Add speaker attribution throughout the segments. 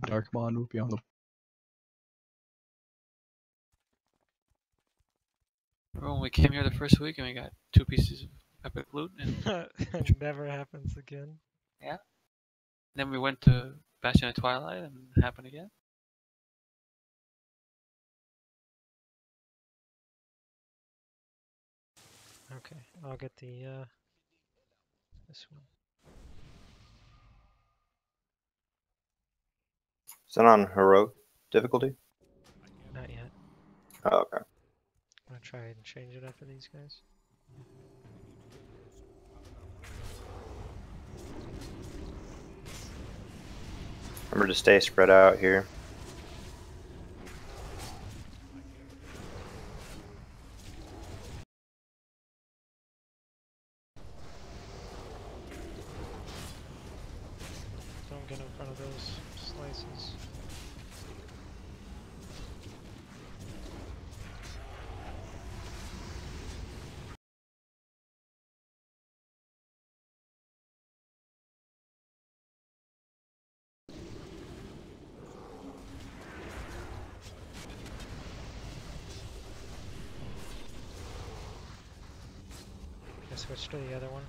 Speaker 1: Darkmon will be on the.
Speaker 2: Remember when we came here the first week and we got 2 pieces of epic loot, and
Speaker 3: It never happens again.
Speaker 2: then we went to Bastion of Twilight and it happened again.
Speaker 3: Okay, I'll get the this one.
Speaker 4: Is that on heroic difficulty?
Speaker 3: Not yet.
Speaker 4: Oh, okay.
Speaker 3: I'm gonna try and change it up for these guys.
Speaker 4: Remember to stay spread out here.
Speaker 3: Don't get in front of those slices. I switch to the other one.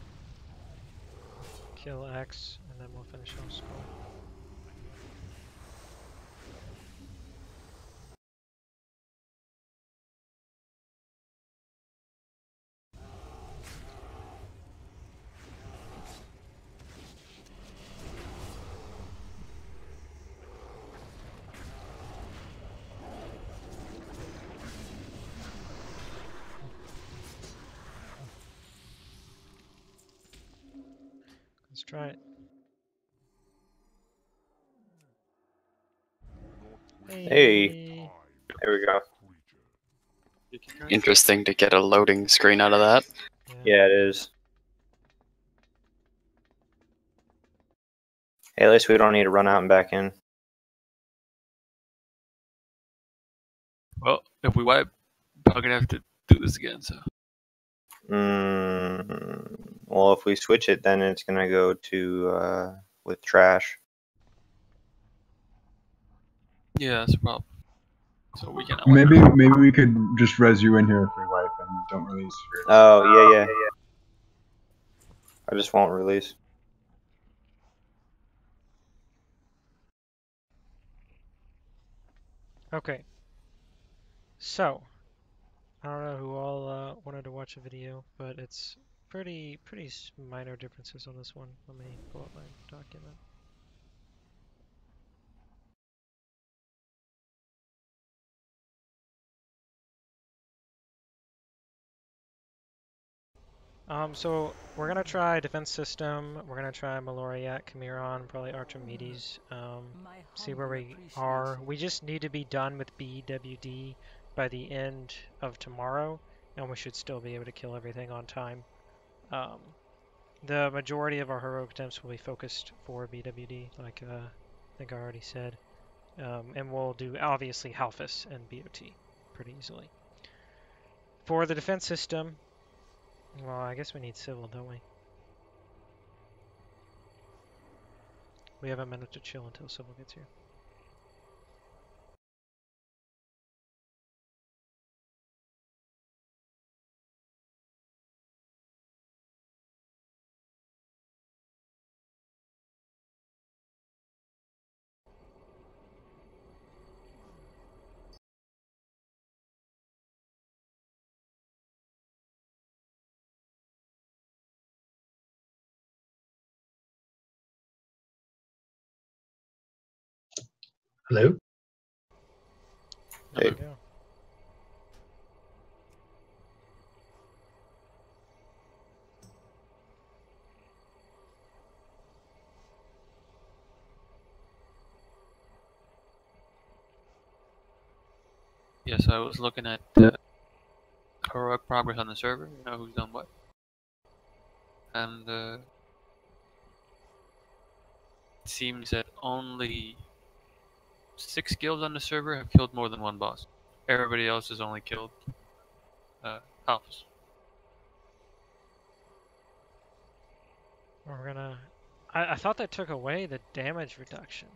Speaker 3: Kill X, and then we'll finish off Skull. Let's try it.
Speaker 4: Hey. There we go.
Speaker 5: Interesting to get a loading screen out of that.
Speaker 4: Yeah, it is. Hey, at least we don't need to run out and back in.
Speaker 2: Well, if we wipe, we're gonna have to do this again. So
Speaker 4: Well, if we switch it, then it's gonna go to with trash.
Speaker 2: yeah, that's a problem. So we can.
Speaker 1: Maybe we could just res you in here if we wipe and don't release.
Speaker 4: Oh yeah. I just won't release.
Speaker 3: Okay. So, I don't know who all wanted to watch a video, but it's pretty minor differences on this one. Let me pull up my document. So we're gonna try defense system. We're gonna try Maloriat, Chimeron, probably Archimedes. See where we are. We just need to be done with BWD by the end of tomorrow, and we should still be able to kill everything on time. The majority of our heroic attempts will be focused for BWD, like I think I already said, and we'll do obviously Halphus and BOT pretty easily. For the defense system. Well, I guess we need civil, don't we? We have a minute to chill until civil gets here.
Speaker 1: Hello?
Speaker 3: There we go.
Speaker 2: yes, I was looking at the heroic progress on the server. You know who's done what, and it seems that only 6 guilds on the server have killed more than 1 boss. Everybody else has only killed Halphus.
Speaker 3: We're gonna. I thought that took away the damage reduction.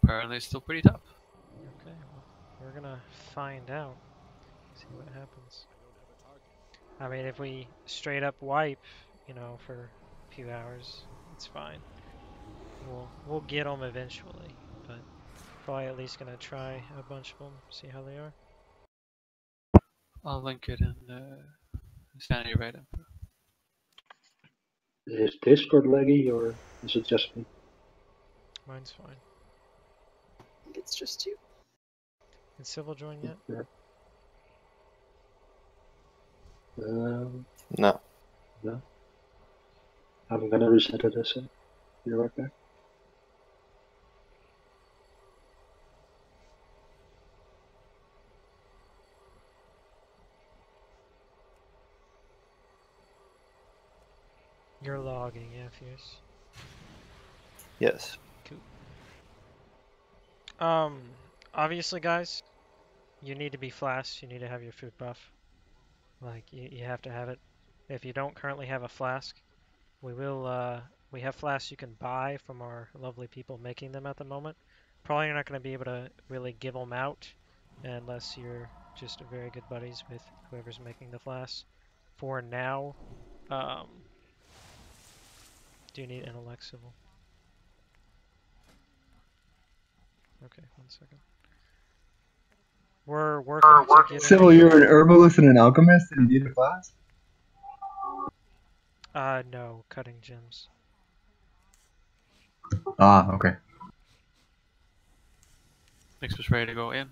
Speaker 2: Apparently, it's still pretty tough.
Speaker 3: Okay, well, we're gonna find out. See what happens. I mean, if we straight up wipe, you know, for a few hours, it's fine. We'll get them eventually, but probably at least gonna try a bunch of them, see how they are.
Speaker 2: I'll link it in Sanity Raid.
Speaker 6: Is Discord laggy or is it just me?
Speaker 3: Mine's fine.
Speaker 5: It's just you.
Speaker 3: Is Civil join yet?
Speaker 6: Yeah.
Speaker 4: No.
Speaker 6: No. I'm gonna reset it as a. Be right back.
Speaker 3: You're logging, yeah, Fierce.
Speaker 4: Yes.
Speaker 3: Obviously, guys, you need to be flashed. You need to have your food buff. Like, you have to have it. If you don't currently have a flask, we have flasks you can buy from our lovely people making them at the moment. Probably not going to be able to really give them out unless you're just very good buddies with whoever's making the flasks. For now, do you need intellect, Civil? Okay, 1 second. We're working to get
Speaker 1: Civil, you're an herbalist and an alchemist and you need a class?
Speaker 3: No, cutting gems.
Speaker 1: Ah, okay.
Speaker 2: Nix was ready to go in.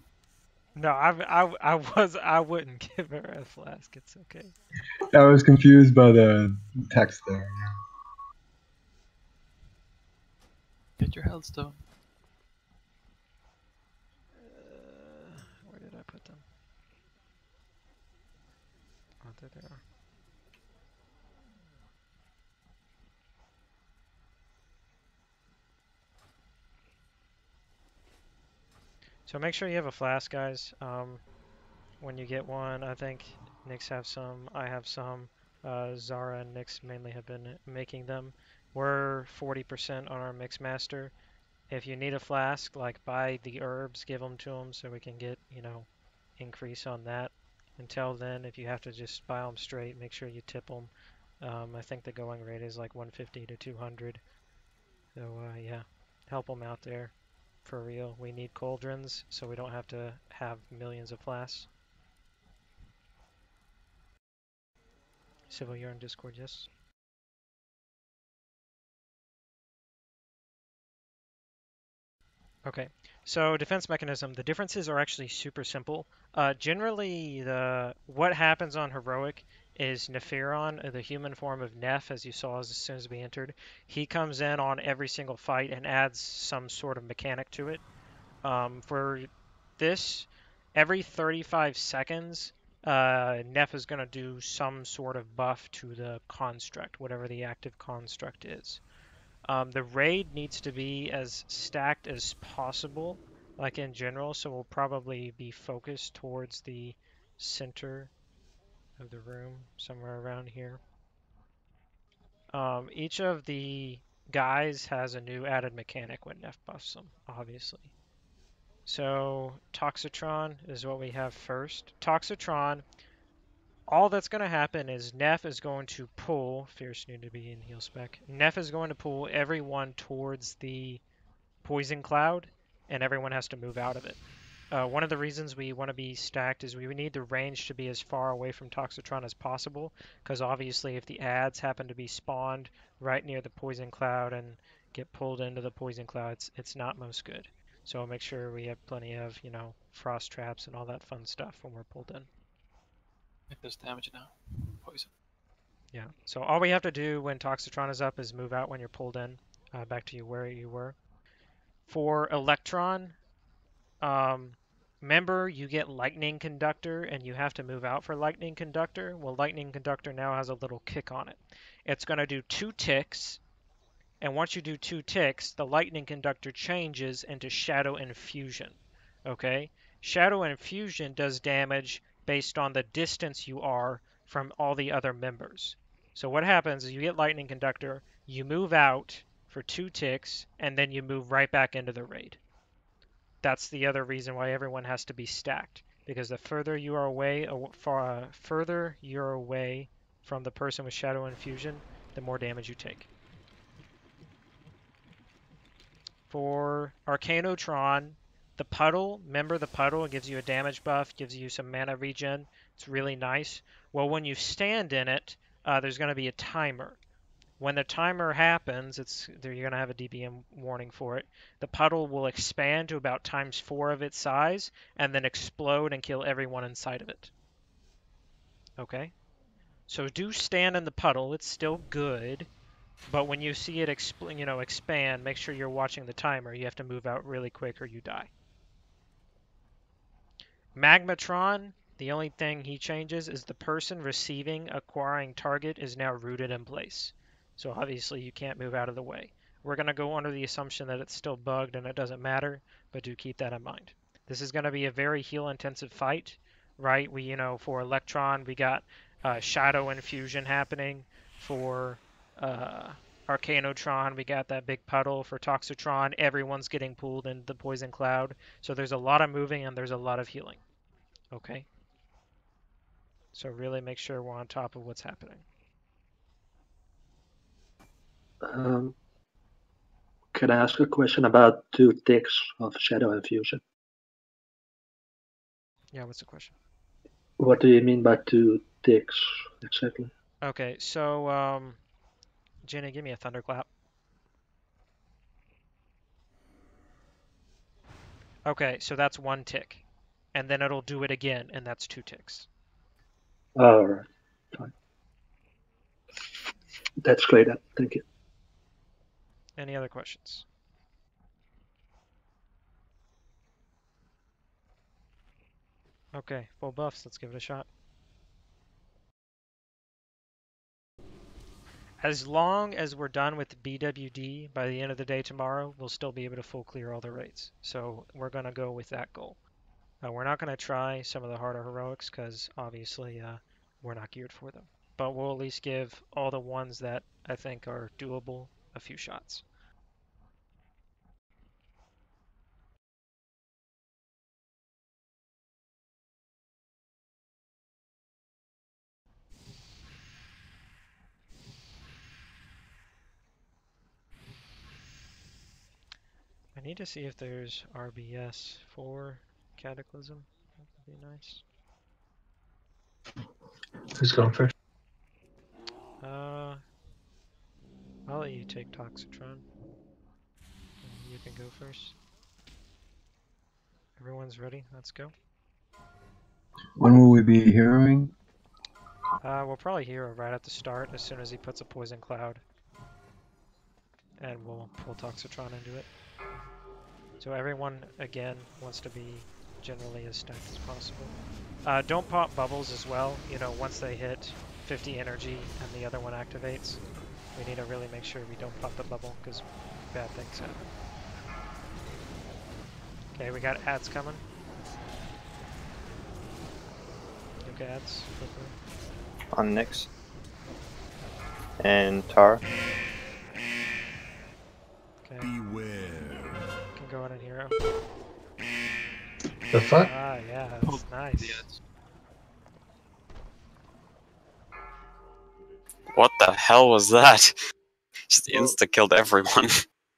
Speaker 3: No, I wouldn't give her a flask. It's okay.
Speaker 1: I was confused by the text there.
Speaker 2: Get your health stone.
Speaker 3: Where did I put them? Oh, there they are. So make sure you have a flask, guys. When you get one, I think Nyx have some, I have some. Zara and Nyx mainly have been making them. We're 40% on our Mixmaster. If you need a flask, like buy the herbs, give them to them so we can get, you know, increase on that. Until then, if you have to just buy them straight, make sure you tip them. I think the going rate is like 150 to 200. So yeah, help them out there. For real, we need cauldrons so we don't have to have millions of flasks. Civil, you're on Discord, yes? Okay, so defense mechanism. The differences are actually super simple. Generally, what happens on heroic is Nephiron, the human form of Neph, as you saw as soon as we entered. He comes in on every single fight and adds some sort of mechanic to it. For this, every 35 seconds, Neph is going to do some sort of buff to the construct, whatever the active construct is. The raid needs to be as stacked as possible, like in general, so we'll probably be focused towards the center of the room, somewhere around here. Each of the guys has a new added mechanic when Neph buffs them, obviously. So Toxitron is what we have first. Toxitron, all that's going to happen is Neph is going to pull, Fierce need to be in heal spec, Neph is going to pull everyone towards the poison cloud, and everyone has to move out of it. One of the reasons we want to be stacked is we need the range to be as far away from Toxitron as possible, because obviously if the adds happen to be spawned right near the poison cloud and get pulled into the poison cloud, it's not most good. So make sure we have plenty of, you know, frost traps and all that fun stuff when we're pulled in.
Speaker 2: It does damage now. Poison.
Speaker 3: Yeah, so all we have to do when Toxitron is up is move out when you're pulled in, back to where you were. For Electron, remember you get Lightning Conductor and you have to move out for Lightning Conductor. Well, Lightning Conductor now has a little kick on it. It's going to do 2 ticks, and once you do 2 ticks, the Lightning Conductor changes into Shadow Infusion. Okay? Shadow Infusion does damage based on the distance you are from all the other members. So what happens is you get Lightning Conductor, you move out for 2 ticks, and then you move right back into the raid. that's the other reason why everyone has to be stacked. Because the further you are away, further you're away from the person with Shadow Infusion, the more damage you take. For Arcanotron, the puddle, remember the puddle gives you a damage buff, gives you some mana regen. It's really nice. Well, when you stand in it, there's going to be a timer. When the timer happens, you're going to have a DBM warning for it. The puddle will expand to about ×4 of its size and then explode and kill everyone inside of it. Okay? So do stand in the puddle. It's still good. But when you see it expand, make sure you're watching the timer. You have to move out really quick or you die. Magmatron, the only thing he changes is the person receiving acquiring target is now rooted in place. So obviously you can't move out of the way. We're going to go under the assumption that it's still bugged and it doesn't matter, but do keep that in mind. This is going to be a very heal intensive fight, right? For Electron, we got Shadow Infusion happening. For Arcanotron, we got that big puddle. For Toxitron, everyone's getting pulled into the poison cloud. So there's a lot of moving and there's a lot of healing. Okay? So really make sure we're on top of what's happening.
Speaker 6: Can I ask a question about 2 ticks of Shadow Infusion?
Speaker 3: Yeah, what's the question?
Speaker 6: What do you mean by 2 ticks exactly?
Speaker 3: Okay, so Jenny, give me a thunderclap. Okay, so that's 1 tick. And then it'll do it again, and that's 2 ticks.
Speaker 6: All right, fine. That's great. Thank you.
Speaker 3: Any other questions? Okay, full buffs. Let's give it a shot. As long as we're done with BWD by the end of the day tomorrow, we'll still be able to full clear all the raids. So we're going to go with that goal. We're not going to try some of the harder heroics because obviously we're not geared for them. But we'll at least give all the ones that I think are doable a few shots. I need to see if there's RBS for Cataclysm. That would be nice.
Speaker 7: Who's going first?
Speaker 3: I'll let you take Toxitron. You can go first. Everyone's ready? Let's go.
Speaker 1: When will we be heroing?
Speaker 3: We'll probably hero right at the start as soon as he puts a poison cloud. And we'll pull Toxitron into it. So everyone, again, wants to be generally as stacked as possible. Don't pop bubbles as well. Once they hit 50 energy and the other one activates, we need to really make sure we don't pop the bubble because bad things happen. Okay, we got ads coming. Okay, ads.
Speaker 4: On Nyx. And Tar.
Speaker 3: Okay.
Speaker 8: Beware.
Speaker 3: Can go on in hero.
Speaker 7: The fuck?
Speaker 3: Ah, yeah, that's nice.
Speaker 9: What the hell was that? Just insta-killed everyone.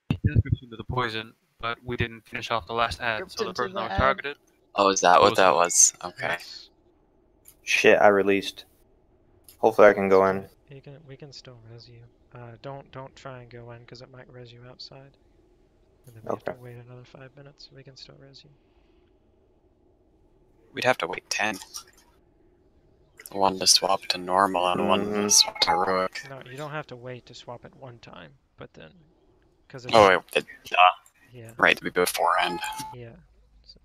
Speaker 2: Into the poison, but we didn't finish off the last ad, so the
Speaker 5: Into
Speaker 2: person
Speaker 5: the
Speaker 2: that was
Speaker 5: ad.
Speaker 2: targeted.
Speaker 9: Oh, is that what that
Speaker 2: Poison.
Speaker 9: was? Okay.
Speaker 3: Yes.
Speaker 4: Shit, I released. Hopefully I can go in.
Speaker 3: We can still res you. Don't try and go in because it might res you outside. And then we have to wait another 5 minutes. We can still res you.
Speaker 9: We'd have to wait 10. One to swap to normal and one to swap to heroic.
Speaker 3: No, you don't have to wait to swap it one time, but then because
Speaker 9: Oh, wait,
Speaker 3: yeah,
Speaker 9: right, to be beforehand.
Speaker 3: yeah. So,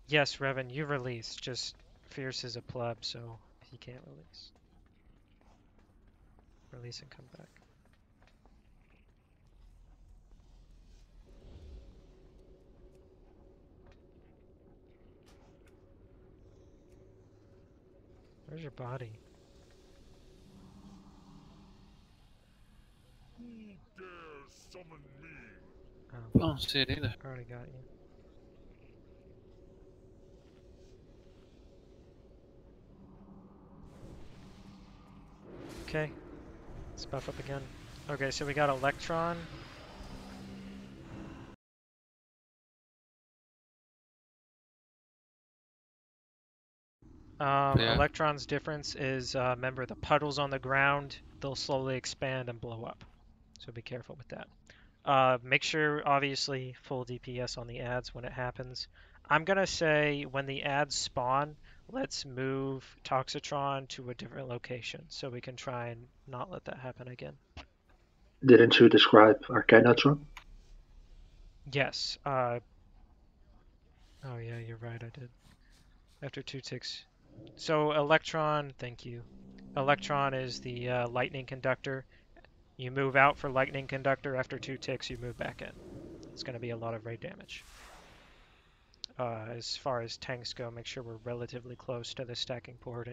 Speaker 3: yes, Revan, you release. Just Fierce is a pleb, so he can't release. Release and come back. Where's your body?
Speaker 8: Who dares summon me?
Speaker 2: I don't see it either.
Speaker 3: I already got you. Okay. Let's buff up again. Okay, so we got Electron.
Speaker 2: Yeah.
Speaker 3: Electron's difference is, remember, the puddles on the ground, they'll slowly expand and blow up. So be careful with that. Make sure, obviously, full DPS on the ads when it happens. I'm going to say when the ads spawn, let's move Toxitron to a different location so we can try and not let that happen again.
Speaker 6: Didn't you describe Arcanatron?
Speaker 3: Yes. Oh yeah, you're right, I did. After 2 ticks. So Electron, thank you. Electron is the lightning conductor. You move out for lightning conductor, after 2 ticks you move back in. It's going to be a lot of raid damage. As far as tanks go, make sure we're relatively close to the stacking point,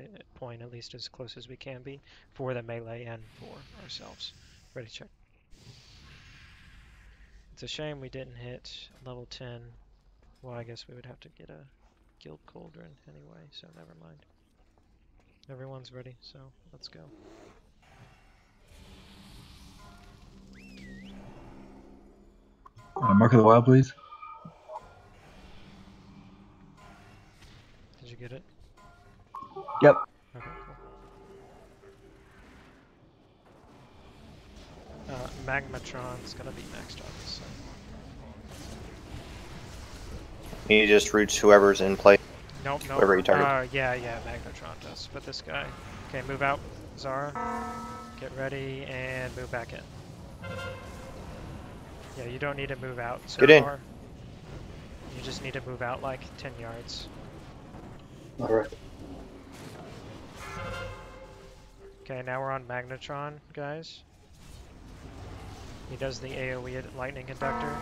Speaker 3: at least as close as we can be, for the melee and for ourselves. Ready, check. It's a shame we didn't hit level 10. Well, I guess we would have to get a Guild Cauldron anyway, so never mind. Everyone's ready, so let's go.
Speaker 1: Mark of the Wild, please.
Speaker 3: Did you get it?
Speaker 1: Yep.
Speaker 3: Okay, cool. Magmatron's gonna be maxed out this time.
Speaker 4: You just roots whoever's in play.
Speaker 3: Nope, nope.
Speaker 4: Whoever you target.
Speaker 3: Yeah, Magnetron does. But this guy. Okay, move out, Zara. Get ready and move back in. Yeah, you don't need to move out so
Speaker 4: Get in.
Speaker 3: far. You just need to move out like 10 yards.
Speaker 6: Alright.
Speaker 3: Okay, now we're on Magnetron, guys. He does the AoE lightning conductor.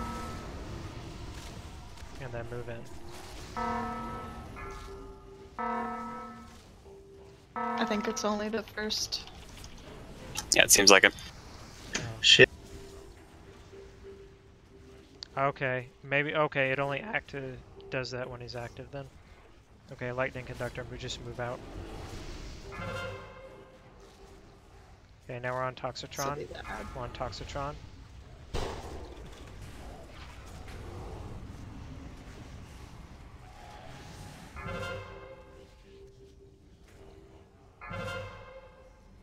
Speaker 3: And then move in.
Speaker 5: I think it's only the first.
Speaker 9: Yeah, it seems like it.
Speaker 4: Shit.
Speaker 3: Okay, maybe, okay, it only does that when he's active then. Okay, lightning conductor, we just move out. Okay, now we're on Toxitron. We're on Toxitron.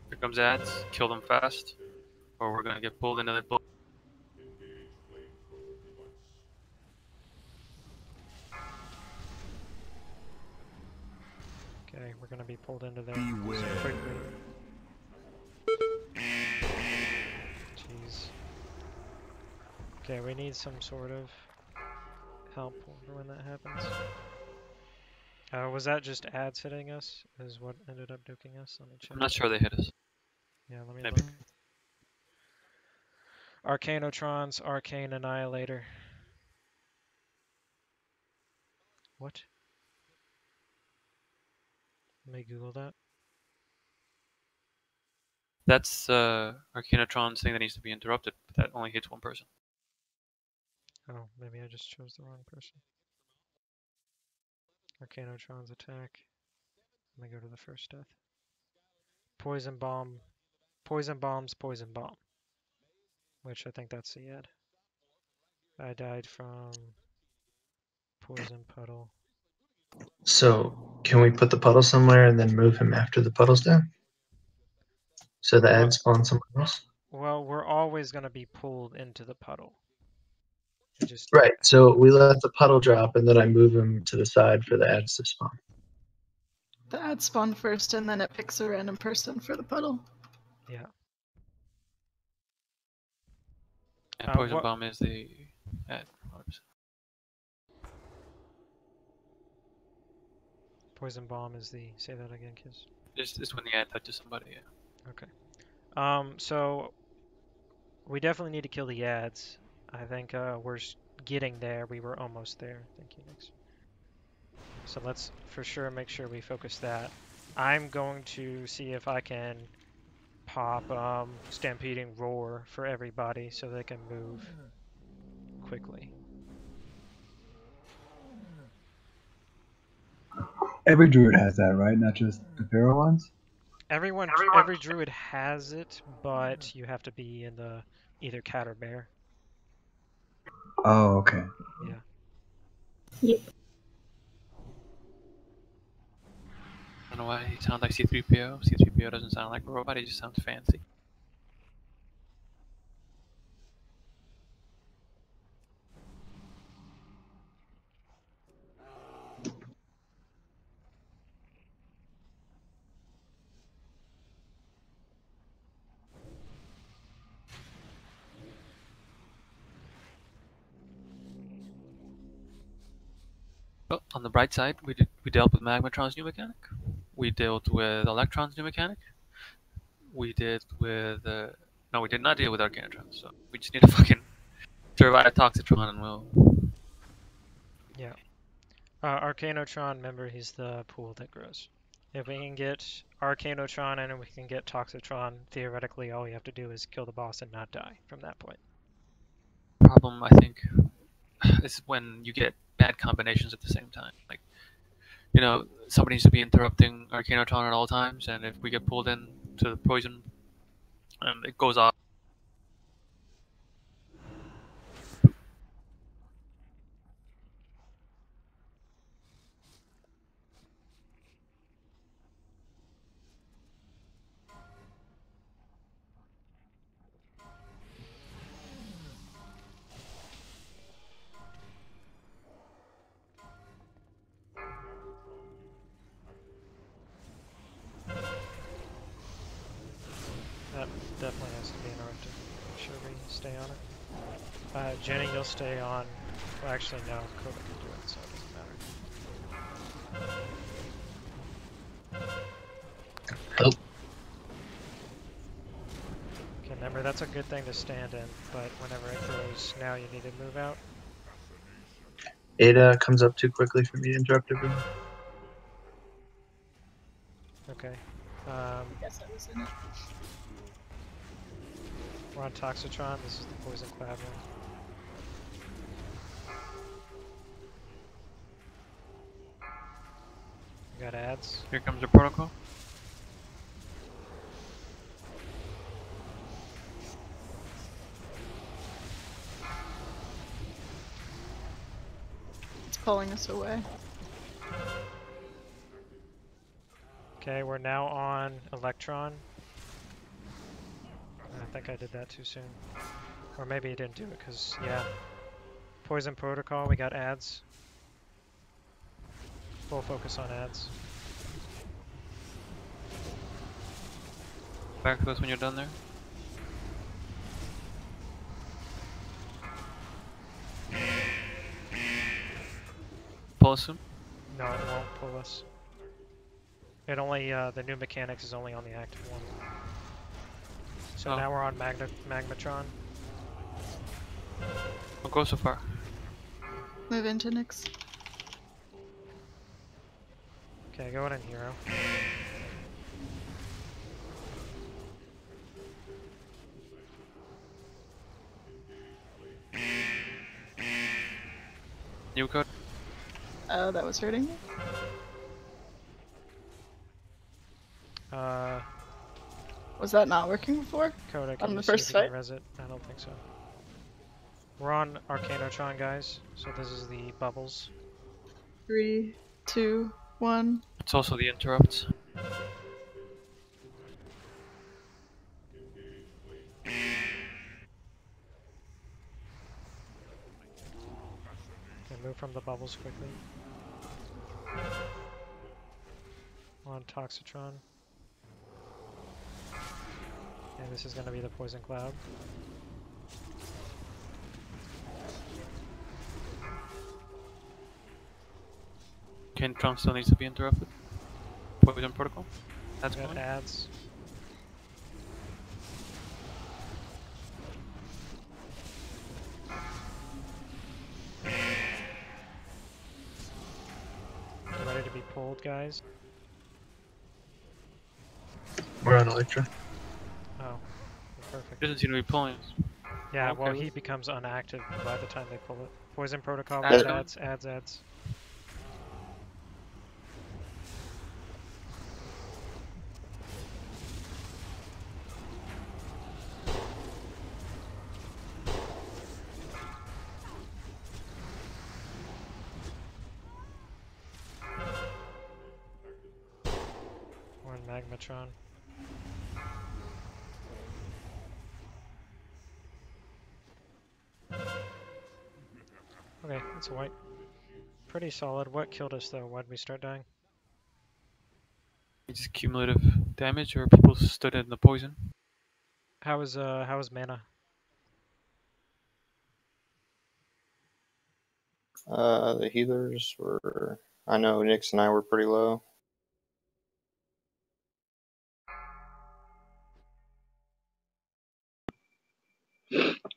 Speaker 2: Here comes ads. Kill them fast, or we're gonna get pulled into the bull.
Speaker 3: Okay, we're gonna be pulled into there so quickly. Jeez. Okay, we need some sort of help when that happens. Was that just ads hitting us? Is what ended up duking us? Let me check.
Speaker 2: I'm not sure they hit us.
Speaker 3: Yeah, let me
Speaker 2: Maybe.
Speaker 3: look. Arcanotrons, Arcane Annihilator. What? Let me Google that.
Speaker 2: That's Arcanatron's thing that needs to be interrupted, but that only hits one person.
Speaker 3: Oh, maybe I just chose the wrong person. Arcanotron's attack. Let me go to the first death. Poison bomb. Poison bomb's poison bomb. Which I think that's the ad. I died from poison puddle.
Speaker 7: So, can we put the puddle somewhere and then move him after the puddle's down? So the ad spawns somewhere else?
Speaker 3: Well, we're always going to be pulled into the puddle. Just
Speaker 7: Right, so we let the puddle drop and then I move him to the side for the ads to spawn.
Speaker 5: The ad spawn first, and then it picks a random person for the puddle.
Speaker 3: Yeah.
Speaker 2: And poison bomb is the ad.
Speaker 3: Poison bomb is the. Say that again, Kiz.
Speaker 2: It's when the ad touches somebody. Yeah.
Speaker 3: Okay. So we definitely need to kill the ads. I think we're getting there. We were almost there. Thank you, Nix. So let's for sure make sure we focus that. I'm going to see if I can pop Stampeding Roar for everybody so they can move quickly.
Speaker 1: Every druid has that, right? Not just the Pharaoh ones?
Speaker 3: Every druid has it, but you have to be in the either cat or bear.
Speaker 1: Oh, okay.
Speaker 3: Yeah.
Speaker 5: Yep.
Speaker 2: I don't know why he sounds like C-3PO. C-3PO doesn't sound like a robot, he just sounds fancy. Well, on the bright side, we dealt with Magmatron's new mechanic. We dealt with Electron's new mechanic. We did with no, we did not deal with Arcanotron. So we just need to fucking survive Toxitron, and we'll.
Speaker 3: Yeah. Arcanotron, remember, he's the pool that grows. If we can get Arcanotron and we can get Toxitron, theoretically all we have to do is kill the boss and not die from that point.
Speaker 2: Problem, I think, is when you get bad combinations at the same time. Like, you know, somebody needs to be interrupting Arcanotron at all times, and if we get pulled in to the poison, and it goes off.
Speaker 3: That definitely has to be interrupted. Make sure we stay on it. Jenny, you'll stay on. Well, actually, no. Koda can do it, so it doesn't matter.
Speaker 7: Help.
Speaker 3: Okay, remember, that's a good thing to stand in, but whenever it grows, now you need to move out.
Speaker 7: It comes up too quickly for me to interrupt everyone.
Speaker 3: Okay.
Speaker 5: I guess I was in it.
Speaker 3: We're on Toxitron. This is the Poison Cloud one. We got ads.
Speaker 2: Here comes the protocol.
Speaker 5: It's calling us away.
Speaker 3: Okay, we're now on Electron. I think I did that too soon. Or maybe I didn't do it, because, yeah. Poison Protocol, we got ads. Full focus on ads.
Speaker 2: Back to us when you're done there. Pull us soon.
Speaker 3: No, it won't pull us. It only, the new mechanics is only on the active one. So
Speaker 2: Oh.
Speaker 3: now we're on Magmatron.
Speaker 2: Don't go so far.
Speaker 5: Move into Nyx.
Speaker 3: Okay, go in Hero.
Speaker 2: New code.
Speaker 5: Oh, that was hurting me? Was that not working before?
Speaker 3: Coda,
Speaker 5: On
Speaker 3: can
Speaker 5: the
Speaker 3: you see
Speaker 5: first
Speaker 3: if you can
Speaker 5: fight?
Speaker 3: res it? I don't think so. We're on Arcanotron, guys. So this is the bubbles.
Speaker 5: 3, 2, 1.
Speaker 2: It's also the interrupts.
Speaker 3: Okay, move from the bubbles quickly. We're on Toxitron. And this is going to be the Poison Cloud.
Speaker 2: Arcanotron still needs to be interrupted. Poison protocol. That's
Speaker 3: We got
Speaker 2: going.
Speaker 3: ads. Get ready to be pulled, guys.
Speaker 7: We're on Electra.
Speaker 3: Oh, perfect.
Speaker 2: Doesn't seem to be pulling us.
Speaker 3: Yeah, well,
Speaker 2: Okay.
Speaker 3: he becomes unactive by the time they pull it. Poison Protocol,
Speaker 2: Ads
Speaker 3: with
Speaker 2: going?
Speaker 3: ads. Magmatron. Okay, that's a white. Pretty solid. What killed us though? Why'd we start dying?
Speaker 2: It's cumulative damage, or people stood in the poison.
Speaker 3: How was mana?
Speaker 4: The healers were. I know Nix and I were pretty low.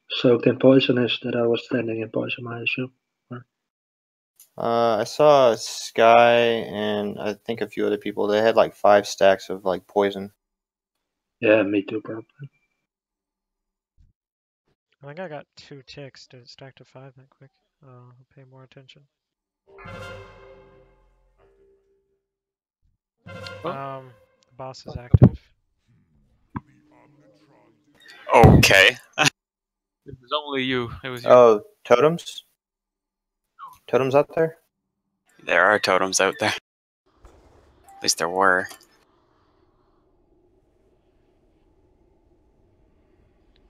Speaker 6: Soaked in poison is that I was standing in poison, I assume.
Speaker 4: I saw Sky and I think a few other people. They had like 5 stacks of like poison.
Speaker 6: Yeah, me too, probably.
Speaker 3: I think I got 2 ticks. Did it stack to 5 that quick? I'll pay more attention.
Speaker 2: Oh.
Speaker 3: The boss is active.
Speaker 9: Okay.
Speaker 2: It was only you. It was you.
Speaker 4: Oh, totems? Totems out there?
Speaker 9: There are totems out there. At least there were.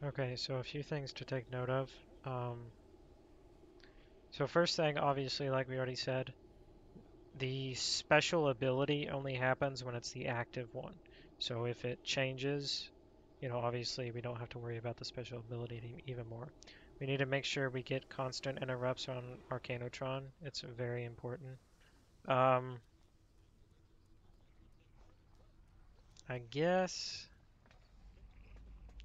Speaker 3: Okay, so a few things to take note of. So first thing, obviously, like we already said, the special ability only happens when it's the active one. So if it changes, obviously we don't have to worry about the special ability even more. We need to make sure we get constant interrupts on Arcanotron. It's very important. I guess...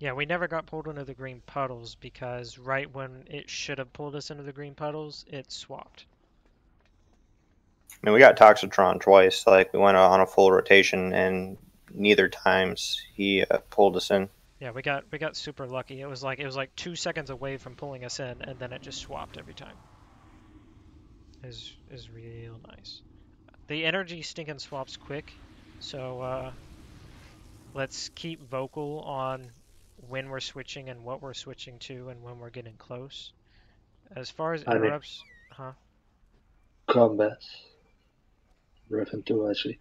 Speaker 3: Yeah, we never got pulled into the green puddles because right when it should have pulled us into the green puddles, it swapped.
Speaker 4: I mean, we got Toxitron twice. Like, we went on a full rotation, and neither times he pulled us in.
Speaker 3: Yeah, we got super lucky. It was like 2 seconds away from pulling us in, and then it just swapped every time. Is real nice. The energy stinking swaps quick, so let's keep vocal on when we're switching and what we're switching to and when we're getting close. As far as interrupts,
Speaker 6: Combat. Riven 2, I see.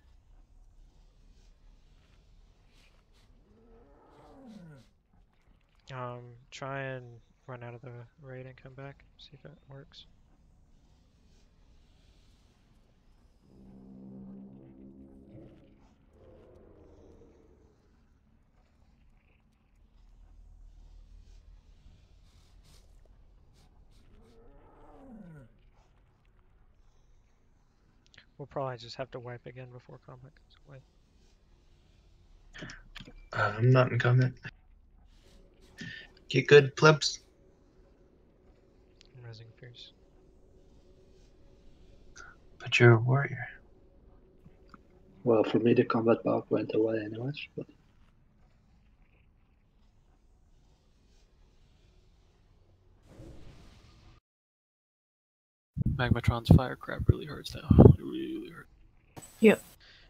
Speaker 3: Try and run out of the raid and come back, see if that works. We'll probably just have to wipe again before combat comes away.
Speaker 7: I'm not in combat. Get good, plebs.
Speaker 3: I'm resing fierce.
Speaker 7: But you're a warrior.
Speaker 6: Well, for me, the combat bug went away anyways, but
Speaker 2: Magmatron's fire crap really hurts now. It really hurts.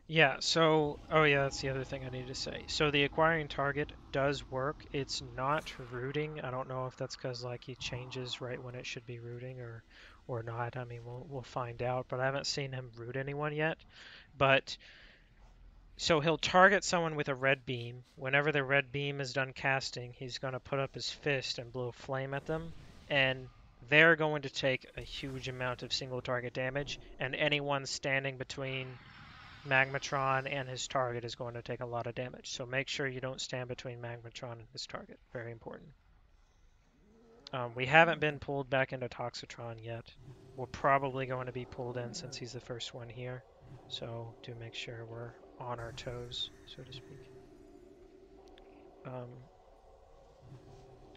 Speaker 3: Yeah, so, oh yeah, that's the other thing I need to say. So the acquiring target does work. It's not rooting. I don't know if that's because like he changes right when it should be rooting or not. I mean, we'll find out, but I haven't seen him root anyone yet. But so he'll target someone with a red beam. Whenever the red beam is done casting, he's going to put up his fist and blow flame at them, and they're going to take a huge amount of single target damage, and anyone standing between Magmatron and his target is going to take a lot of damage. So make sure you don't stand between Magmatron and his target. Very important. We haven't been pulled back into Toxitron yet. We're probably going to be pulled in since he's the first one here. So do make sure we're on our toes, so to speak.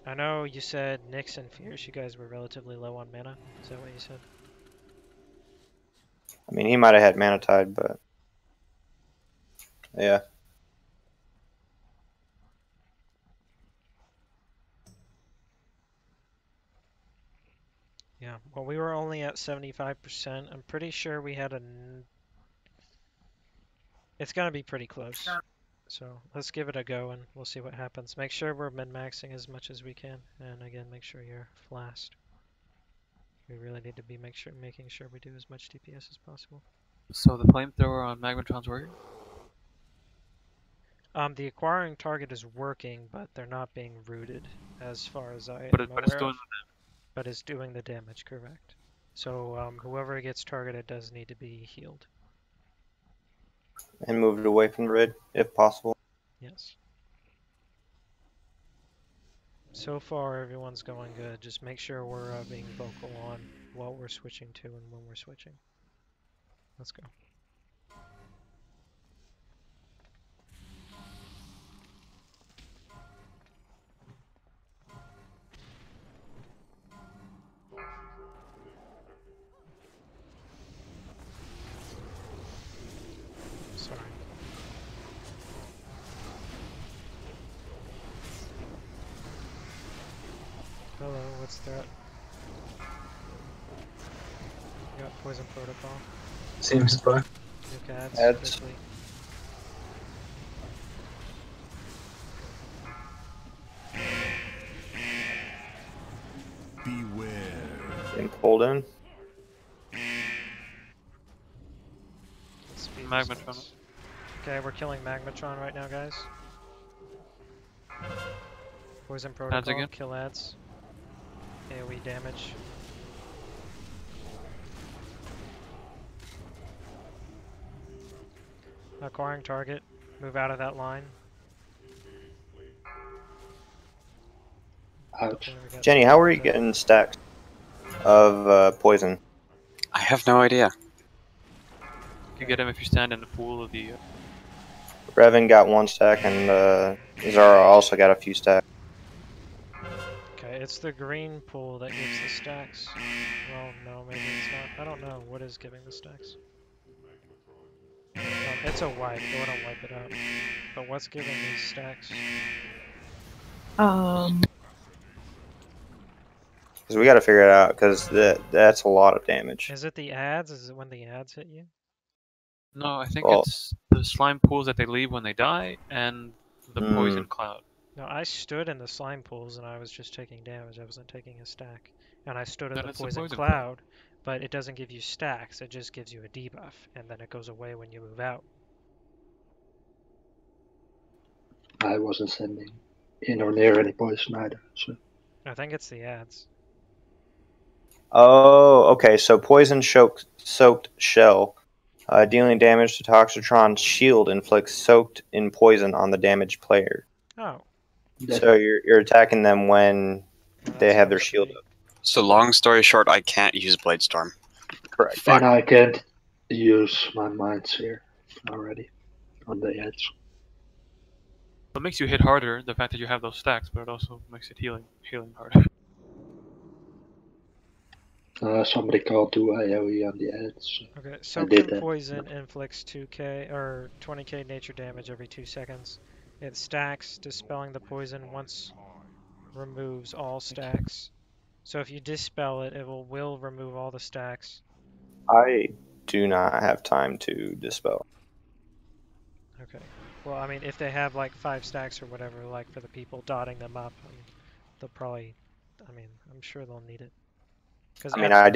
Speaker 3: I know you said Nix and Fierce, you guys were relatively low on mana. Is that what you said?
Speaker 4: I mean, he might have had Mana Tide, but yeah.
Speaker 3: Yeah, well, we were only at 75%. I'm pretty sure we had It's gonna be pretty close. So let's give it a go and we'll see what happens. Make sure we're min-maxing as much as we can. And again, make sure you're flashed. We really need to be making sure we do as much DPS as possible.
Speaker 2: So the flamethrower on Magmatron's warrior?
Speaker 3: The acquiring target is working, but they're not being rooted, as far as I
Speaker 2: But
Speaker 3: am
Speaker 2: but it's
Speaker 3: aware
Speaker 2: doing
Speaker 3: of. But it's doing the damage, correct. So whoever gets targeted does need to be healed.
Speaker 4: And moved away from the grid, if possible.
Speaker 3: Yes. So far, everyone's going good. Just make sure we're being vocal on what we're switching to and when we're switching. Let's go. Sorry. Hello, what's that? You got poison protocol.
Speaker 7: Seems buff.
Speaker 3: Nuke ads
Speaker 4: Ads.
Speaker 3: quickly.
Speaker 4: Getting pulled in.
Speaker 3: Speed
Speaker 2: Magmatron.
Speaker 3: response. Okay, we're killing Magmatron right now, guys. Poison protocol,
Speaker 2: again.
Speaker 3: kill ads. AoE damage. Acquiring target. Move out of that line.
Speaker 6: Ouch.
Speaker 3: Okay, we got
Speaker 4: Jenny,
Speaker 3: some
Speaker 4: how are you
Speaker 3: there.
Speaker 4: getting stacks of poison?
Speaker 9: I have no idea.
Speaker 2: You can get him if you stand in the pool of the.
Speaker 4: Revan got 1 stack, and Zara also got a few stacks.
Speaker 3: Okay, it's the green pool that gives the stacks. Well, no, maybe it's not. I don't know what is giving the stacks. It's a wipe. Go ahead and wipe it out. But what's giving these stacks?
Speaker 4: Because we got to figure it out, because that's a lot of damage.
Speaker 3: Is it the ads? Is it when the ads hit you?
Speaker 2: No, I think
Speaker 4: Well-
Speaker 2: it's the slime pools that they leave when they die, and the poison cloud.
Speaker 3: No, I stood in the slime pools and I was just taking damage. I wasn't taking a stack. And I stood in
Speaker 2: Then
Speaker 3: the
Speaker 2: it's a
Speaker 3: poison
Speaker 2: poison
Speaker 3: cloud, but it doesn't give you stacks. It just gives you a debuff, and then it goes away when you move out.
Speaker 6: I wasn't sending in or near any poison either. So
Speaker 3: I think it's the ads.
Speaker 4: Oh, okay. So poison soaked shell, dealing damage to Toxitron's shield, inflicts soaked in poison on the damaged player.
Speaker 3: Oh.
Speaker 4: So you're attacking them when
Speaker 3: Well,
Speaker 4: they
Speaker 3: that
Speaker 4: have their
Speaker 3: sounds
Speaker 4: shield
Speaker 3: pretty-
Speaker 4: up.
Speaker 9: So long story short, I can't use Blade Storm.
Speaker 4: Correct.
Speaker 9: Fuck.
Speaker 6: and I can't use my mines here already on the edge.
Speaker 2: It makes you hit harder, the fact that you have those stacks, but it also makes it healing harder.
Speaker 6: Somebody called to AoE on the edge.
Speaker 3: Okay, soaked
Speaker 6: did
Speaker 3: in
Speaker 6: that.
Speaker 3: poison inflicts 2k or 20k nature damage every 2 seconds. It stacks, dispelling the poison once removes all stacks. So if you dispel it, it will remove all the stacks.
Speaker 4: I do not have time to dispel.
Speaker 3: Okay. Well, I mean, if they have like 5 stacks or whatever, like for the people dotting them up, they'll probably. I mean, I'm sure they'll need it.
Speaker 4: I mean, I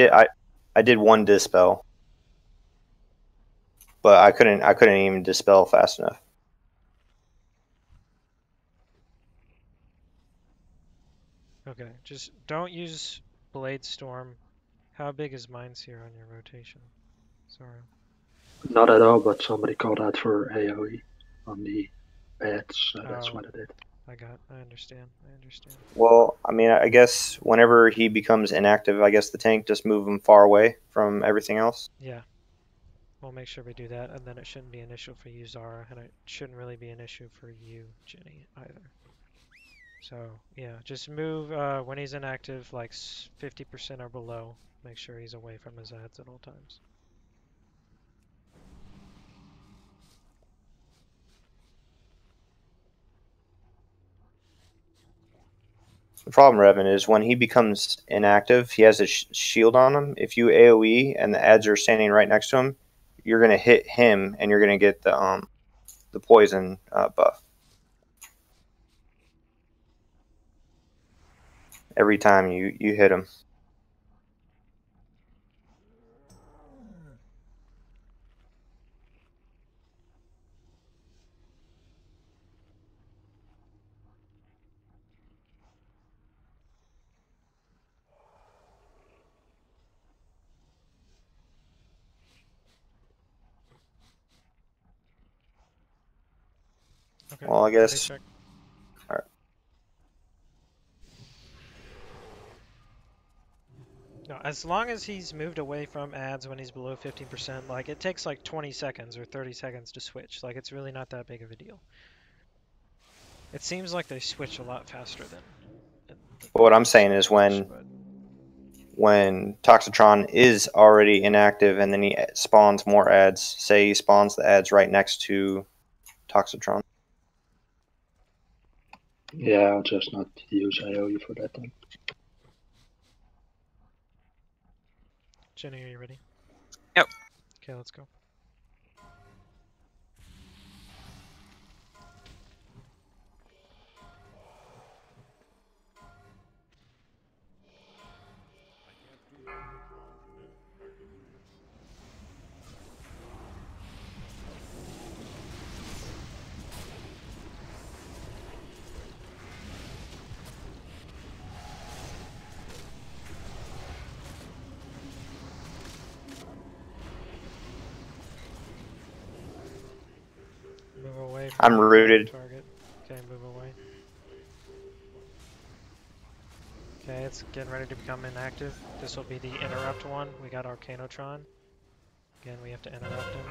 Speaker 4: did 1 dispel, but I couldn't even dispel fast enough.
Speaker 3: Okay, just don't use Blade Storm. How big is Mines here on your rotation? Sorry.
Speaker 6: Not at all, but somebody called out for AoE on the edge, so that's
Speaker 3: Oh.
Speaker 6: what I did.
Speaker 3: I understand.
Speaker 4: Well, I mean, I guess whenever he becomes inactive, I guess the tank just move him far away from everything else.
Speaker 3: Yeah. We'll make sure we do that, and then it shouldn't be an issue for you, Zara, and it shouldn't really be an issue for you, Jenny, either. So, yeah, just move when he's inactive, like 50% or below. Make sure he's away from his ads at all times.
Speaker 4: The problem, Revan, is when he becomes inactive, he has a shield on him. If you AoE and the ads are standing right next to him, you're gonna hit him, and you're gonna get the poison buff every time you hit him.
Speaker 3: Okay.
Speaker 4: Well, I guess.
Speaker 3: Check.
Speaker 4: Alright.
Speaker 3: No, as long as he's moved away from ads when he's below 15%, like it takes like 20 seconds or 30 seconds to switch. Like it's really not that big of a deal. It seems like they switch a lot faster than.
Speaker 4: But what I'm saying is when Toxitron is already inactive and then he spawns more ads, say he spawns the ads right next to Toxitron.
Speaker 6: Yeah, I'll just not use AoE for that then.
Speaker 3: Jenny, are you ready?
Speaker 2: Yep.
Speaker 3: Okay, let's go. Move away from
Speaker 4: I'm
Speaker 3: the
Speaker 4: rooted.
Speaker 3: target. Okay, move away. Okay, it's getting ready to become inactive. This will be the interrupt one. We got Arcanotron. Again, we have to interrupt him.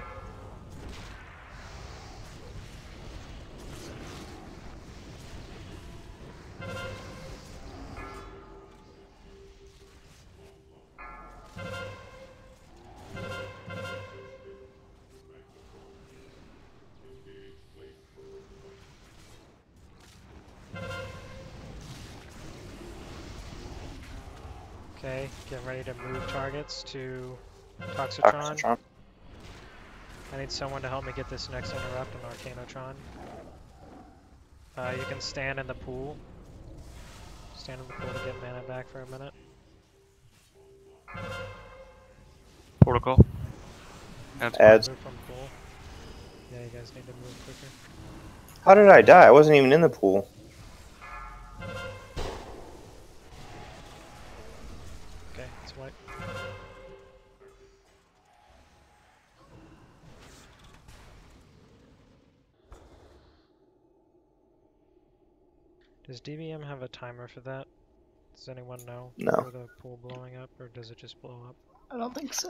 Speaker 3: Okay, get ready to move targets to Toxitron.
Speaker 4: Toxitron.
Speaker 3: I need someone to help me get this next interrupt on Arcanotron. You can stand in the pool. Stand in the pool to get mana back for a minute.
Speaker 2: Protocol.
Speaker 4: Ads.
Speaker 3: Move from pool. Yeah, you guys need to move quicker.
Speaker 4: How did I die? I wasn't even in the pool.
Speaker 3: Okay, it's white. Does DBM have a timer for that? Does anyone know?
Speaker 4: No.
Speaker 3: For the pool blowing up, or does it just blow up?
Speaker 5: I don't think so.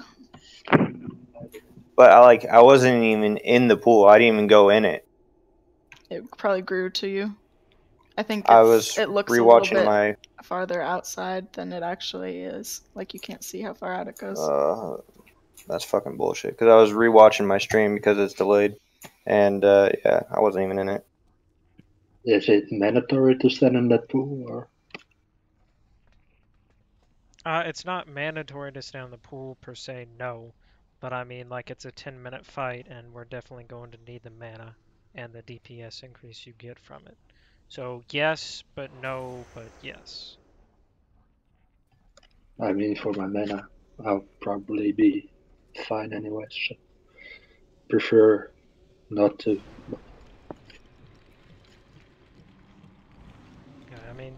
Speaker 4: But I wasn't even in the pool. I didn't even go in it.
Speaker 5: It probably grew to you. I think
Speaker 4: I was
Speaker 5: it looks a little
Speaker 4: rewatching
Speaker 5: bit
Speaker 4: my.
Speaker 5: farther outside than it actually is. Like you can't see how far out it goes.
Speaker 4: That's fucking bullshit. Because I was rewatching my stream because it's delayed, and yeah, I wasn't even in it.
Speaker 6: Is it mandatory to stand in that pool, or?
Speaker 3: It's not mandatory to stay on the pool per se, no. But I mean, like, it's a 10-minute fight, and we're definitely going to need the mana and the DPS increase you get from it. So, yes, but no, but yes.
Speaker 6: I mean, for my mana, I'll probably be fine anyway, so prefer not to.
Speaker 3: Yeah, I mean,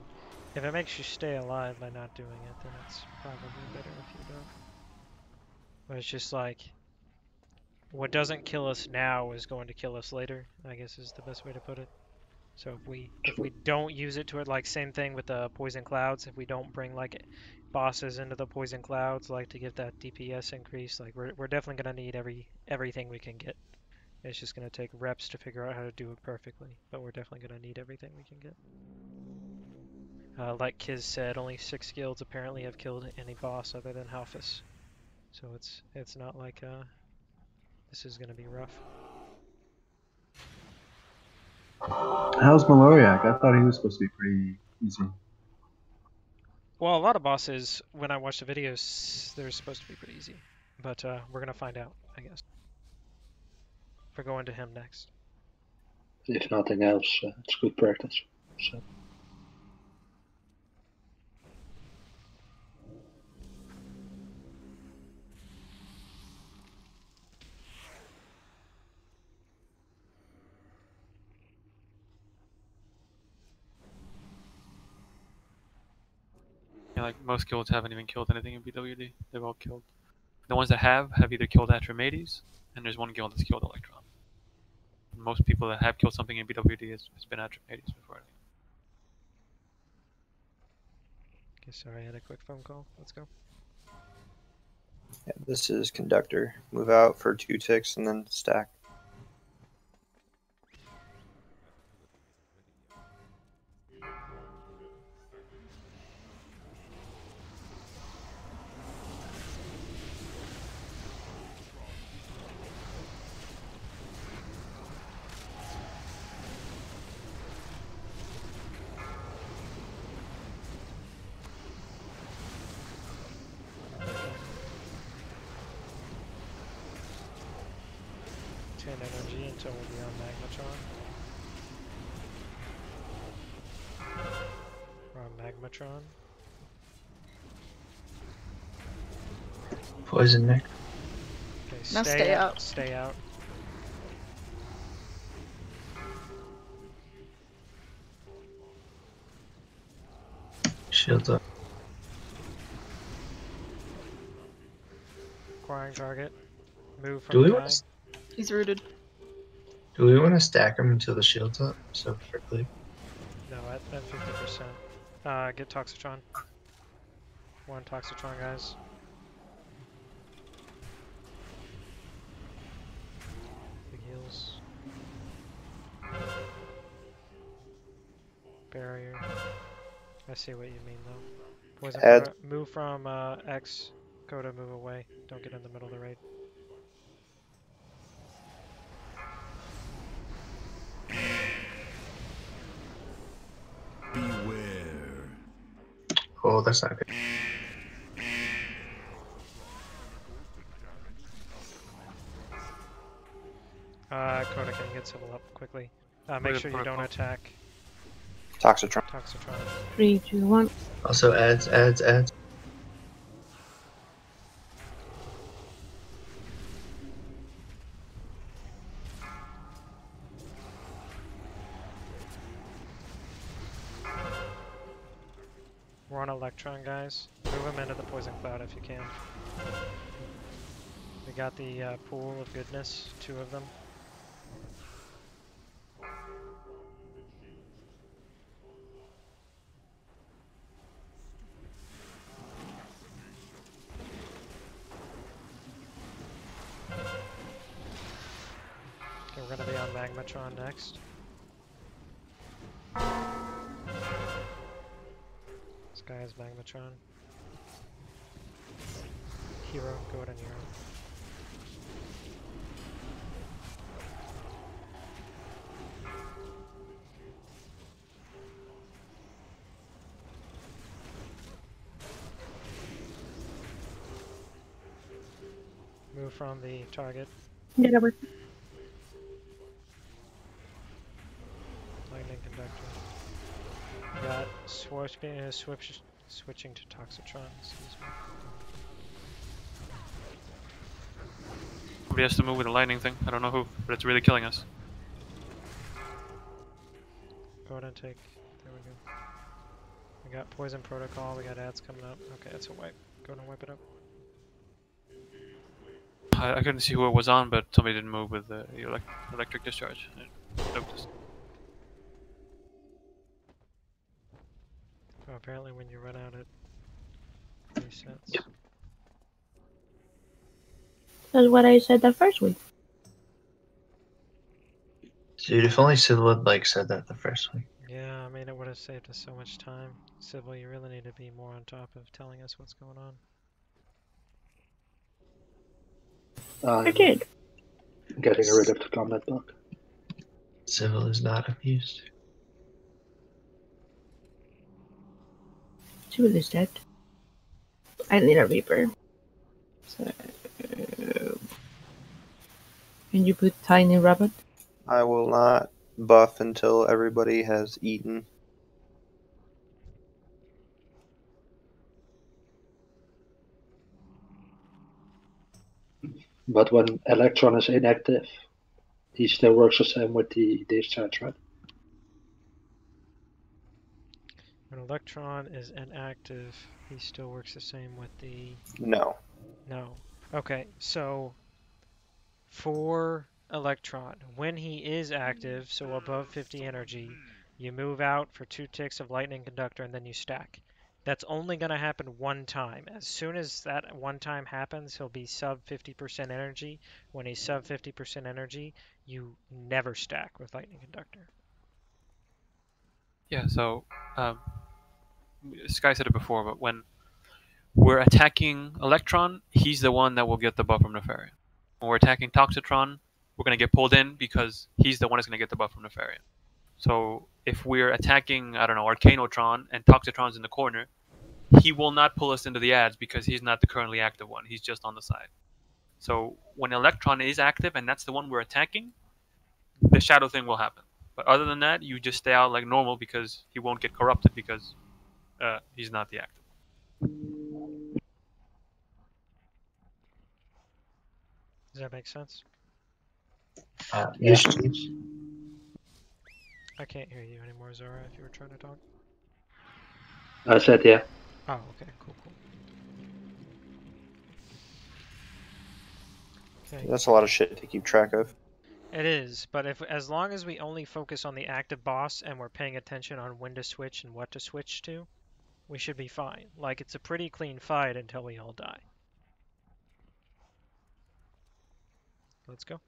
Speaker 3: if it makes you stay alive by not doing it, then it's probably better if you don't. But it's just like, what doesn't kill us now is going to kill us later, I guess is the best way to put it. So if we don't use it to it, like same thing with the poison clouds, if we don't bring like bosses into the poison clouds, like to get that DPS increase, like we're definitely gonna need everything we can get. It's just gonna take reps to figure out how to do it perfectly, but we're definitely gonna need everything we can get. Like Kiz said, only 6 guilds apparently have killed any boss other than Halphus. So it's not like this is gonna be rough.
Speaker 1: How's Maloriak? I thought he was supposed to be pretty easy.
Speaker 3: Well, a lot of bosses, when I watch the videos, they're supposed to be pretty easy. But we're gonna find out, I guess. We're going to him next.
Speaker 6: If nothing else, it's good practice. So.
Speaker 2: Yeah, like most guilds haven't even killed anything in BWD. They've all killed. The ones that have either killed Atromades, and there's one guild that's killed Electron. most people that have killed something in BWD has been Atrim Hades before.
Speaker 3: Okay, sorry, I had a quick phone call. Let's go.
Speaker 4: Yeah, this is Conductor. Move out for 2 ticks and then stack.
Speaker 3: Energy until we'll be on Magmatron. We're on Magmatron.
Speaker 7: Poison Nick.
Speaker 3: Okay,
Speaker 5: Now stay out.
Speaker 3: Stay out.
Speaker 7: Shields up.
Speaker 3: Acquiring target. Move
Speaker 7: Do
Speaker 3: from
Speaker 7: we
Speaker 3: guy.
Speaker 7: want to?
Speaker 5: He's rooted.
Speaker 7: Do we want to stack them until the shield's up? So for Cleve?
Speaker 3: No, at 50%. Get Toxitron. One Toxitron, guys. Big heals. Barrier. I see what you mean, though. Poison
Speaker 4: Add-
Speaker 3: Coda, move from X. Coda, move away. Don't get in the middle of the raid.
Speaker 8: Beware.
Speaker 7: Oh, that's not good.
Speaker 3: Coda, can you get civil up quickly? Make sure you don't attack
Speaker 4: Toxitron.
Speaker 3: Toxitron.
Speaker 10: 3, 2, 1.
Speaker 7: Also adds.
Speaker 3: We're on Electron, guys. Move him into the Poison Cloud if you can. We got the pool of goodness, 2 of them. Okay, we're gonna be on Magmatron next. This guy is Magmatron. Hero, go ahead and hero. Move from the target.
Speaker 10: Get over.
Speaker 3: Lightning Conductor. Got switching to Toxitron. Excuse me.
Speaker 2: Somebody has to move with the lightning thing. I don't know who, but it's really killing us.
Speaker 3: Go ahead and take. There we go. We got Poison Protocol. We got ads coming up. Okay, that's a wipe. Go ahead and wipe it up.
Speaker 2: I couldn't see who it was on, but somebody didn't move with the electric discharge. I noticed.
Speaker 3: Oh, apparently when you run out it resets.
Speaker 7: Yep.
Speaker 10: That's what I said the first week.
Speaker 7: Dude, if only Civil had like said that the first week.
Speaker 3: Yeah, I mean it would have saved us so much time. Civil, you really need to be more on top of telling us what's going on.
Speaker 10: I did.
Speaker 6: Getting rid of the combat bug.
Speaker 7: Civil is not amused.
Speaker 10: Civil is dead. I need a Reaper. So, can you put Tiny Rabbit?
Speaker 4: I will not buff until everybody has eaten.
Speaker 6: But when Electron is inactive, he still works the same with the discharge, right?
Speaker 3: When Electron is inactive, he still works the same with the...
Speaker 4: No.
Speaker 3: No. Okay, so for Electron. When he is active, so above 50 energy, you move out for 2 ticks of Lightning Conductor and then you stack. That's only going to happen one time. As soon as that one time happens, he'll be sub 50% energy. When he's sub 50% energy, you never stack with Lightning Conductor.
Speaker 2: Yeah, so Sky said it before, but when we're attacking Electron, he's the one that will get the buff from Nefarian. When we're attacking Toxitron, we're going to get pulled in because he's the one that's going to get the buff from Nefarian. So if we're attacking, I don't know, Arcanotron and Toxitron's in the corner, he will not pull us into the ads because he's not the currently active one. He's just on the side. So when Electron is active and that's the one we're attacking, the shadow thing will happen. But other than that, you just stay out like normal because he won't get corrupted because he's not the active.
Speaker 3: Does that make sense?
Speaker 7: Yes, please.
Speaker 3: I can't hear you anymore, Zora, if you were trying to talk.
Speaker 6: I said yeah.
Speaker 3: Oh, okay, cool. Okay.
Speaker 4: That's a lot of shit to keep track of.
Speaker 3: It is, but as long as we only focus on the active boss and we're paying attention on when to switch and what to switch to, we should be fine. Like, it's a pretty clean fight until we all die. Let's go.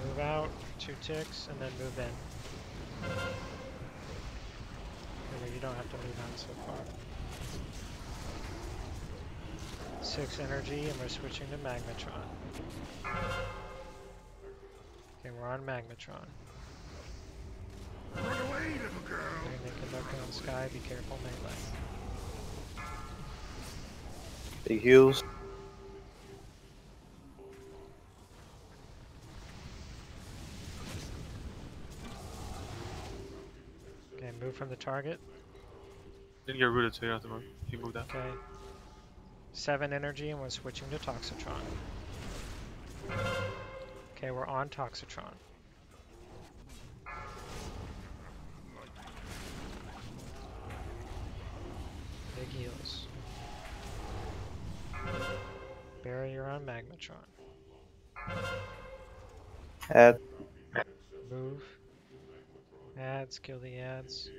Speaker 3: Move out, 2 ticks, and then move in. You don't have to move out so far. 6 energy, and we're switching to Magmatron. Okay, we're on Magmatron.
Speaker 8: Run away, little girl!
Speaker 3: Lightning Conductor on Sky, be careful melee.
Speaker 4: Big heals.
Speaker 3: Okay, move from the target.
Speaker 2: Didn't get rooted, so you don't have to move. You moved out.
Speaker 3: Okay. 7 energy, and we're switching to Toxitron. Okay, we're on Toxitron. Big heals. Barrier on Magmatron.
Speaker 4: Add.
Speaker 3: Move. Ads, kill the ads.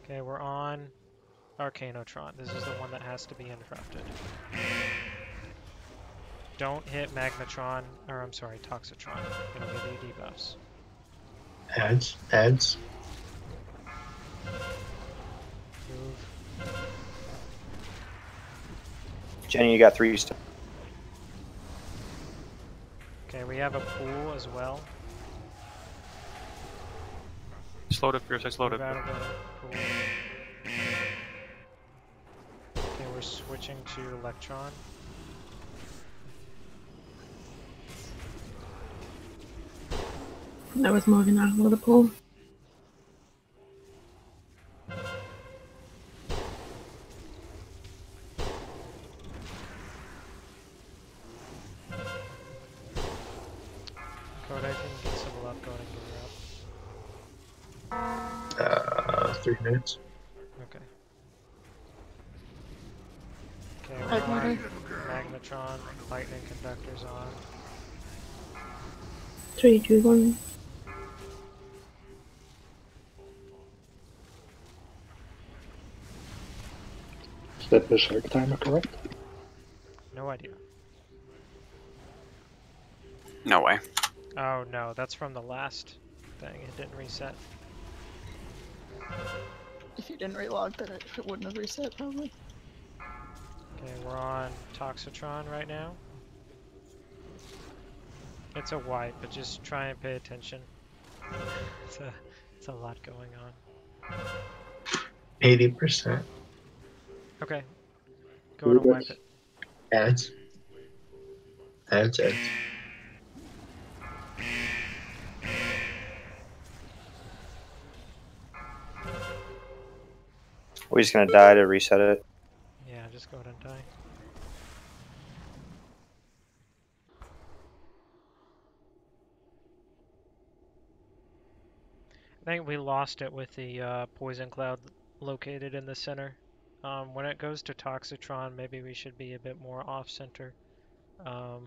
Speaker 3: Okay, we're on Arcanotron. This is the one that has to be interrupted. Don't hit Magmatron, or I'm sorry, Toxitron. It'll give you debuffs.
Speaker 7: Ads.
Speaker 3: Move.
Speaker 4: Jenny, you got 3 stuff.
Speaker 3: Okay, we have a pool as well.
Speaker 2: Slowed it, Fierce, I slowed it.
Speaker 3: Move out of the pool. Okay, we're switching to Electron.
Speaker 10: That was moving out of the pool.
Speaker 3: Code, I can get Civil up, Code, and get her up.
Speaker 7: 3 minutes.
Speaker 3: Okay. Okay,
Speaker 5: I'd
Speaker 3: we're on
Speaker 5: murder.
Speaker 3: Magmatron, Lightning Conductor's on.
Speaker 10: 3, 2, 1.
Speaker 6: Is that Berserk timer correct?
Speaker 3: No idea.
Speaker 9: No way.
Speaker 3: Oh no, that's from the last thing. It didn't reset.
Speaker 5: If you didn't relog, then it wouldn't have reset, probably.
Speaker 3: Okay, we're on Toxitron right now. It's a wipe, but just try and pay attention. It's a lot going on.
Speaker 7: 80%.
Speaker 3: Okay, Go to wipe it.
Speaker 7: Ads. Ads.
Speaker 4: We're just gonna die to reset it.
Speaker 3: Yeah, just go ahead and die. I think we lost it with the poison cloud located in the center. When it goes to Toxitron, maybe we should be a bit more off-center. I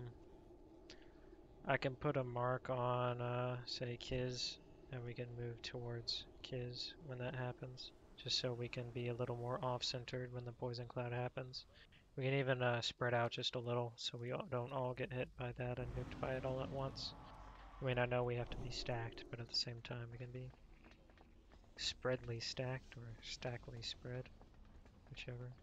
Speaker 3: can put a mark on, say, Kiz, and we can move towards Kiz when that happens, just so we can be a little more off-centered when the poison cloud happens. We can even spread out just a little, so we don't all get hit by that and nuked by it all at once. I mean, I know we have to be stacked, but at the same time, we can be spreadly stacked or stackly spread, whichever.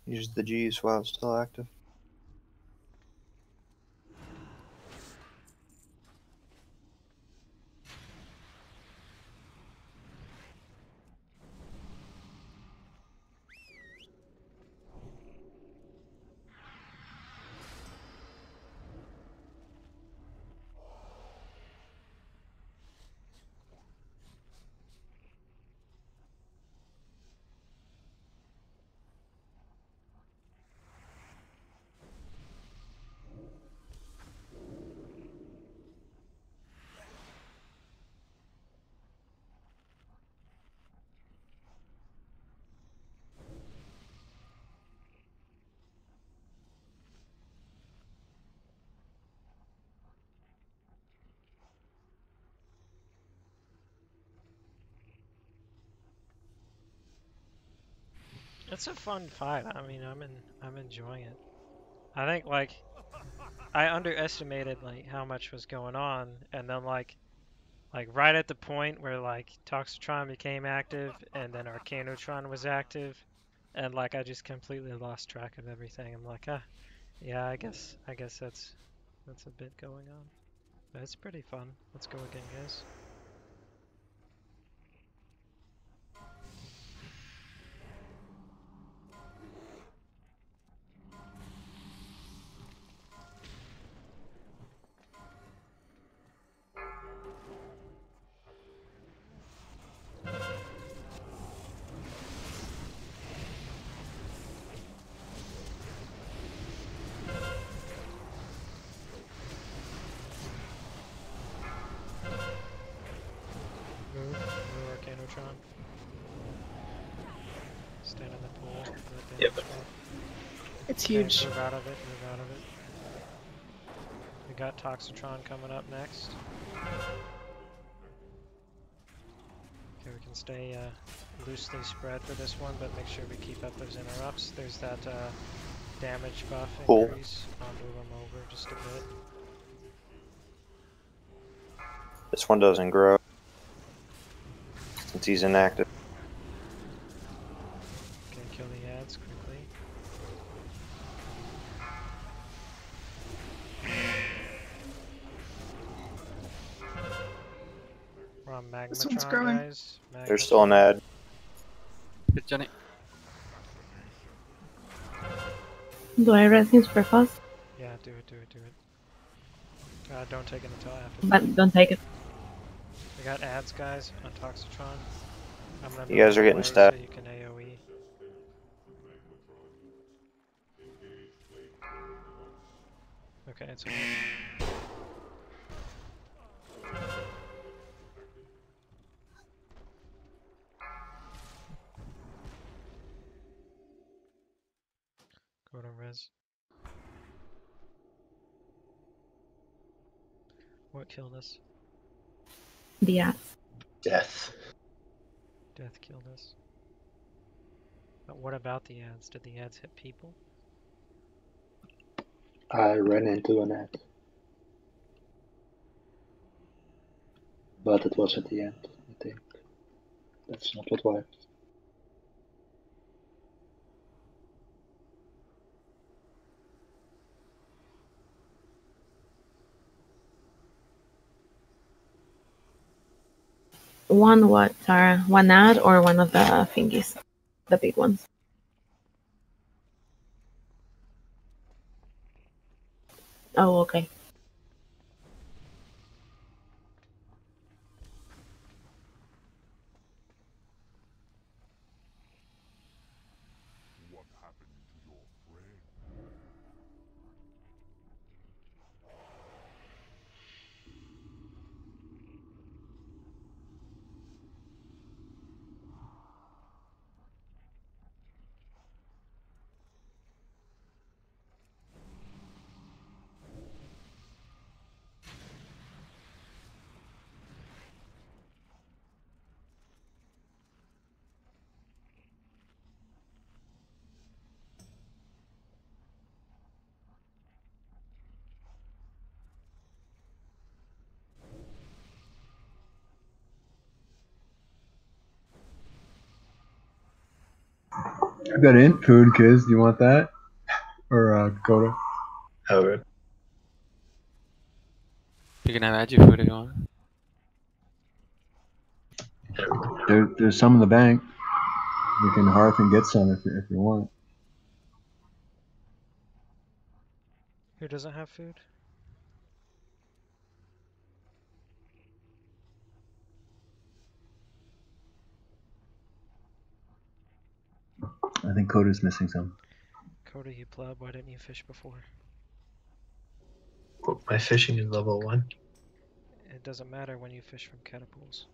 Speaker 4: Use the G's while it's still active.
Speaker 3: It's a fun fight. I mean, I'm enjoying it. I think like I underestimated like how much was going on, and then like right at the point where like Toxitron became active and then Arcanotron was active, and like I just completely lost track of everything. I'm like, yeah, I guess that's a bit going on. But it's pretty fun. Let's go again, guys. Move Arcanotron. Stand in the pool.
Speaker 7: Yep.
Speaker 5: It's
Speaker 3: Okay,
Speaker 5: huge.
Speaker 3: Move out of it. Move out of it. We got Toxitron coming up next. Okay, we can stay loosely spread for this one, but make sure we keep up those interrupts. There's that damage buff increase. I'll move them over just a bit.
Speaker 4: This one doesn't grow since he's inactive.
Speaker 3: Okay, kill the ads quickly. We're on
Speaker 5: This one's
Speaker 3: Magmatron,
Speaker 5: growing.
Speaker 3: guys.
Speaker 4: There's still an ad.
Speaker 2: Hit Jenny.
Speaker 10: Do I res him super fast?
Speaker 3: Yeah, do it. Don't take it until after.
Speaker 10: But don't take it.
Speaker 3: We got ads, guys, on Toxitron. I'm gonna
Speaker 4: You
Speaker 3: move
Speaker 4: guys are
Speaker 3: away
Speaker 4: getting stabbed.
Speaker 3: so you can AoE. Okay, it's okay. Go to res. What killed us?
Speaker 10: The ads.
Speaker 7: Death.
Speaker 3: Death killed us. But what about the ads? Did the ads hit people?
Speaker 6: I ran into an ad, but it was at the end, I think. That's not what wiped.
Speaker 10: One what, Tara? One ad or one of the thingies? The big ones. Oh, okay.
Speaker 1: I got in food, kids. Do you want that? Or Coda?
Speaker 7: However,
Speaker 2: You can have agi food if you want.
Speaker 1: There's some in the bank. You can hearth and get some if you want.
Speaker 3: Who doesn't have food?
Speaker 1: I think Coda's missing some.
Speaker 3: Coda, you pleb, why didn't you fish before?
Speaker 7: well, my fishing is level 1.
Speaker 3: It doesn't matter when you fish from catapults.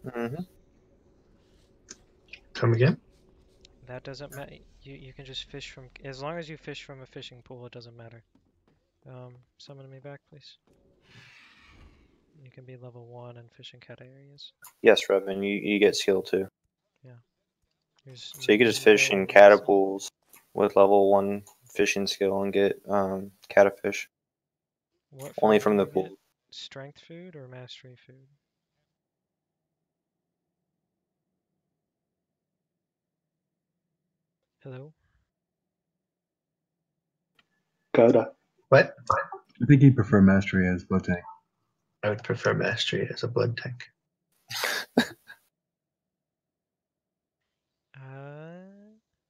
Speaker 4: Mm-hmm.
Speaker 7: Come again?
Speaker 3: That doesn't matter. You can just fish from, as long as you fish from a fishing pool, it doesn't matter. Summon me back, please. You can be level 1 and fish in cat areas.
Speaker 4: Yes, Revan, you get skill too. So you can just fish in catapults with level 1 fishing skill and get catafish.
Speaker 3: What
Speaker 4: Only
Speaker 3: food
Speaker 4: from
Speaker 3: do
Speaker 4: the
Speaker 3: you
Speaker 4: pool.
Speaker 3: get? Strength food or mastery food? Hello?
Speaker 6: Coda.
Speaker 7: What?
Speaker 1: I think he'd prefer mastery as blood tank.
Speaker 7: I would prefer mastery as a blood tank.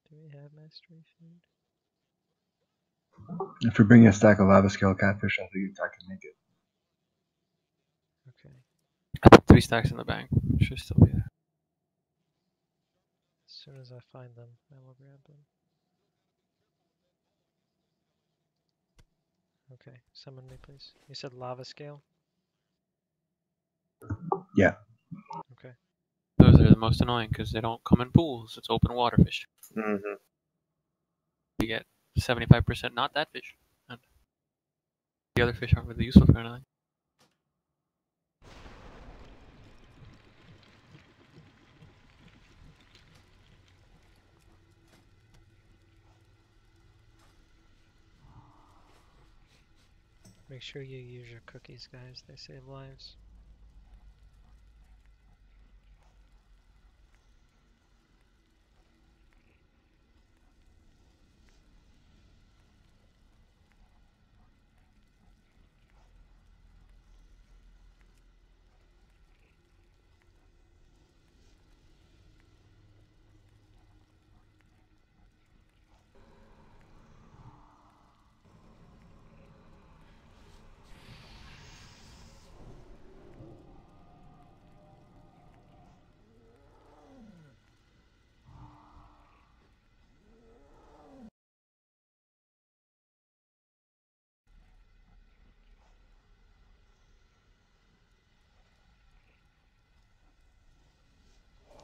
Speaker 3: Do we have mastery food?
Speaker 1: If we bring a stack of lava scale catfish, I think I can make it.
Speaker 3: Okay.
Speaker 2: I put 3 stacks in the bank. Should still be there.
Speaker 3: As soon as I find them, I will grab them. Okay, summon me, please. You said lava scale?
Speaker 1: Yeah.
Speaker 3: Okay.
Speaker 2: Those are the most annoying because they don't come in pools. It's open water fish.
Speaker 4: Mm-hmm.
Speaker 2: You get 75% not that fish. And the other fish aren't really useful for anything.
Speaker 3: Make sure you use your cookies, guys. They save lives.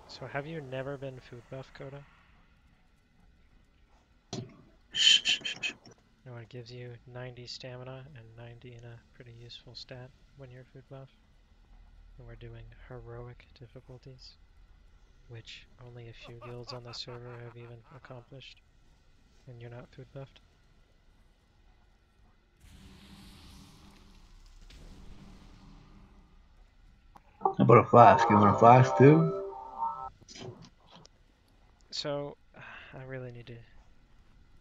Speaker 3: So have you never been food buff, Coda? No, it gives you 90 stamina and 90 in a pretty useful stat when you're food buff. And we're doing heroic difficulties, which only a few guilds on the server have even accomplished. And you're not food buffed?
Speaker 1: How about a flask? You want a flask too?
Speaker 3: So, I really need to...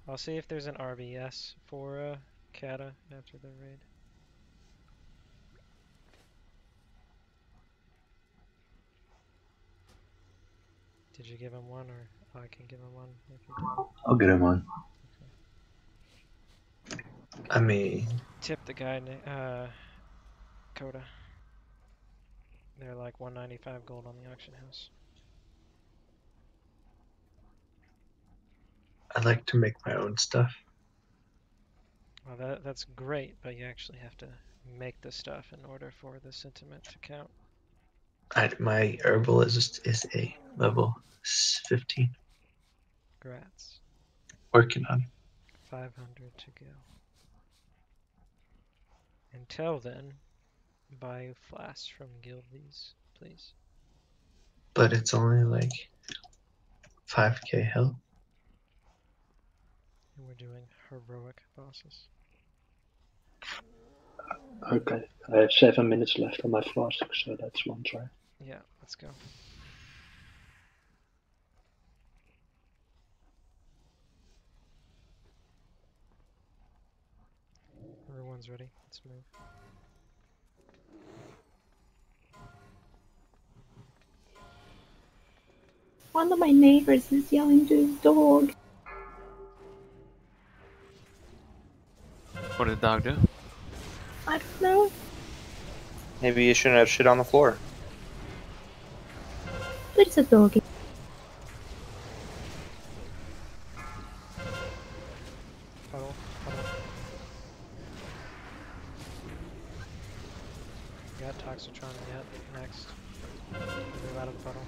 Speaker 3: I'll see if there's an RBS for Kata after the raid. Did you give him one, or I can give him one if you did?
Speaker 1: I'll get him one.
Speaker 7: I mean,
Speaker 3: Tip the guy, Coda. They're like 195 gold on the auction house.
Speaker 7: I like to make my own stuff.
Speaker 3: Well, that's great, but you actually have to make the stuff in order for the sentiment to count.
Speaker 7: My herbal is a level 15.
Speaker 3: Grats.
Speaker 7: Working on it.
Speaker 3: 500 to go. Until then, buy flasks from Guildies, please.
Speaker 7: But it's only like 5k health.
Speaker 3: And we're doing heroic bosses.
Speaker 6: Okay, I have 7 minutes left on my flask, so that's one try.
Speaker 3: Yeah, let's go. Everyone's ready. Let's move.
Speaker 10: One of my neighbors is yelling to his dog.
Speaker 2: What did the dog do?
Speaker 10: I don't know.
Speaker 4: Maybe you shouldn't have shit on the floor.
Speaker 10: But it's a doggy.
Speaker 3: Puddle. Got Toxitron yet. Next. Move out of the puddle.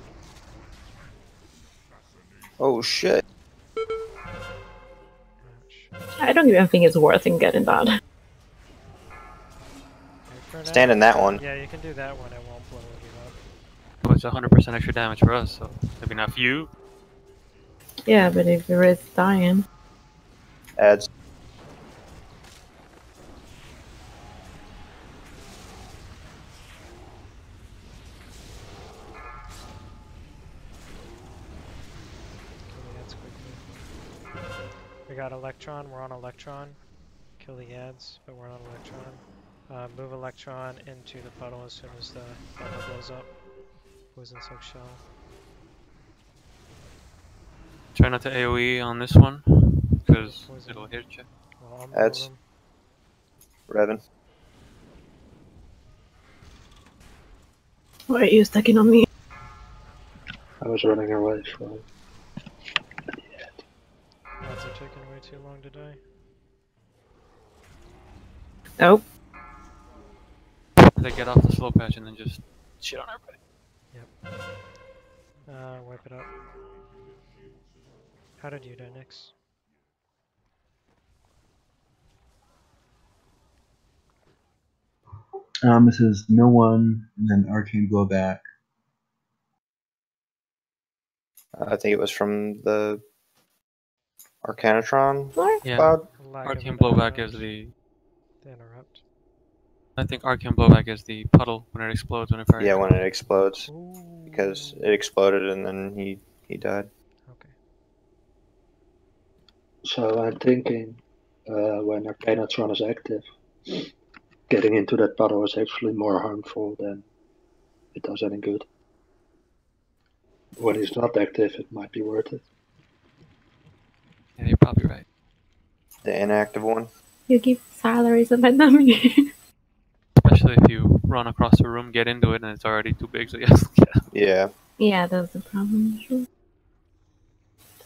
Speaker 4: Oh shit.
Speaker 10: I don't even think it's worth in getting that.
Speaker 4: Stand in that one.
Speaker 3: Yeah, you can do that one. It won't blow you up.
Speaker 2: Well, it's 100% extra damage for us, so maybe not for you.
Speaker 10: Yeah, but if you're dying.
Speaker 4: Adds.
Speaker 3: We got Electron, we're on Electron. Kill the ads, but we're on Electron. Move Electron into the puddle as soon as the puddle blows up. Poison Soak Shell.
Speaker 2: Try not to AoE on this one, because it'll hit you.
Speaker 3: Well,
Speaker 4: Ads. Revan.
Speaker 10: Why are you stacking on me?
Speaker 6: I was running away from it.
Speaker 3: Ads are taking way too long to die.
Speaker 10: Nope.
Speaker 2: They get off the slow patch and then just shit on everybody.
Speaker 3: Yep. Wipe it up. How did you die, Nyx?
Speaker 1: This is no one, and then arcane blowback.
Speaker 4: I think it was from the Arcanatron
Speaker 2: Yeah.
Speaker 4: cloud.
Speaker 2: Arcane blowback is the.
Speaker 3: They interrupt.
Speaker 2: I think arcane blowback is the puddle when it explodes when it fires.
Speaker 4: Yeah, when it explodes.
Speaker 3: Ooh.
Speaker 4: Because it exploded and then he died.
Speaker 3: Okay.
Speaker 6: So I'm thinking, when Arcanatron is active, getting into that puddle is actually more harmful than it does any good. When he's not active, it might be worth it.
Speaker 2: Yeah, you're probably right.
Speaker 4: The inactive one.
Speaker 10: You give salaries of enemy.
Speaker 2: Especially if you run across the room, get into it, and it's already too big, so you have to get out.
Speaker 4: Yeah.
Speaker 10: Yeah, that's the problem. Sure.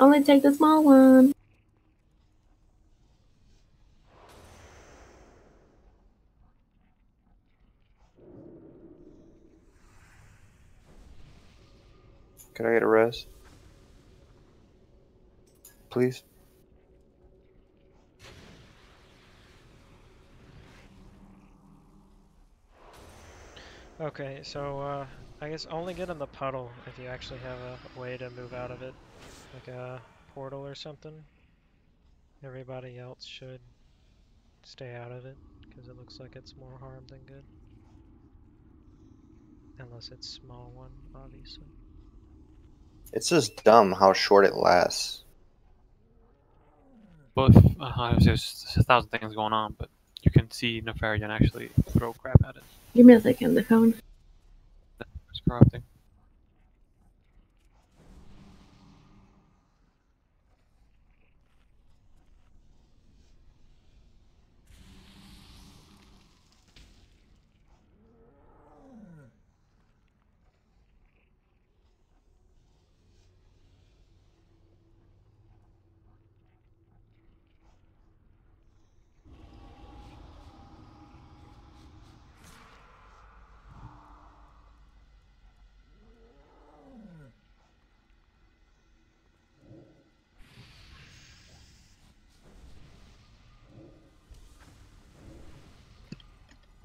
Speaker 10: Only take the small one.
Speaker 4: Could I get a res? Please?
Speaker 3: Okay, so I guess only get in the puddle if you actually have a way to move out of it. Like a portal or something. Everybody else should stay out of it, because it looks like it's more harm than good. Unless it's small one, obviously.
Speaker 4: It's just dumb how short it lasts.
Speaker 2: Both, there's 1,000 things going on, but you can see Nefarian actually throw crap at it.
Speaker 10: Give me a second, the phone.
Speaker 2: It's corrupting.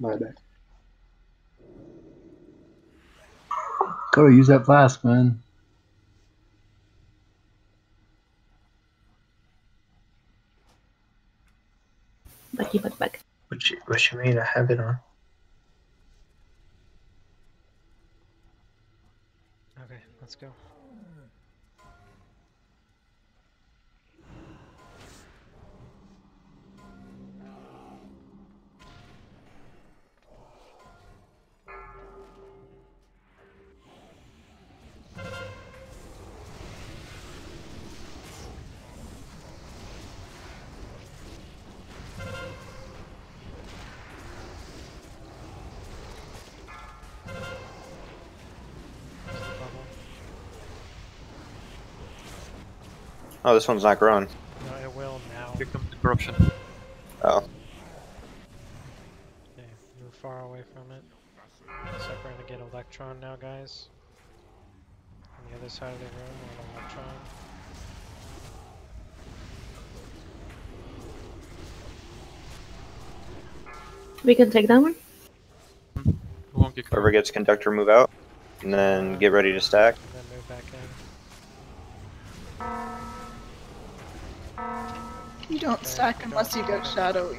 Speaker 6: My bad.
Speaker 1: Gotta use that flask, man.
Speaker 10: Bucky, back.
Speaker 7: What you mean? I have it on.
Speaker 3: Okay, let's go.
Speaker 4: Oh, this one's not growing.
Speaker 3: No, it will now.
Speaker 2: Here comes the corruption.
Speaker 4: Oh.
Speaker 3: Okay, move far away from it. Looks like we're gonna get Electron now, guys. On the other side of the room, we're on Electron.
Speaker 10: We can take that one.
Speaker 2: We won't get
Speaker 4: Whoever gets conductor, move out. And then get ready to stack.
Speaker 3: And then move back in.
Speaker 5: You don't stack unless you go shadowy.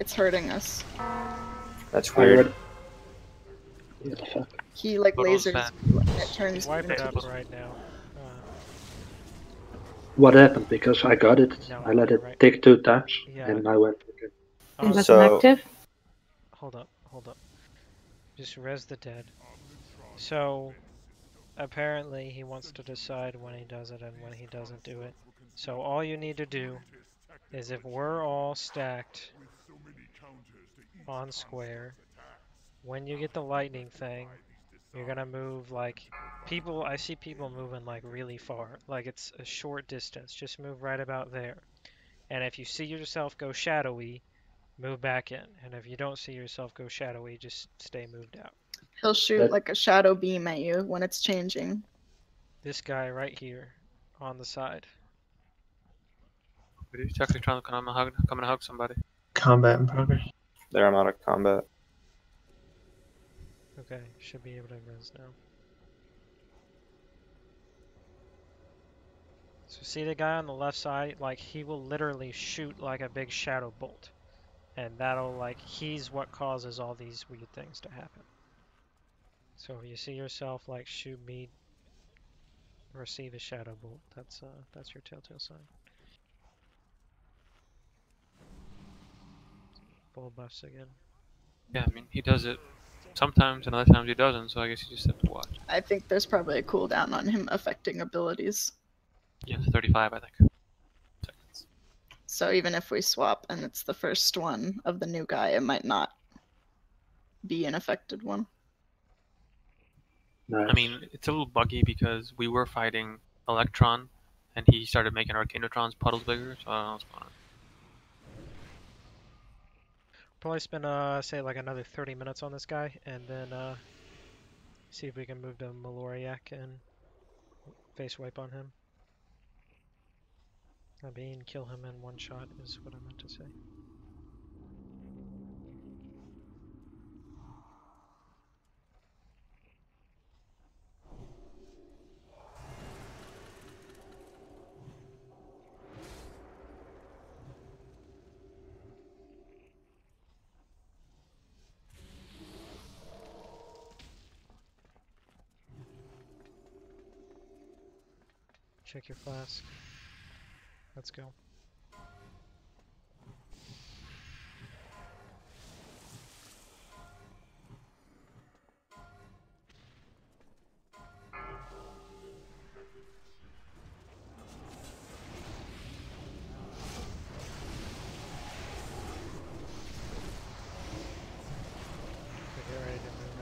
Speaker 5: It's hurting us.
Speaker 4: That's
Speaker 6: I
Speaker 4: weird.
Speaker 6: already. What the fuck?
Speaker 5: He like
Speaker 2: Photos
Speaker 5: lasers
Speaker 2: back.
Speaker 5: you and it turns you
Speaker 3: Wipe it
Speaker 5: into
Speaker 3: up right now.
Speaker 6: What happened? Because I got it,
Speaker 3: No,
Speaker 6: I let
Speaker 3: you're
Speaker 6: it
Speaker 3: right.
Speaker 6: tick 2 times,
Speaker 3: Yeah.
Speaker 6: and I went. Okay.
Speaker 10: It wasn't
Speaker 4: So-
Speaker 10: active.
Speaker 3: Hold up. Just res the dead. So, apparently he wants to decide when he does it and when he doesn't do it. So all you need to do is if we're all stacked on square, when you get the lightning thing, you're gonna move like people. I see people moving like really far, like it's a short distance. Just move right about there. And if you see yourself go shadowy, move back in. And if you don't see yourself go shadowy, just stay moved out.
Speaker 5: He'll shoot
Speaker 6: That-
Speaker 5: like a shadow beam at you when it's changing.
Speaker 3: This guy right here on the side.
Speaker 2: He's actually trying to come and hug somebody.
Speaker 7: Combat in progress.
Speaker 4: There, I'm out of combat.
Speaker 3: Okay, should be able to res now. So see the guy on the left side? Like, he will literally shoot like a big shadow bolt. And that'll, like, he's what causes all these weird things to happen. So if you see yourself, like, shoot me, receive a shadow bolt, that's your telltale sign. Full buffs again.
Speaker 2: Yeah, I mean, he does it sometimes and other times he doesn't, so I guess you just have to watch.
Speaker 5: I think there's probably a cooldown on him affecting abilities.
Speaker 2: Yeah, 35, I think. Seconds.
Speaker 5: So even if we swap and it's the first one of the new guy, it might not be an affected one.
Speaker 6: Nice.
Speaker 2: I mean, it's a little buggy because we were fighting Electron and he started making Arcanotron's puddles bigger, so I don't know what's going on.
Speaker 3: Probably spend, say, like another 30 minutes on this guy, and then, see if we can move to Maloriak and face wipe on him. I mean, kill him in one shot is what I meant to say. Check your flask. Let's go. So get ready to move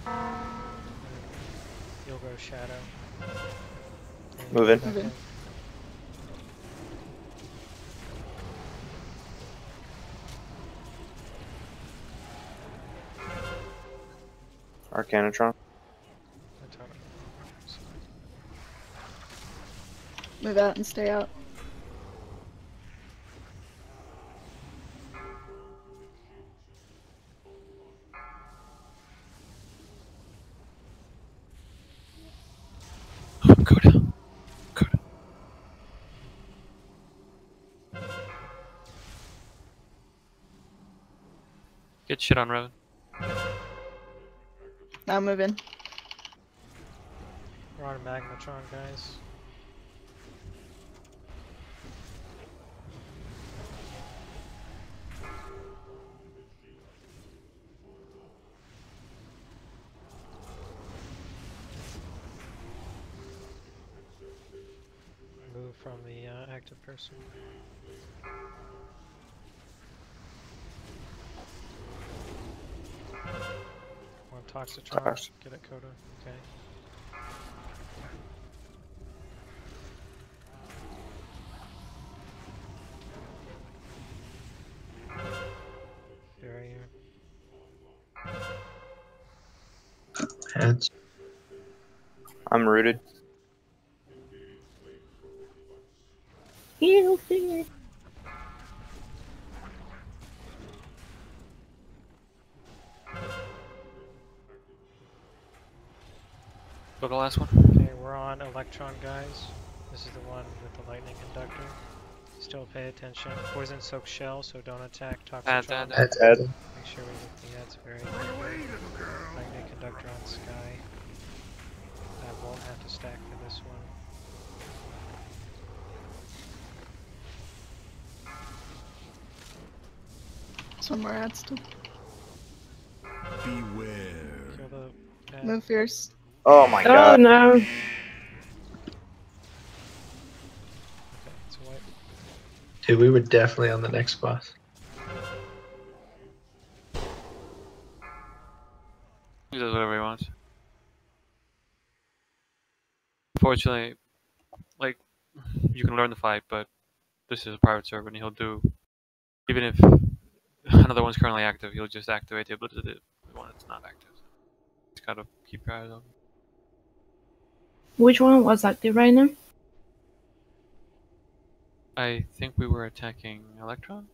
Speaker 3: out. You'll go shadow. And
Speaker 4: Move in.
Speaker 3: back
Speaker 5: Move in.
Speaker 4: Arcanatron.
Speaker 5: Move out and stay out.
Speaker 2: Go down. Go down. Get shit on Revan.
Speaker 5: Now move in.
Speaker 3: We're on Magmatron, guys. Move from the active person. On Toxitron.
Speaker 4: Tox.
Speaker 3: Get it, Coda. Okay. Barrier.
Speaker 7: Heads.
Speaker 4: I'm rooted.
Speaker 10: Heal figure.
Speaker 2: Go to the last one.
Speaker 3: Okay, we're on Electron, guys. This is the one with the lightning conductor. Still pay attention. Poison soaked shell, so don't attack Toxitron.
Speaker 2: Add.
Speaker 7: Heads.
Speaker 4: Ed.
Speaker 3: Make sure we get the ads very lightning conductor on Sky. I won't have to stack for this one.
Speaker 5: Somewhere at still.
Speaker 8: Beware.
Speaker 3: Kill the ad.
Speaker 5: Move fierce.
Speaker 4: Oh my
Speaker 10: Oh
Speaker 4: god.
Speaker 10: no.
Speaker 3: Okay, it's a wipe.
Speaker 7: Dude, we were definitely on the next boss.
Speaker 2: He does whatever he wants. Fortunately, like, you can learn the fight, but this is a private server, and he'll do, even if another one's currently active, he'll just activate the ability to the one that's not active. Just gotta keep your eyes open.
Speaker 10: Which one was active right now?
Speaker 2: I think we were attacking Electron,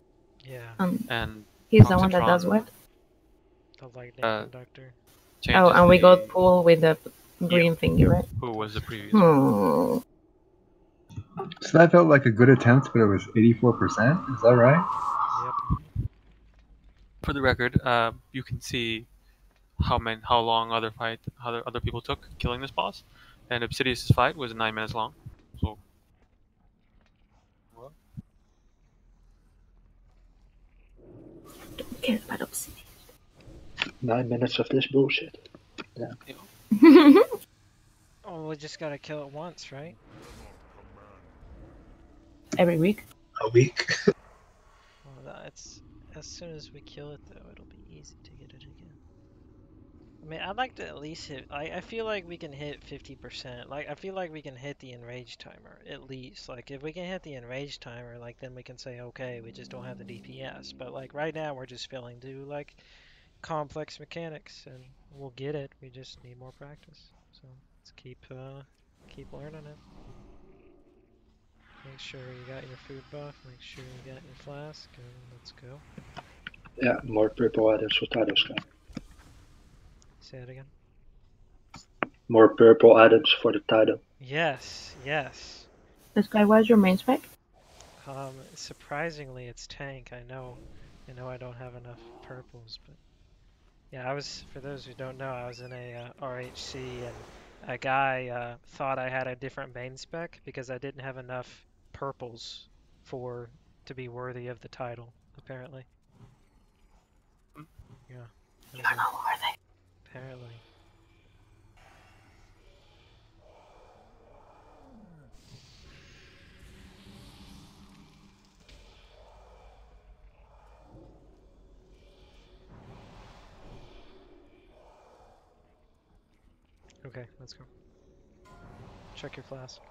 Speaker 3: Yeah,
Speaker 2: and
Speaker 10: He's the one that does
Speaker 2: Toxitron,
Speaker 10: what?
Speaker 3: the lightning conductor.
Speaker 2: changes
Speaker 10: Oh, and we
Speaker 2: the-
Speaker 10: got pulled with the green finger, right?
Speaker 2: who was the previous.
Speaker 10: Hmm.
Speaker 1: So that felt like a good attempt, but it was 84%. Is that right?
Speaker 3: Yep.
Speaker 2: For the record, you can see how long other people took killing this boss, and Obsidious' fight was 9 minutes long. So
Speaker 10: Don't care about Obsidian.
Speaker 6: 9 minutes of this bullshit.
Speaker 3: Oh, we just gotta kill it once, right?
Speaker 10: Every week.
Speaker 7: A week.
Speaker 3: Well, that's as soon as we kill it, though, it'll be easy to get it again. I mean, I'd like to at least hit. I feel like we can hit 50%. Like, I feel like we can hit the enrage timer at least. Like, if we can hit the enrage timer, like, then we can say, okay, we just don't have the DPS. But like right now, we're just failing to do like complex mechanics, and we'll get it. We just need more practice. So let's keep learning it. Make sure you got your food buff. Make sure you got your flask, and let's go.
Speaker 6: Yeah, more purple items for Tidal Sky.
Speaker 3: Say it again.
Speaker 6: More purple items for the Tidal.
Speaker 3: Yes, yes.
Speaker 10: This guy was your main spec?
Speaker 3: Surprisingly, it's tank. I know I don't have enough purples, but Yeah, I was, for those who don't know, I was in a RHC, and a guy thought I had a different main spec because I didn't have enough purples to be worthy of the title, apparently. Yeah.
Speaker 10: You don't know who are they?
Speaker 3: Apparently. Okay, let's go. Check your flask.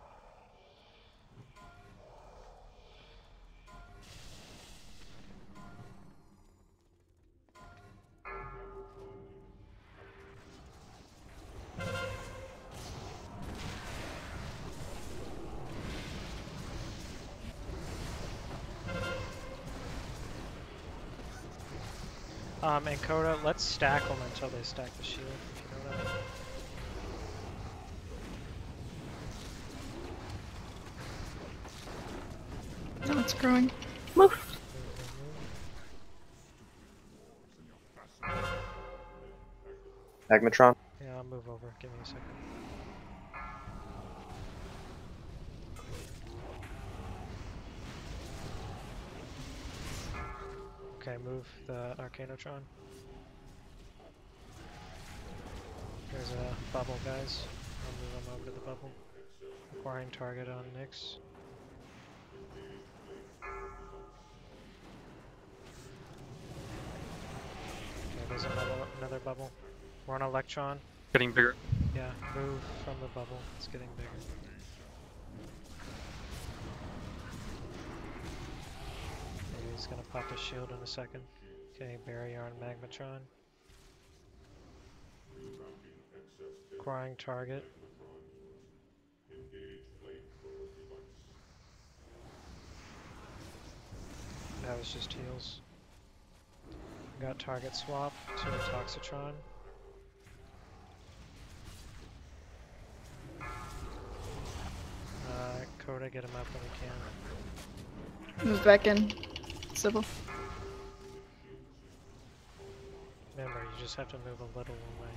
Speaker 3: And Coda, let's stack them until they stack the shield, if you know what I mean.
Speaker 5: No, it's growing.
Speaker 10: Move.
Speaker 4: Magmatron.
Speaker 3: Yeah, I'll move over. Give me a second. Okay, move the Arcanotron. There's a bubble, guys. I'll move them over to the bubble. Acquiring target on Nyx. Okay, there's another bubble. We're on Electron.
Speaker 2: Getting bigger.
Speaker 3: Yeah, move from the bubble. It's getting bigger. Okay, he's gonna pop his shield in a second. Okay, barrier on Magmatron. Acquiring target. That was just heals. Got target swap to the Toxitron. Coda, get him up when we can.
Speaker 5: Move back in. Sybil.
Speaker 3: Remember, you just have to move a little away.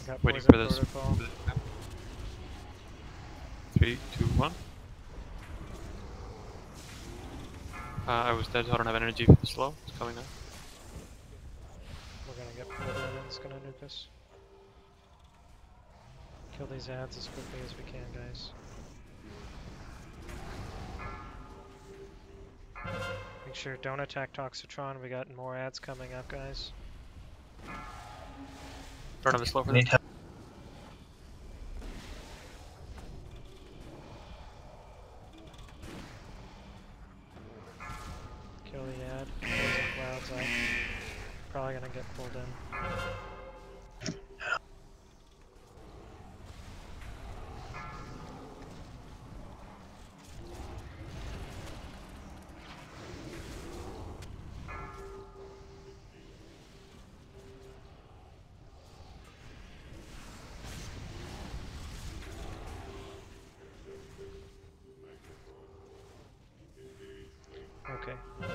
Speaker 3: Got
Speaker 2: Waiting
Speaker 3: poison
Speaker 2: for this.
Speaker 3: protocol.
Speaker 2: 3, 2, 1. I was dead, so I don't have energy for the slow. It's coming now.
Speaker 3: We're gonna get pulled in and it's gonna nuke us. Kill these ads as quickly as we can, guys. Make sure don't attack Toxitron. We got more ads coming up, guys.
Speaker 2: Don't have a slow for
Speaker 7: Need
Speaker 2: this.
Speaker 7: help.
Speaker 3: Kill the ad. Poison clouds up. Probably gonna get pulled in. Okay. Do you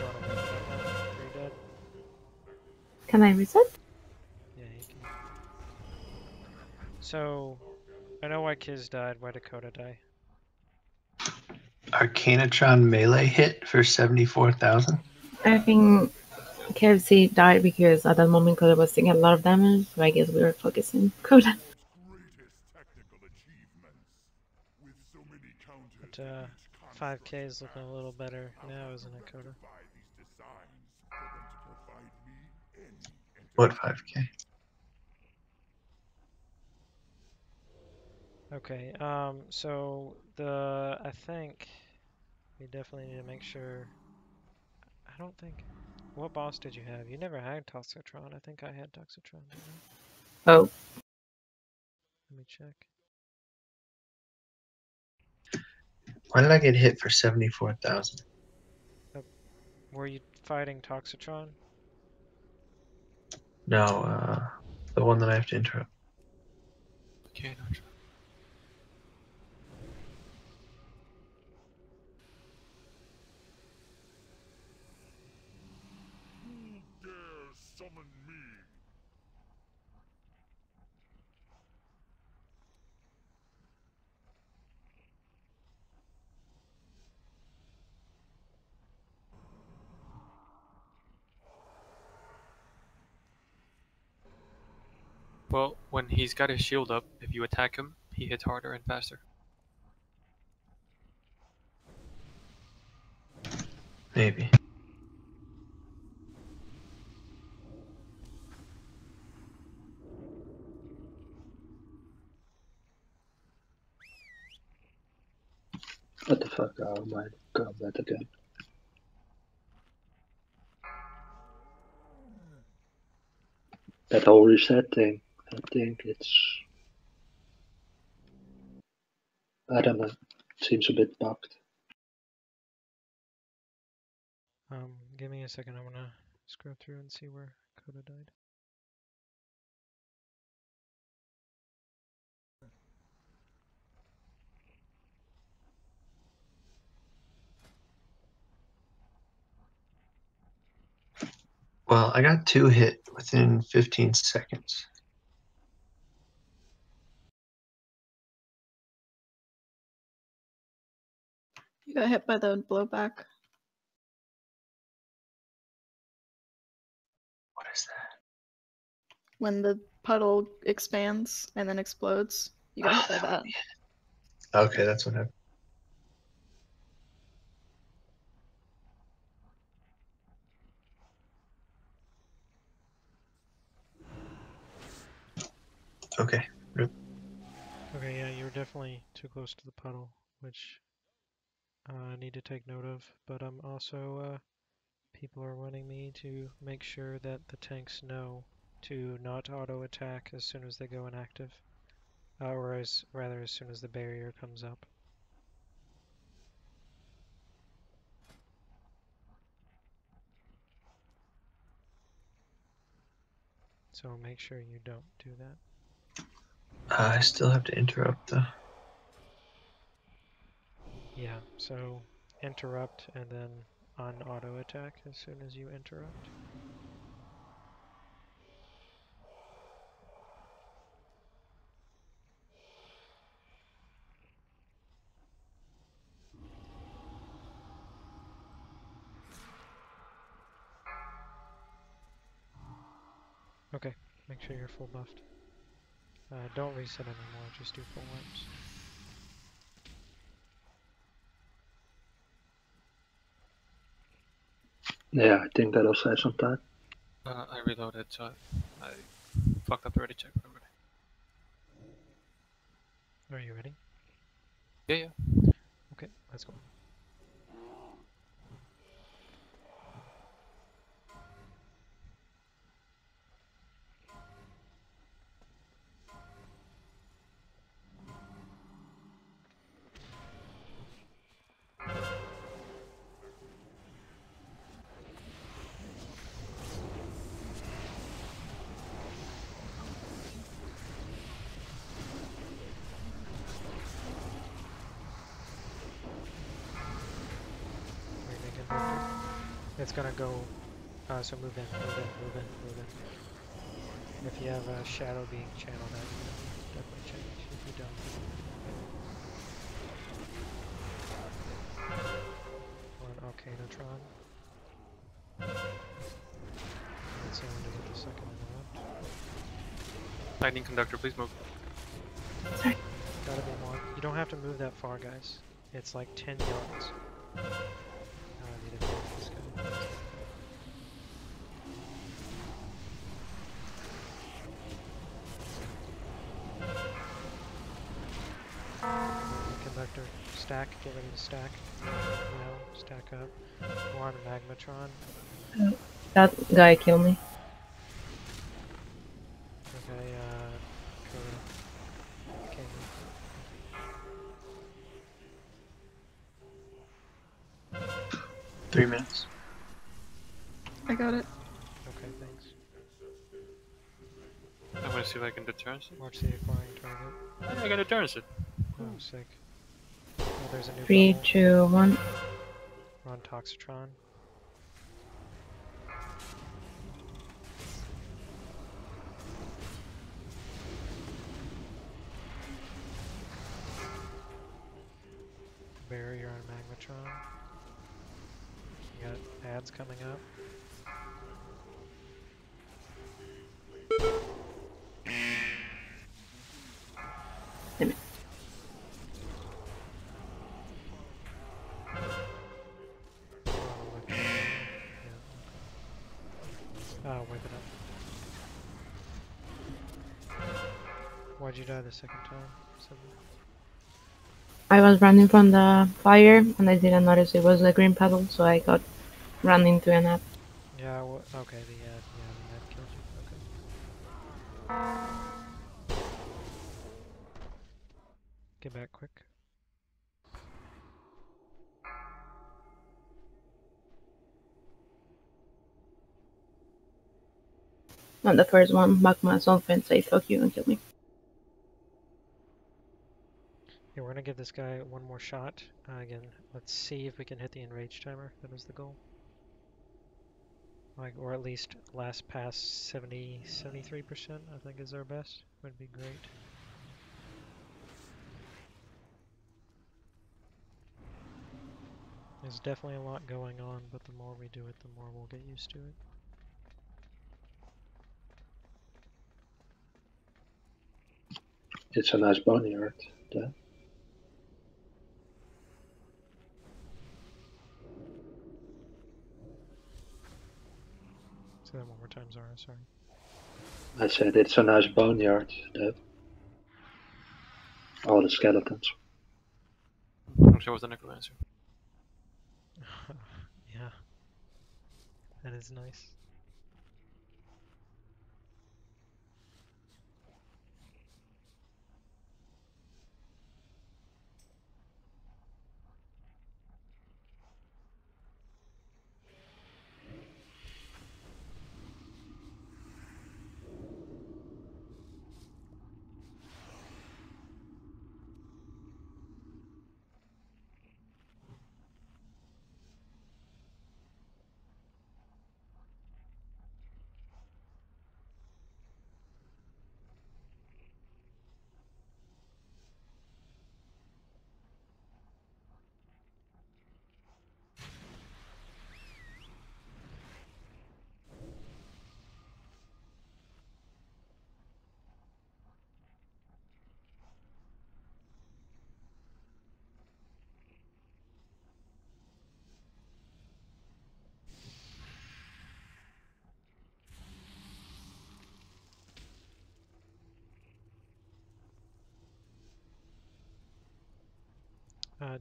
Speaker 3: wanna move that one? 3 dead?
Speaker 10: Can I reset?
Speaker 3: Yeah, you can. So, I know why Kiz died. Why did Coda die?
Speaker 7: Arcanotron melee hit for 74,000.
Speaker 10: I think KFC died because at that moment Coda was taking a lot of damage, so I guess we were focusing Coda.
Speaker 3: But 5K is looking a little better now, isn't it, Coda?
Speaker 7: What 5k?
Speaker 3: Okay, so I think we definitely need to make sure. I don't think. What boss did you have? You never had Toxitron. I think I had Toxitron, didn't I?
Speaker 10: Oh,
Speaker 3: Let me check.
Speaker 7: Why did I get hit for 74,000?
Speaker 3: Were you fighting Toxitron?
Speaker 7: No, the one that I have to interrupt.
Speaker 2: Okay, no. Well, when he's got his shield up, if you attack him, he hits harder and faster.
Speaker 7: Maybe.
Speaker 6: What the fuck? Oh my god, that again. That whole reset thing, I think it's... I don't know, it seems a bit bugged.
Speaker 3: Give me a second, I'm gonna scroll through and see where Coda died.
Speaker 7: Well, I got 2 hit within 15 seconds.
Speaker 5: You got hit by the blowback.
Speaker 7: What is that?
Speaker 5: When the puddle expands and then explodes, you got hit by that.
Speaker 7: Okay, that's what happened. Okay.
Speaker 3: Okay, yeah, you were definitely too close to the puddle, which I need to take note of. But I'm also, people are wanting me to make sure that the tanks know to not auto attack as soon as they go inactive, or rather as soon as the barrier comes up. So make sure you don't do that.
Speaker 7: I still have to interrupt though.
Speaker 3: Yeah, so interrupt and then un-auto attack as soon as you interrupt. Okay, make sure you're full buffed. Don't reset anymore, just do full wipes.
Speaker 6: Yeah, I think that'll save some time.
Speaker 2: I reloaded, so I fucked up the ready check for everybody.
Speaker 3: Are you ready?
Speaker 2: Yeah, yeah.
Speaker 3: Okay, let's go. It's gonna go, so move in. If you have a shadow being channeled at you, definitely change. If you don't, on Arcanatron. Need someone to get the second interrupt.
Speaker 2: Lightning Conductor, please move.
Speaker 10: Sorry.
Speaker 3: Gotta be more. You don't have to move that far, guys. It's like 10 yards. Now I need to move this guy. Conductor, stack, get ready to stack. Now, stack up. More on Magmatron.
Speaker 10: That guy killed me.
Speaker 3: Okay, Coda. Okay.
Speaker 7: 3 minutes.
Speaker 5: I got it.
Speaker 3: Okay, thanks.
Speaker 2: I'm gonna see if I can deterrence it.
Speaker 3: Watch the acquiring target.
Speaker 2: I got deterrence it.
Speaker 3: Oh, sick. Oh, there's a new
Speaker 10: 3,
Speaker 3: bubble.
Speaker 10: 2, 1.
Speaker 3: We're on Toxitron. Barrier on Magmatron. You got ads coming up. Why'd you die the second time?
Speaker 10: I was running from the fire and I didn't notice it was the green puddle, so I got run into an app.
Speaker 3: Yeah, okay, the ad killed you. Okay. Get back quick.
Speaker 10: Not the first one, Magma's own friend say fuck you and kill me.
Speaker 3: Yeah, we're gonna give this guy one more shot. Again, let's see if we can hit the enrage timer. That is the goal. Like, or at least last pass 73%, I think is our best. Would be great. There's definitely a lot going on, but the more we do it, the more we'll get used to it.
Speaker 6: It's a nice boneyard there.
Speaker 3: Say that one more time, Zara, sorry.
Speaker 6: I said it's a nice boneyard there. All the skeletons.
Speaker 2: I'm sure it was the necromancer.
Speaker 3: Yeah. That is nice.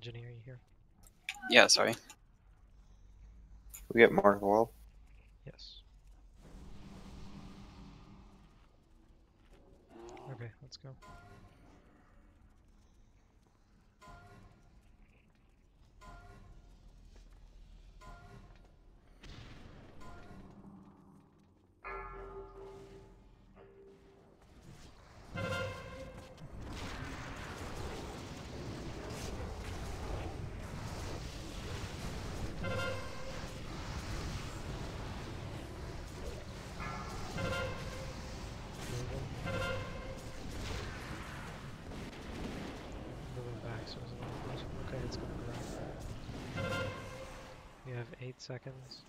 Speaker 3: Jenny, are you here?
Speaker 9: Yeah, sorry.
Speaker 4: We get Mark World.
Speaker 3: Yes. Okay, let's go. Moving back so it's a little closer. Okay, it's gonna grow. We have 8 seconds.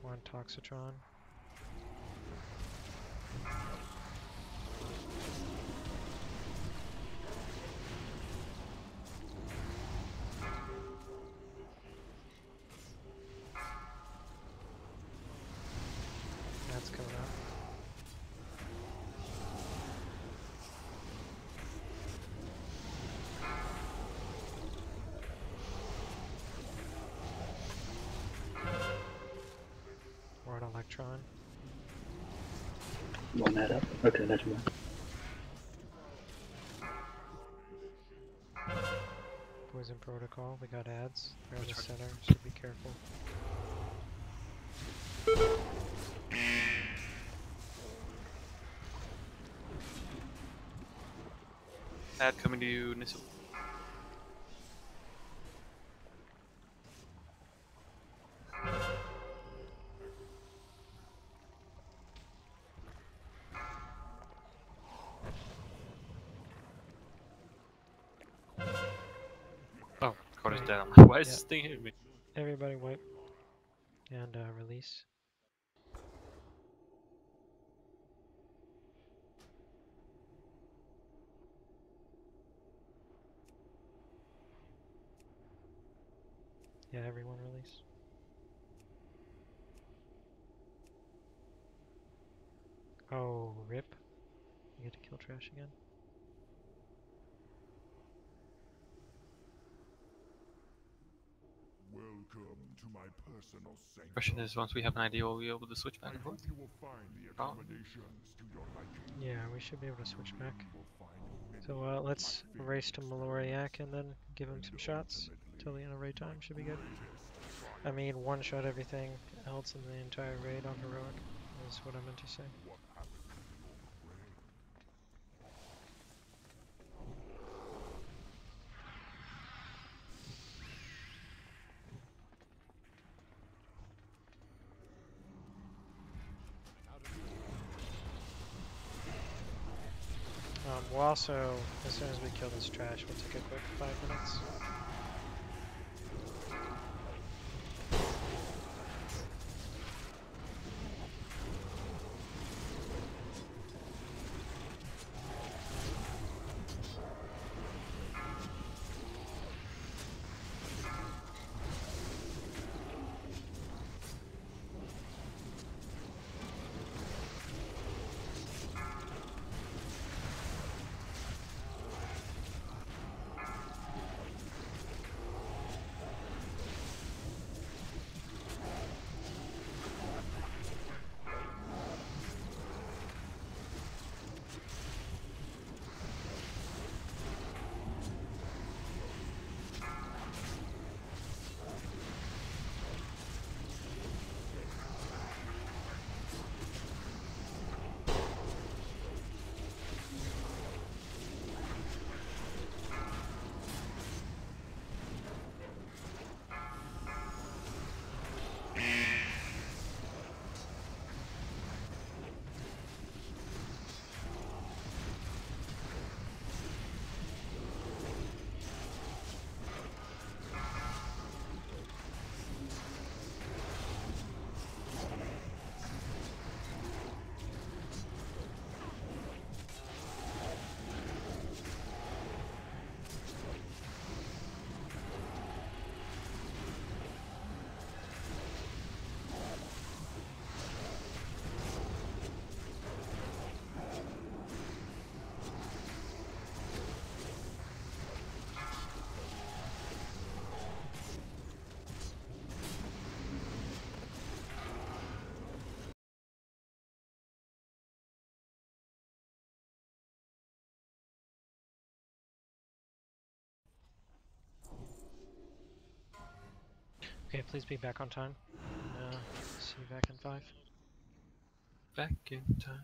Speaker 3: We're on Toxitron. That's coming up. We're on Electron.
Speaker 6: One head up. Okay, never mind.
Speaker 3: Poison Protocol. We got ads. They're in the center, so be careful.
Speaker 2: Ad coming to you, Nisu. Oh, Cody's dead. I'm like, why is this thing hitting me?
Speaker 3: Everybody wipe. And release. Yeah, everyone release. Oh, rip. You get to kill trash again.
Speaker 8: Welcome to my personal sanctum.
Speaker 2: Question is, once we have an idea, we'll be able to switch back
Speaker 8: I
Speaker 2: and
Speaker 8: hope
Speaker 2: forth.
Speaker 8: you will find the accommodations to your liking.
Speaker 3: Yeah, we should be able to switch back.
Speaker 8: You will find many
Speaker 3: So
Speaker 8: of
Speaker 3: let's
Speaker 8: my
Speaker 3: race to
Speaker 8: favorite
Speaker 3: Maloriak and then give him
Speaker 8: and
Speaker 3: some shots.
Speaker 8: ultimately,
Speaker 3: Till the end of raid time should be good.
Speaker 8: greatest triumph.
Speaker 3: I mean, one-shot everything else in the entire raid on Heroic, is what I meant to say.
Speaker 8: What happened to your brain?
Speaker 3: We'll also, as soon as we kill this trash, we'll take a quick 5 minutes. Okay, please be back on time. See you back in 5.
Speaker 2: Back in time.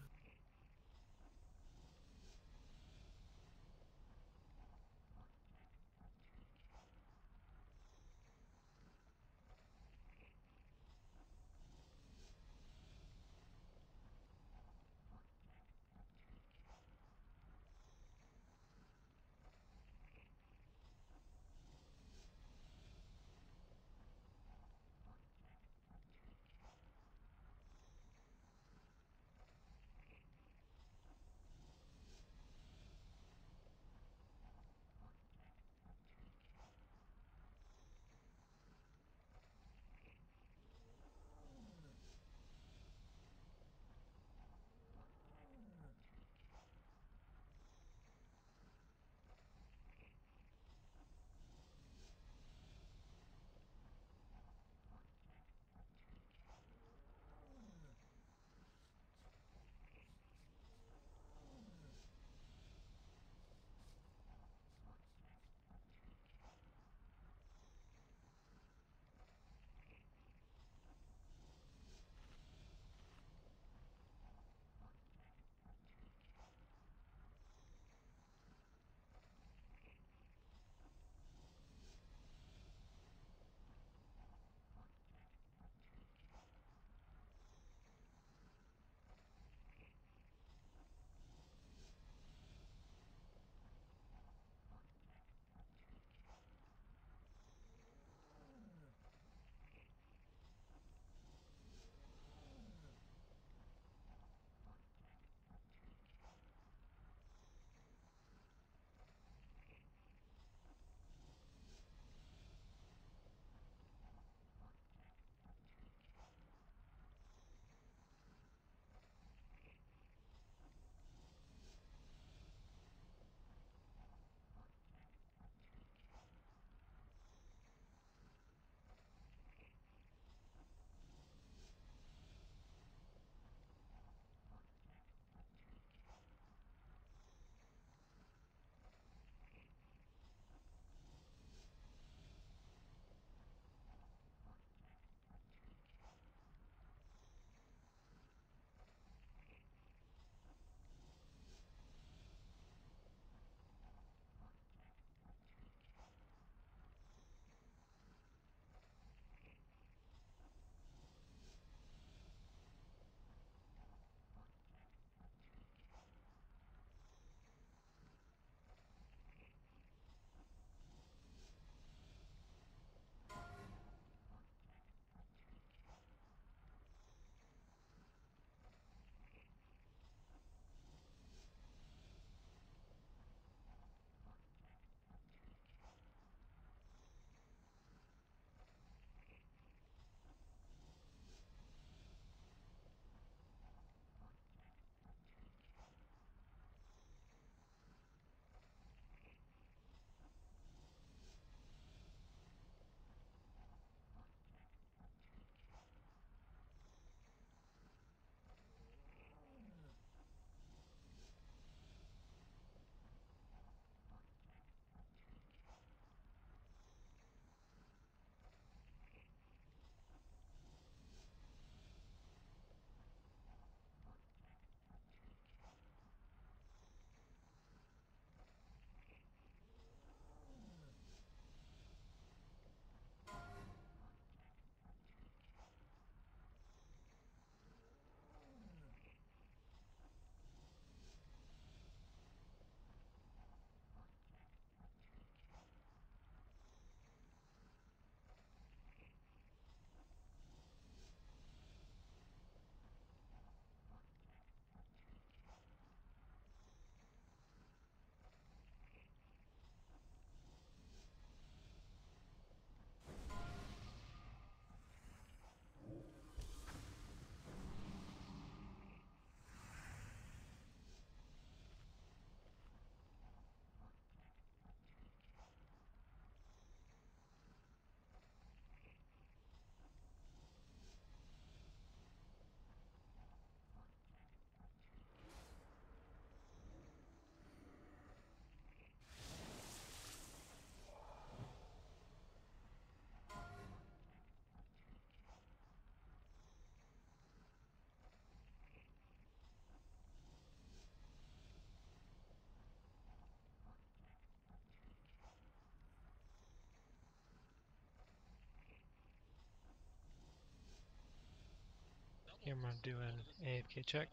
Speaker 3: Here I'm gonna do an AFK check.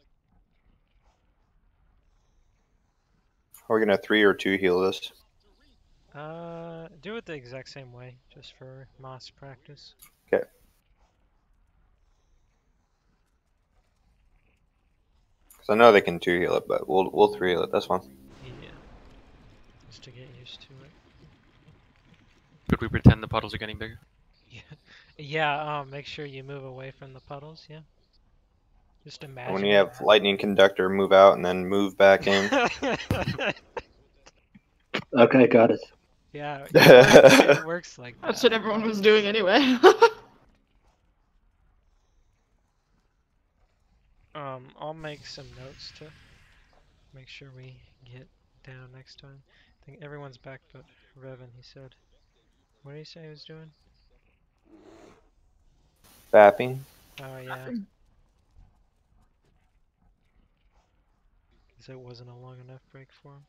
Speaker 4: Are we gonna 3 or 2 heal this?
Speaker 3: Do it the exact same way, just for Moss practice.
Speaker 4: Okay. Because I know they can 2 heal it, but we'll 3 heal it. That's fine.
Speaker 3: Yeah. Just to get used to it.
Speaker 2: Could we pretend the puddles are getting bigger?
Speaker 3: Yeah. Yeah. Make sure you move away from the puddles. Yeah. Just imagine.
Speaker 4: When you have lightning conductor, move out and then move back in.
Speaker 6: Okay, got it.
Speaker 3: Yeah, it works like that.
Speaker 5: That's what everyone was doing anyway.
Speaker 3: I'll make some notes to make sure we get down next time. I think everyone's back but Revan, he said. What did he say he was doing?
Speaker 4: Fapping.
Speaker 3: Oh, yeah. Because it wasn't a long enough break for him.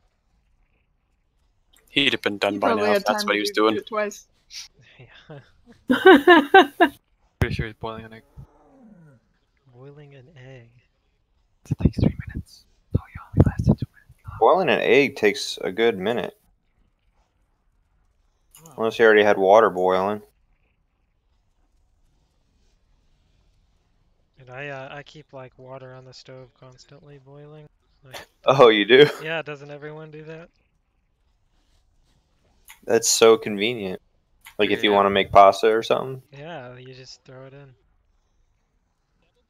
Speaker 9: He'd have been done by
Speaker 5: Probably
Speaker 9: now
Speaker 5: had
Speaker 9: if that's
Speaker 5: time
Speaker 9: what
Speaker 5: to
Speaker 9: he was
Speaker 5: do
Speaker 9: doing.
Speaker 5: it twice.
Speaker 3: Yeah.
Speaker 2: Pretty sure he's boiling an egg.
Speaker 3: Boiling an egg.
Speaker 2: It takes 3 minutes. Oh, you only lasted 2 minutes.
Speaker 4: Boiling an egg takes a good minute. Unless you already had water boiling.
Speaker 3: And I keep like water on the stove constantly boiling. Like,
Speaker 4: Oh, you do?
Speaker 3: yeah, doesn't everyone do that?
Speaker 4: That's so convenient. Like if you
Speaker 2: Yeah.
Speaker 4: want to make pasta or something.
Speaker 3: Yeah, you just throw it in.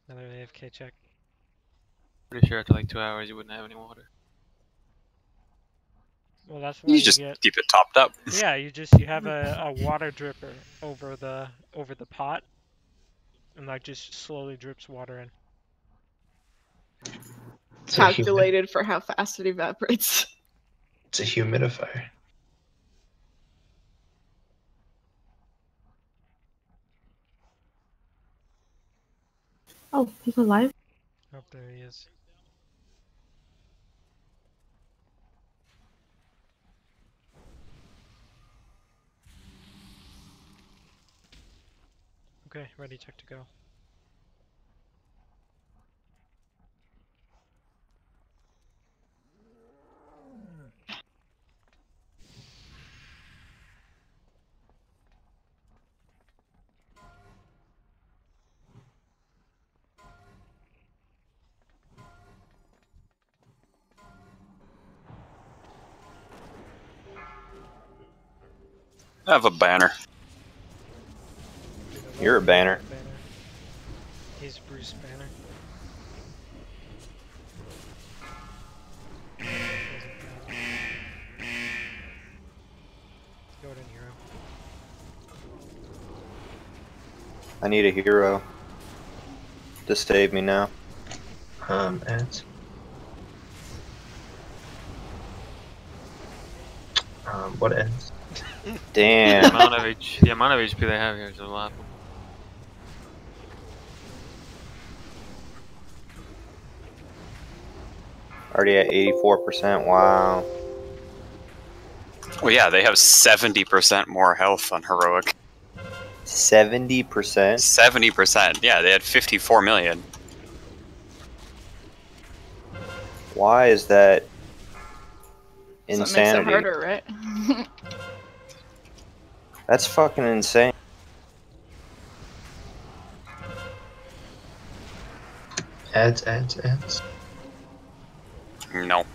Speaker 3: Another AFK check.
Speaker 2: Pretty sure after like 2 hours you wouldn't have any water.
Speaker 3: Well, that's why
Speaker 9: You just
Speaker 3: get.
Speaker 9: keep it topped up.
Speaker 3: Yeah, you have a water dripper over the pot, and like just slowly drips water in.
Speaker 7: It's a
Speaker 5: Calculated for how fast it evaporates.
Speaker 7: It's a humidifier.
Speaker 10: Oh, he's alive?
Speaker 3: Oh, there he is. Okay, ready, check to go.
Speaker 9: I have a banner.
Speaker 4: You're a banner.
Speaker 3: He's Bruce Banner. Golden hero.
Speaker 4: I need a hero to save me now.
Speaker 7: Ads. What ends?
Speaker 4: Damn.
Speaker 2: The amount of HP they have here is a lot.
Speaker 4: Already at 84%. Wow.
Speaker 9: Well, yeah, they have 70% more health on heroic.
Speaker 4: 70%?
Speaker 9: 70%. Yeah, they had 54 million.
Speaker 4: Why is that
Speaker 5: So it makes it
Speaker 4: insanity?
Speaker 5: harder, right?
Speaker 4: That's fucking insane.
Speaker 7: Ads.
Speaker 9: No.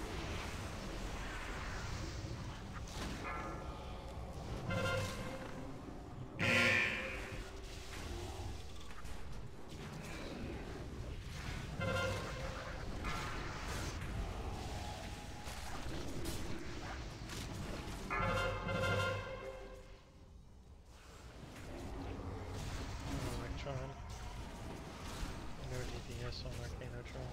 Speaker 3: Electron. No DPS on Arcanotron.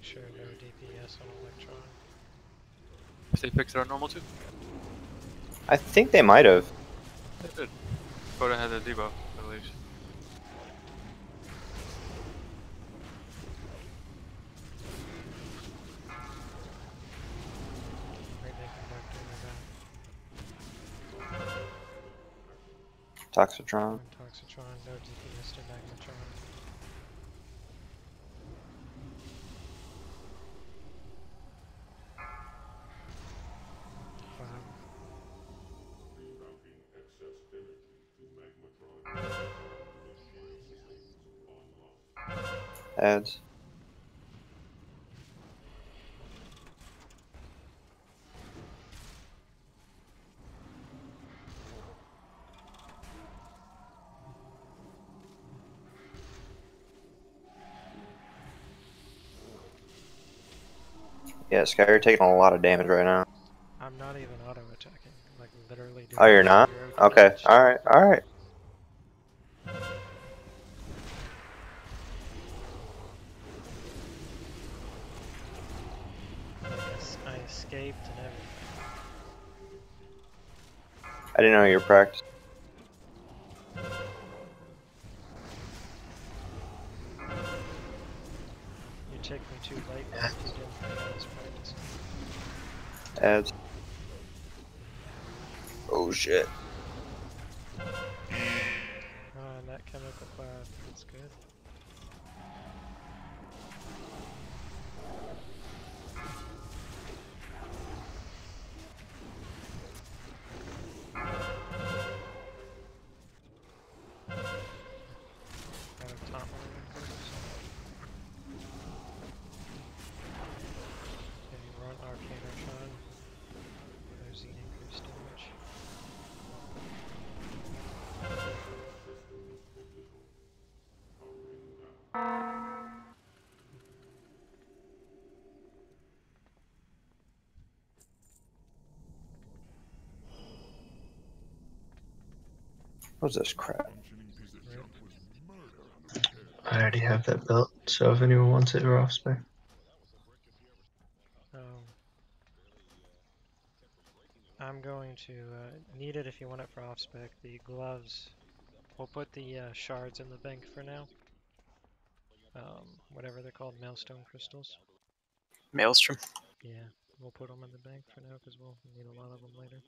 Speaker 3: sure no DPS on Electron.
Speaker 2: If they fixed it on normal too?
Speaker 4: I think they might have.
Speaker 2: They did. Coda had a debuff, at least.
Speaker 3: Right, they can back doing that.
Speaker 4: Toxitron.
Speaker 3: Toxitron, no DPS to Magmatron. Wow.
Speaker 4: Ads. Yeah, Sky, you're taking a lot of damage right now.
Speaker 3: I'm not even auto attacking. Like literally doing
Speaker 4: Oh, you're not?
Speaker 3: 0
Speaker 4: Okay.
Speaker 3: damage.
Speaker 4: Alright, alright.
Speaker 3: Like I escaped and everything.
Speaker 4: I didn't know you were practicing.
Speaker 3: You checked me too late because you didn't think I was practicing.
Speaker 4: Ads. Oh shit.
Speaker 3: And that chemical cloud, that's good. Kind of top okay, run Arcanotron. There's the increased damage.
Speaker 4: What's this crap?
Speaker 7: I already have that belt, so if anyone wants it, we're off spec.
Speaker 3: I'm going to need it if you want it for off spec. The gloves, we'll put the shards in the bank for now. Whatever they're called, Maelstone crystals.
Speaker 9: Maelstrom?
Speaker 3: Yeah, we'll put them in the bank for now because we'll need a lot of them later.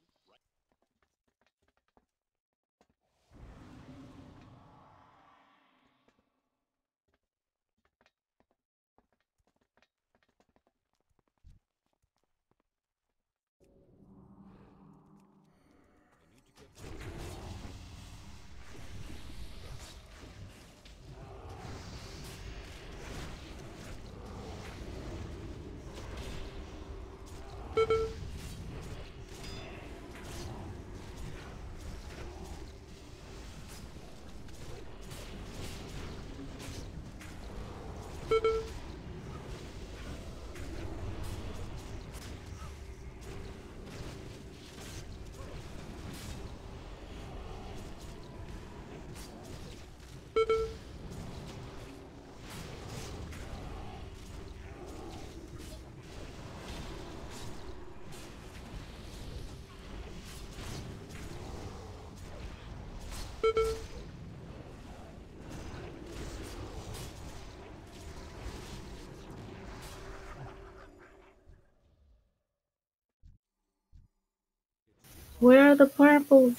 Speaker 10: Where are the purples?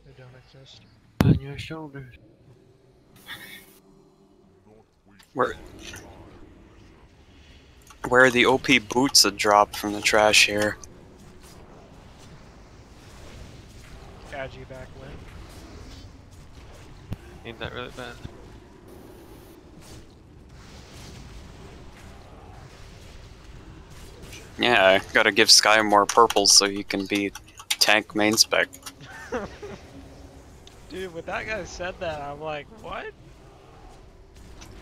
Speaker 3: They don't exist.
Speaker 2: On your shoulders.
Speaker 9: Where are the OP boots that dropped from the trash here?
Speaker 3: Add you back when?
Speaker 2: Need that really bad.
Speaker 9: Yeah, I gotta give Sky more purples so he can be tank main spec.
Speaker 3: Dude, when that guy said that, I'm like, what?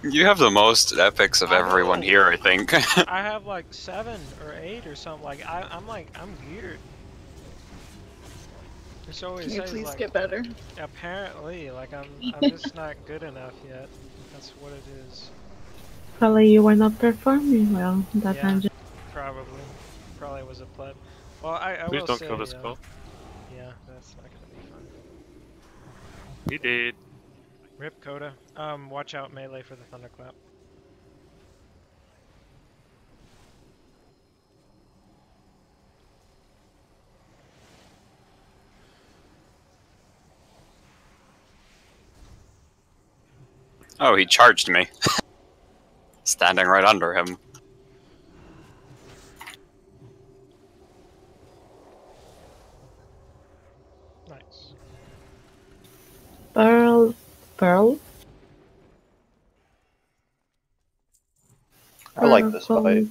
Speaker 9: You have the most epics of everyone
Speaker 3: know.
Speaker 9: here, I think.
Speaker 3: I have like 7 or 8 or something. Like I'm weird. It's always
Speaker 5: Can you
Speaker 3: says,
Speaker 5: please
Speaker 3: like,
Speaker 5: get better?
Speaker 3: apparently, like I'm just not good enough yet. That's what it is.
Speaker 10: Probably you were not performing well that
Speaker 3: Yeah,
Speaker 10: time.
Speaker 3: probably was a pleb. Well, I
Speaker 2: Please
Speaker 3: will
Speaker 2: don't
Speaker 3: say,
Speaker 2: kill the skull.
Speaker 3: yeah, that's not gonna be fun.
Speaker 2: He did.
Speaker 3: Rip Coda. Watch out melee for the thunderclap.
Speaker 9: Oh, he charged me. Standing right under him.
Speaker 3: Nice.
Speaker 10: Pearl.
Speaker 4: I like this fight.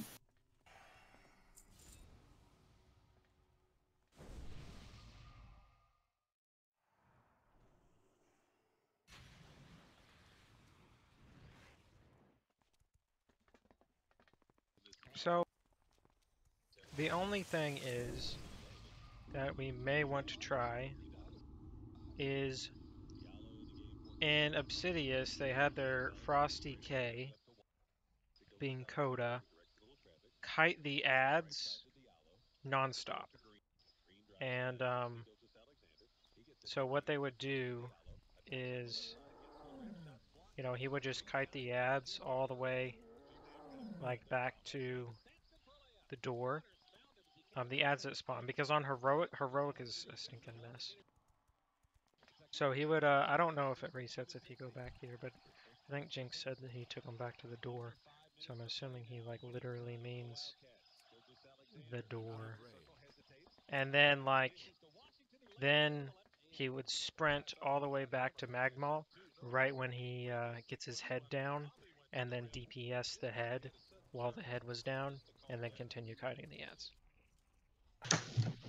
Speaker 3: So, the only thing is that we may want to try is in Obsidious they had their Frosty K being Coda kite the ads nonstop. And so what they would do is, you know, he would just kite the ads all the way like back to the door. The ads that spawn, because on heroic is a stinking mess. So he would, I don't know if it resets if you go back here, but I think Jinx said that he took him back to the door. So I'm assuming he like literally means the door. And then like, then he would sprint all the way back to Magmal right when he gets his head down, and then DPS the head while the head was down, and then continue kiting the ads.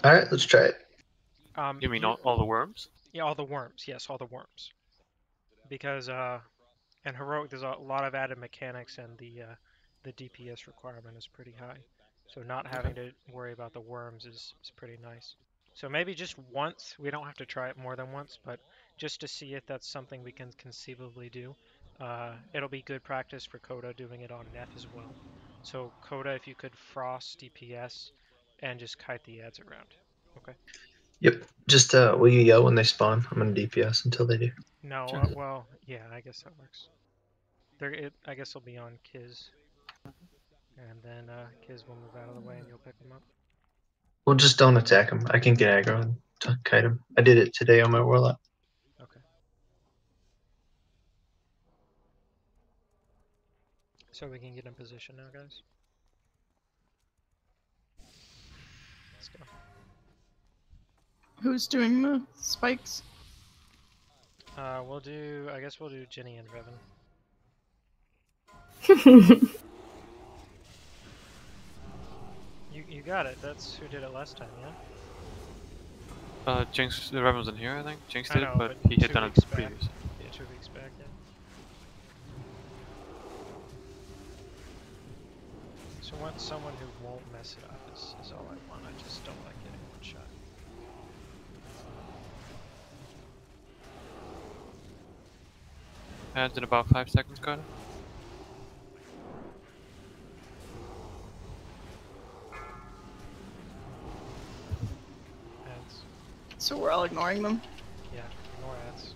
Speaker 7: Alright, let's try it.
Speaker 2: You mean all the worms?
Speaker 3: Yeah, all the worms. Yes, all the worms. Because in heroic there's a lot of added mechanics, and the DPS requirement is pretty high. So not having to worry about the worms is pretty nice. So maybe just once. We don't have to try it more than once, but just to see if that's something we can conceivably do. It'll be good practice for Coda doing it on Neff as well. So Coda, if you could frost DPS and just kite the ads around. Okay.
Speaker 7: Yep. Just will you yell when they spawn? I'm gonna DPS until they do.
Speaker 3: No,
Speaker 2: Sure.
Speaker 3: well, yeah, I guess that works. I guess it'll be on Kiz. And then Kiz will move out of the way and you'll pick him up.
Speaker 7: Well, just don't attack him. I can get aggro and kite him. I did it today on my warlock.
Speaker 3: Okay. So we can get in position now, guys. Let's go.
Speaker 5: Who's doing the spikes?
Speaker 3: We'll do. I guess we'll do Ginny and Revan. You got it. That's who did it last time, yeah.
Speaker 2: Jinx, the Revan wasn't here, I think. Jinx
Speaker 3: I
Speaker 2: did,
Speaker 3: know,
Speaker 2: but
Speaker 3: but
Speaker 2: he had
Speaker 3: 2
Speaker 2: done
Speaker 3: weeks
Speaker 2: it
Speaker 3: back.
Speaker 2: previously.
Speaker 3: Yeah, 2 weeks back, yeah. So want someone who won't mess it up is all I want. I just don't like getting one shot.
Speaker 2: Ads in about 5 seconds, Carter.
Speaker 3: Ads.
Speaker 5: So we're all ignoring them?
Speaker 3: Yeah, ignore ads.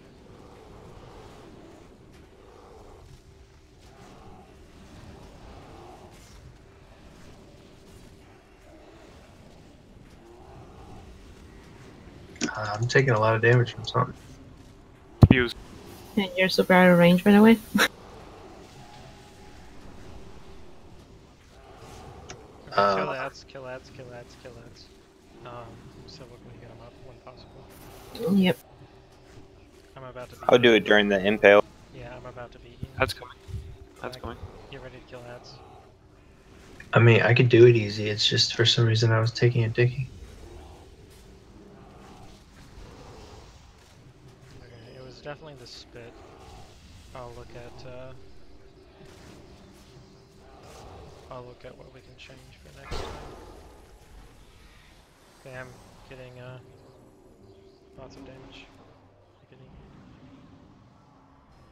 Speaker 7: I'm taking a lot of damage from something.
Speaker 2: Abuse.
Speaker 10: And you're super out of range, by the way.
Speaker 3: Kill ads, kill ads, kill ads, kill ads. So we're gonna get them up when possible.
Speaker 10: Yep.
Speaker 3: I'm about to be.
Speaker 4: I'll do it during the impale.
Speaker 3: Yeah, I'm about to beat you.
Speaker 2: That's coming. That's
Speaker 3: Like,
Speaker 2: coming.
Speaker 3: Get ready to kill ads.
Speaker 7: I mean, I could do it easy. It's just for some reason I was taking a dicky.
Speaker 3: Okay, it was definitely the spit. I'll look at what we can change for next time. Okay, I'm getting lots of damage. Beginning.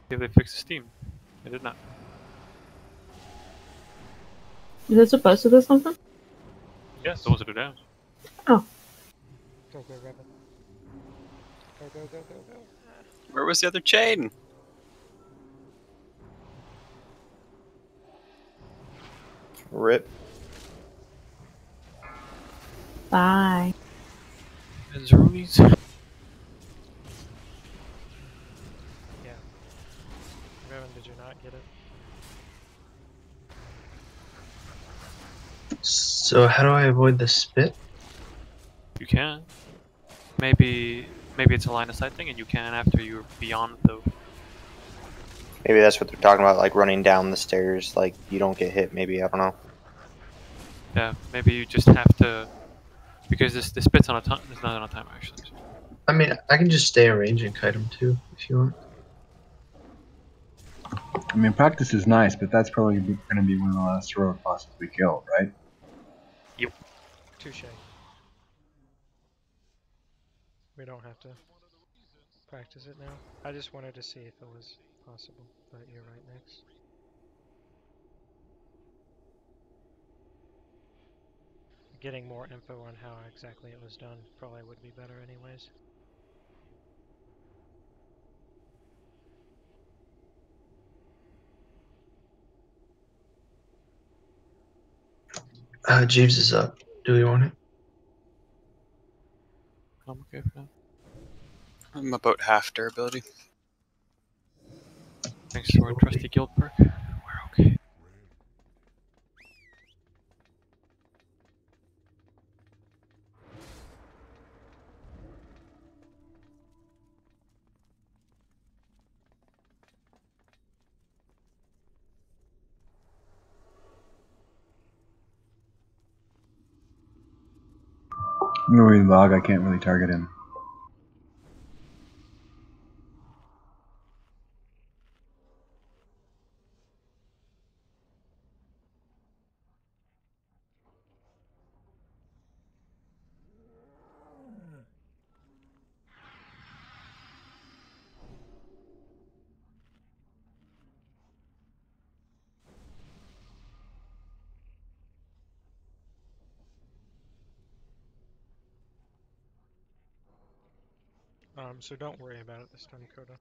Speaker 2: See if they fix the steam. They did not.
Speaker 10: Is it supposed to do something?
Speaker 2: Yeah, supposed to do damage.
Speaker 10: Oh.
Speaker 3: Go, go, Revan. Go, go, go, go, go.
Speaker 9: Where was the other chain?
Speaker 4: Rip.
Speaker 10: Bye.
Speaker 2: And Zeroonies.
Speaker 3: Yeah. Revan, did you not get it?
Speaker 7: So how do I avoid the spit?
Speaker 2: You can. Maybe it's a line of sight thing, and you can after you're beyond the.
Speaker 4: Maybe that's what they're talking about, like running down the stairs, like you don't get hit. Maybe, I don't know.
Speaker 2: Yeah, maybe you just have to, because this bit's on a time. It's not on a timer actually. So.
Speaker 7: I mean, I can just stay a range and kite him too, if you want.
Speaker 1: I mean, practice is nice, but that's probably going to be one of the last heroic bosses we kill, right?
Speaker 3: Touche. We don't have to practice it now. I just wanted to see if it was possible, but you're right, Nix. Getting more info on how exactly it was done probably would be better anyways.
Speaker 7: Jeeves is up. Do we want it?
Speaker 2: I'm okay for that.
Speaker 9: I'm about half durability.
Speaker 2: Thanks to our trusty guild perk. We're okay.
Speaker 1: I'm going to read the log. I can't really target him.
Speaker 3: So don't worry about it this time, Coda.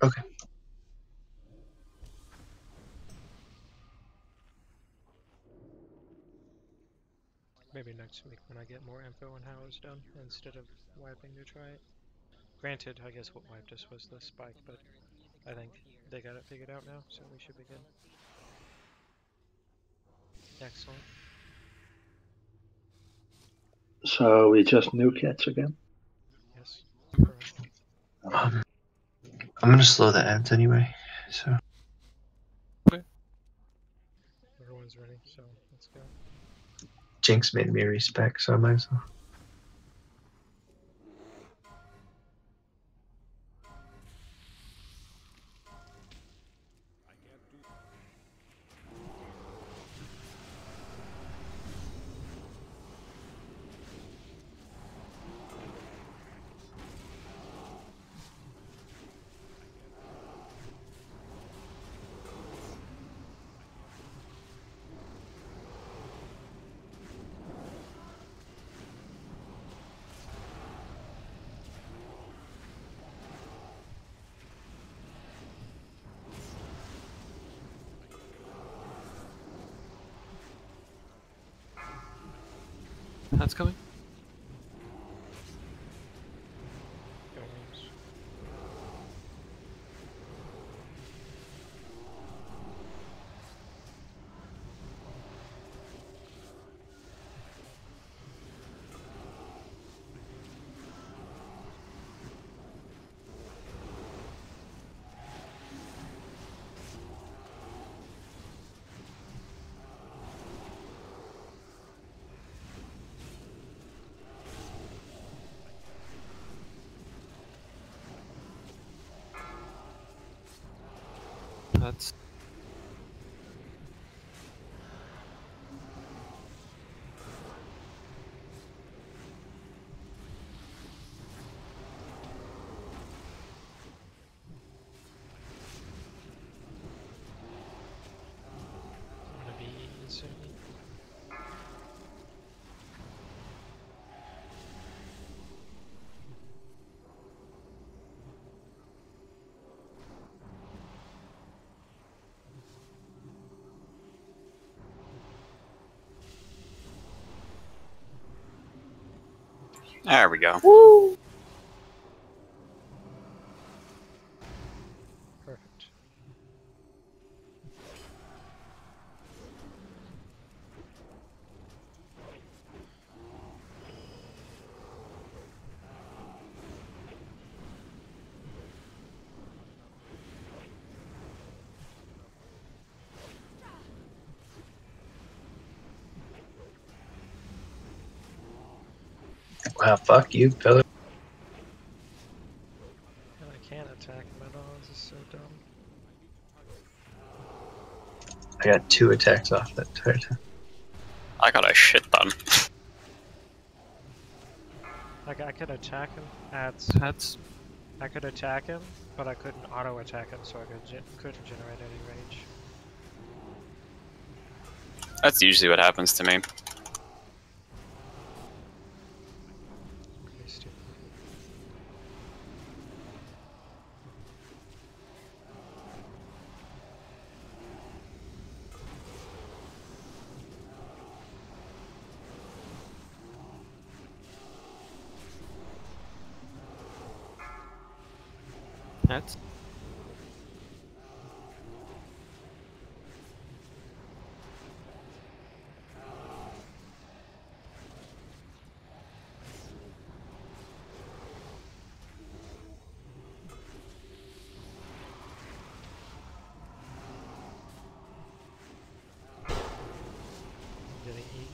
Speaker 7: Okay.
Speaker 3: Maybe next week when I get more info on how it was done, instead of wiping to try it. Granted, I guess what wiped us was the spike, but I think they got it figured out now, so we should be good. Excellent.
Speaker 6: So we just nuke cats again?
Speaker 3: Yes. Correct.
Speaker 7: I'm gonna slow the ads anyway, so.
Speaker 3: Everyone's ready, so let's go.
Speaker 7: Jinx made me respec, so I might as well.
Speaker 2: That's coming.
Speaker 3: Go Williams.
Speaker 2: That's.
Speaker 9: There we go.
Speaker 10: Woo!
Speaker 3: Perfect.
Speaker 7: Wow, fuck you, Pillar.
Speaker 3: And I can't attack him at all. This is so dumb.
Speaker 7: I got 2 attacks off that entire time.
Speaker 9: I got a shit ton.
Speaker 3: Like I could attack him at.
Speaker 2: That's
Speaker 3: I could attack him, but I couldn't auto attack him, so I couldn't generate any rage.
Speaker 9: That's usually what happens to me.
Speaker 3: Pretty stupid.
Speaker 2: that's
Speaker 3: Getting eaten.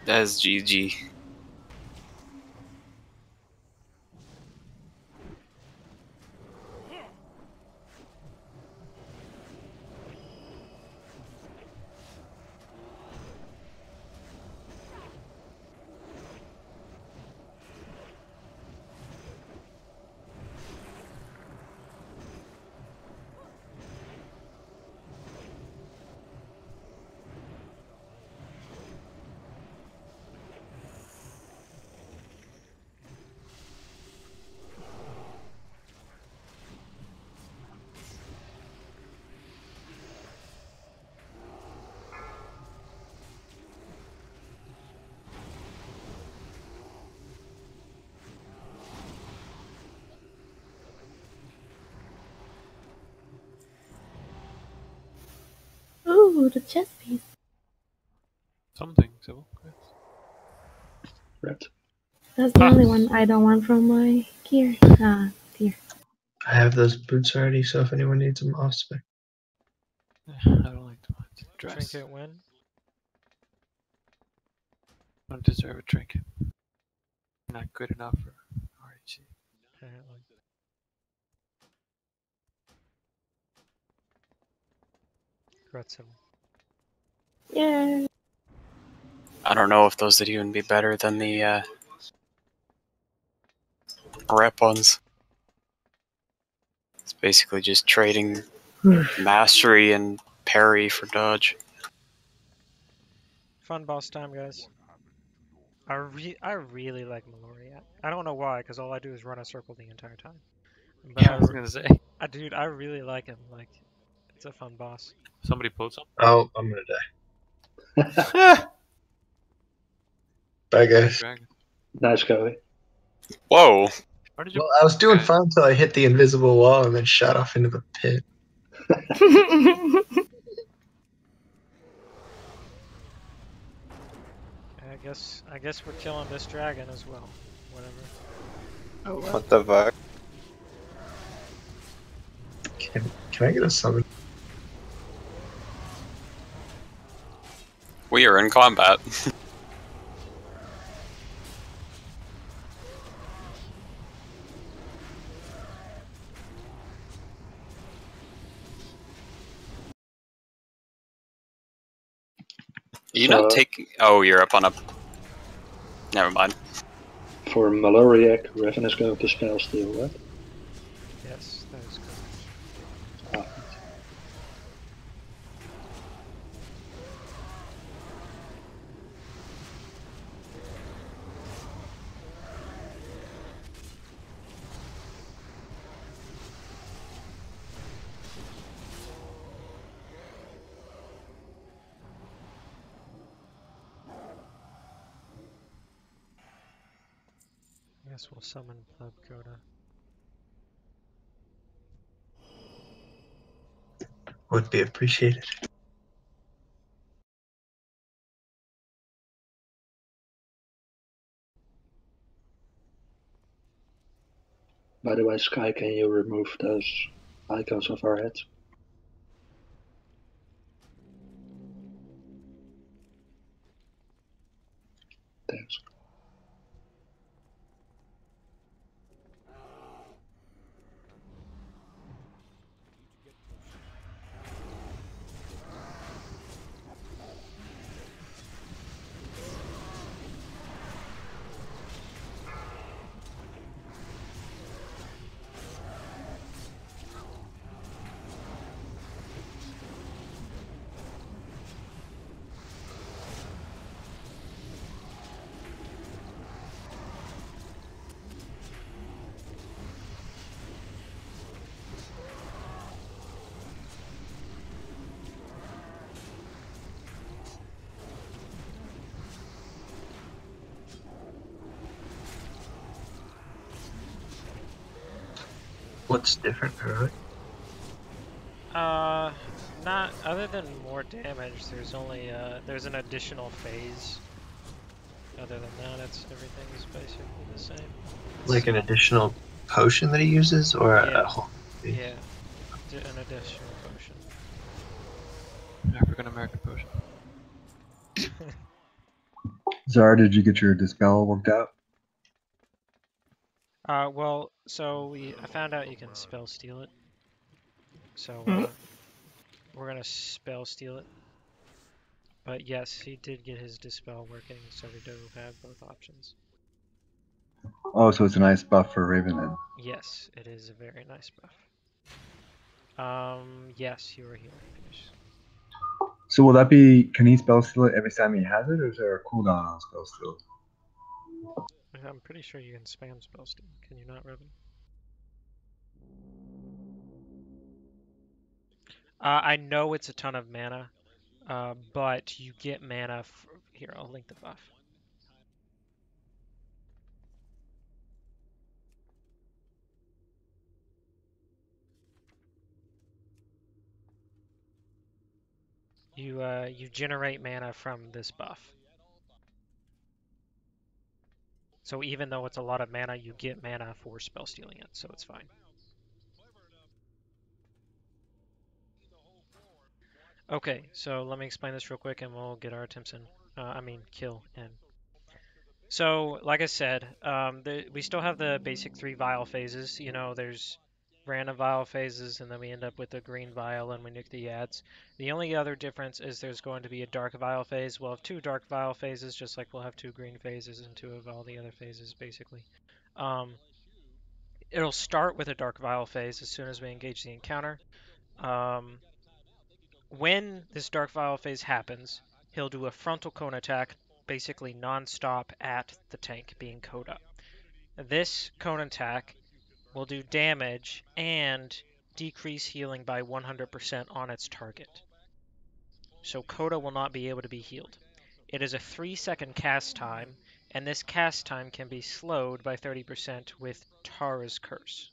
Speaker 9: That's GG.
Speaker 10: Ooh, the chess piece.
Speaker 2: something. So
Speaker 6: Red.
Speaker 10: That's the only one I don't want from my gear. Ah, dear.
Speaker 7: I have those boots already, so if anyone needs them, I'll spec.
Speaker 2: I don't like to dress.
Speaker 3: Trinket win.
Speaker 2: Don't deserve a trinket. Not good enough for RHC.
Speaker 3: Apparently. Gretzel.
Speaker 10: Yeah.
Speaker 9: I don't know if those would even be better than the rep ones. It's basically just trading mastery and parry for dodge.
Speaker 3: Fun boss time, guys. I really like Meloria. I don't know why, because all I do is run a circle the entire time. But
Speaker 2: Yeah, I was gonna say.
Speaker 3: Dude, I really like him. Like, it's a fun boss.
Speaker 2: Somebody pulled something.
Speaker 7: Oh, I'm gonna die. Bye, guys.
Speaker 2: Dragon.
Speaker 6: Nice going.
Speaker 9: Whoa!
Speaker 2: Where did you?
Speaker 7: Well, I was doing fine until I hit the invisible wall and then shot off into the pit.
Speaker 3: I guess we're killing this dragon as well. Whatever.
Speaker 5: Oh, well.
Speaker 4: What the fuck?
Speaker 7: Can I get a summon?
Speaker 9: We are in combat. You not taking? Oh, you're up on a. Never mind.
Speaker 6: For Maloriak, Revan is going to spell steal, right?
Speaker 3: Yes, that is correct.
Speaker 6: Ah,
Speaker 3: guess we'll summon Pleb Coda.
Speaker 7: Would be appreciated.
Speaker 6: By the way, Sky, can you remove those icons of our heads? Thanks.
Speaker 7: What's different, Heroic?
Speaker 3: Not other than more damage. There's only there's an additional phase. Other than that, everything is basically the same.
Speaker 7: Like an additional potion that he uses, or
Speaker 3: Yeah.
Speaker 7: a whole?
Speaker 3: Yeah, an additional potion.
Speaker 2: African American potion.
Speaker 1: Zara, did you get your dispel worked out?
Speaker 3: Well, so I found out you can spell steal it. So we're gonna spell steal it. But yes, he did get his dispel working, so we do have both options.
Speaker 1: Oh, so it's a nice buff for Raven then.
Speaker 3: Yes, it is a very nice buff. Yes, you are healing.
Speaker 1: So will that be, can he spell steal it every time he has it, or is there a cooldown on spell steal?
Speaker 3: I'm pretty sure you can spam spell steal. Can you not, Revan? I know it's a ton of mana, but you get mana. Here, I'll link the buff. You generate mana from this buff. So even though it's a lot of mana, you get mana for spell stealing it, so it's fine. Okay, so let me explain this real quick and we'll get our attempts in. Kill in. So, like I said, we still have the basic 3 vial phases. You know, there's random vial phases, and then we end up with a green vial and we nuke the ads. The only other difference is there's going to be a dark vial phase. We'll have 2 dark vial phases, just like we'll have 2 green phases and 2 of all the other phases, basically. It'll start with a dark vial phase as soon as we engage the encounter. When this dark vial phase happens, he'll do a frontal cone attack, basically non-stop at the tank being Coda. This cone attack will do damage and decrease healing by 100% on its target. So Coda will not be able to be healed. It is a 3-second cast time, and this cast time can be slowed by 30% with Tara's Curse,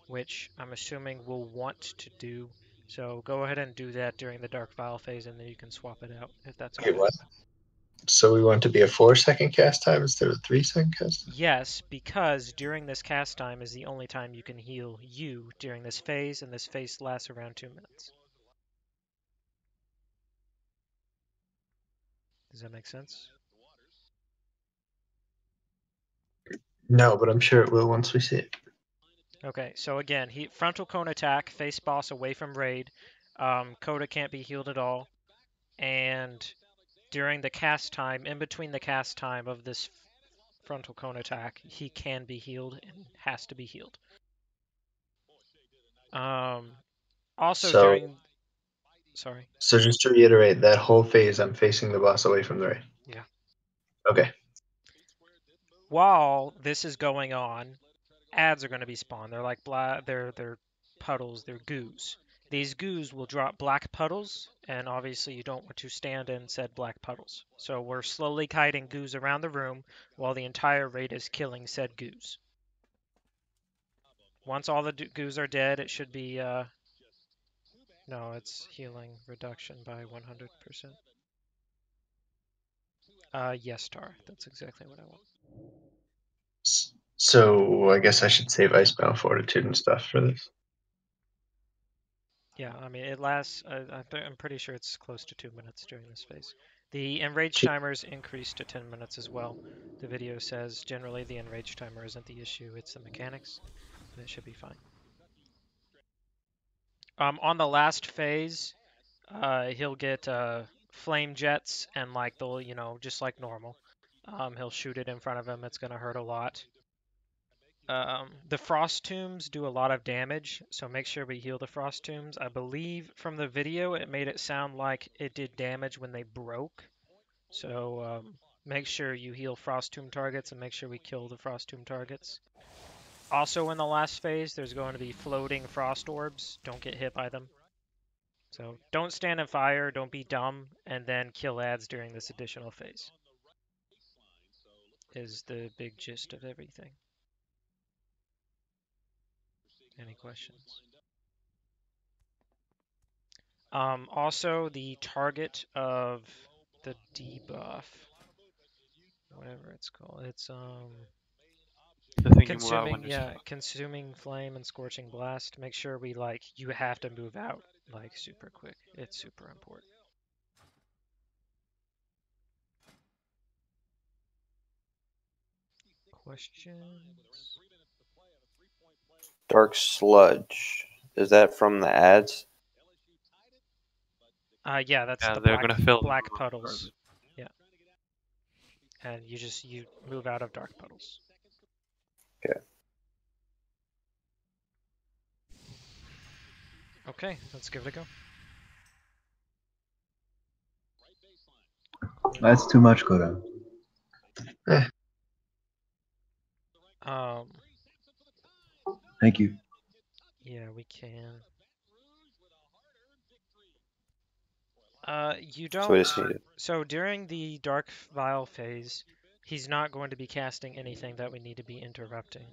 Speaker 3: which I'm assuming we'll want to do. So go ahead and do that during the Dark Vial phase, and then you can swap it out if that's okay.
Speaker 7: Wait, what? So we want to be a 4-second cast time instead of a 3-second cast time?
Speaker 3: Yes, because during this cast time is the only time you can heal you during this phase, and this phase lasts around 2 minutes. Does that make sense?
Speaker 7: No, but I'm sure it will once we see it.
Speaker 3: Okay, so again, frontal cone attack, face boss away from raid. Coda can't be healed at all. And during the cast time, in between the cast time of this frontal cone attack, he can be healed and has to be healed. Sorry.
Speaker 7: So just to reiterate, that whole phase I'm facing the boss away from the raid.
Speaker 3: Yeah.
Speaker 7: Okay.
Speaker 3: While this is going on, ads are going to be spawned. They're like they're puddles, they're goos. these goos will drop black puddles, and obviously you don't want to stand in said black puddles. So we're slowly kiting goos around the room while the entire raid is killing said goos. Once all the goos are dead, it should be, no, it's healing reduction by 100%. Yes, Tar, that's exactly what I want.
Speaker 7: So I guess I should save Icebound Fortitude and stuff for this.
Speaker 3: Yeah, I mean, it lasts, I'm pretty sure it's close to 2 minutes during this phase. The enrage timers increased to 10 minutes as well. The video says generally the enrage timer isn't the issue, it's the mechanics, and it should be fine. On the last phase, he'll get flame jets, and like they'll, you know, just like normal. He'll shoot it in front of him, it's going to hurt a lot. The frost tombs do a lot of damage, so make sure we heal the frost tombs. I believe from the video it made it sound like it did damage when they broke. So make sure you heal frost tomb targets and make sure we kill the frost tomb targets. Also in the last phase there's going to be floating frost orbs. Don't get hit by them. So don't stand in fire, don't be dumb, and then kill ads during this additional phase. Is the big gist of everything. Any questions? Also, the target of the debuff, whatever it's called, it's consuming flame and scorching blast. Make sure we you have to move out super quick. It's super important. Questions?
Speaker 4: Dark Sludge. Is that from the ads?
Speaker 3: Yeah, that's the
Speaker 2: they're gonna fill
Speaker 3: black puddles. Yeah. And you move out of dark puddles.
Speaker 4: Okay.
Speaker 3: Okay, let's give it a go.
Speaker 1: That's too much, Koda. Thank you.
Speaker 3: Yeah, we can. You don't.
Speaker 4: So we just need it.
Speaker 3: So during the Dark Vial phase, he's not going to be casting anything that we need to be interrupting.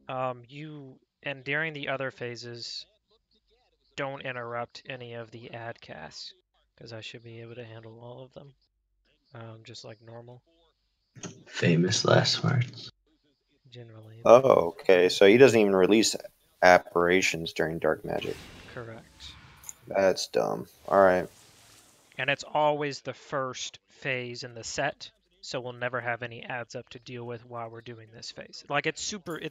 Speaker 3: And during the other phases, don't interrupt any of the ad casts, because I should be able to handle all of them, just like normal.
Speaker 7: Famous last words.
Speaker 3: Generally.
Speaker 4: Oh, okay. So he doesn't even release apparitions during Dark Magic.
Speaker 3: Correct.
Speaker 4: That's dumb. Alright.
Speaker 3: And it's always the first phase in the set, so we'll never have any ads up to deal with while we're doing this phase. It's super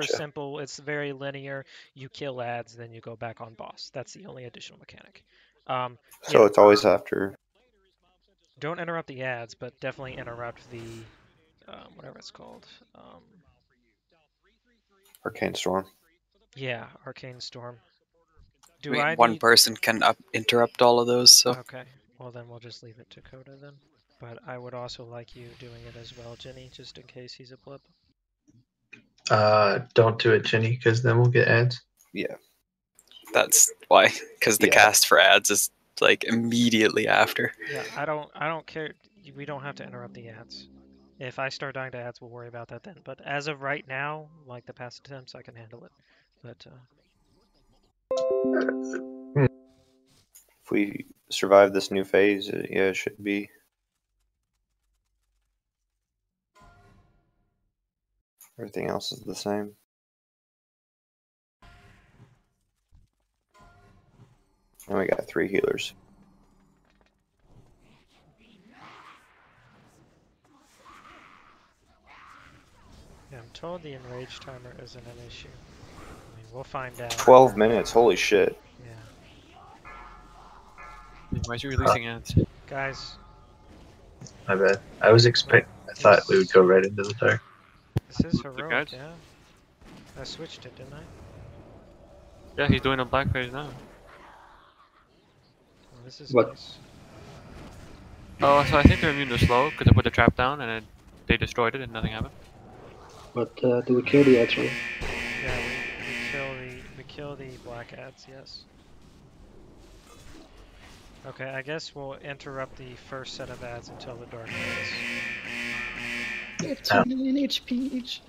Speaker 3: simple, it's very linear. You kill ads, then you go back on boss. That's the only additional mechanic.
Speaker 4: So it's always after.
Speaker 3: Don't interrupt the ads, but definitely interrupt the whatever it's called.
Speaker 4: Arcane Storm.
Speaker 3: Yeah, Arcane Storm.
Speaker 9: One person can interrupt all of those, so.
Speaker 3: Okay, well then we'll just leave it to Coda then. But I would also like you doing it as well, Jenny, just in case he's a blip.
Speaker 7: Don't do it, Jenny, because then we'll get ads.
Speaker 4: Yeah.
Speaker 9: That's why, because the cast for ads is immediately after.
Speaker 3: Yeah, I don't care. We don't have to interrupt the ads. If I start dying to ads, we'll worry about that then. But as of right now, like the past attempts, I can handle it. But
Speaker 4: if we survive this new phase, yeah, it should be. Everything else is the same. And we got 3 healers.
Speaker 3: yeah, I'm told the enrage timer isn't an issue. I mean, we'll find out.
Speaker 4: 12 minutes, holy shit.
Speaker 3: Yeah.
Speaker 2: Why is he releasing ads?
Speaker 3: Guys.
Speaker 7: My bad. I thought we would go right into the dark.
Speaker 3: This is heroic, yeah. I switched it, didn't I?
Speaker 2: Yeah, he's doing a black phase now.
Speaker 3: Well, this is
Speaker 6: What?
Speaker 3: nice.
Speaker 2: Oh, so I think they're immune to slow, because I put the trap down and then they destroyed it and nothing happened.
Speaker 6: But do we kill the ads, right?
Speaker 3: Yeah, we kill the black ads, yes. Okay, I guess we'll interrupt the first set of ads until the dark ends.
Speaker 5: They have 2 million HP each.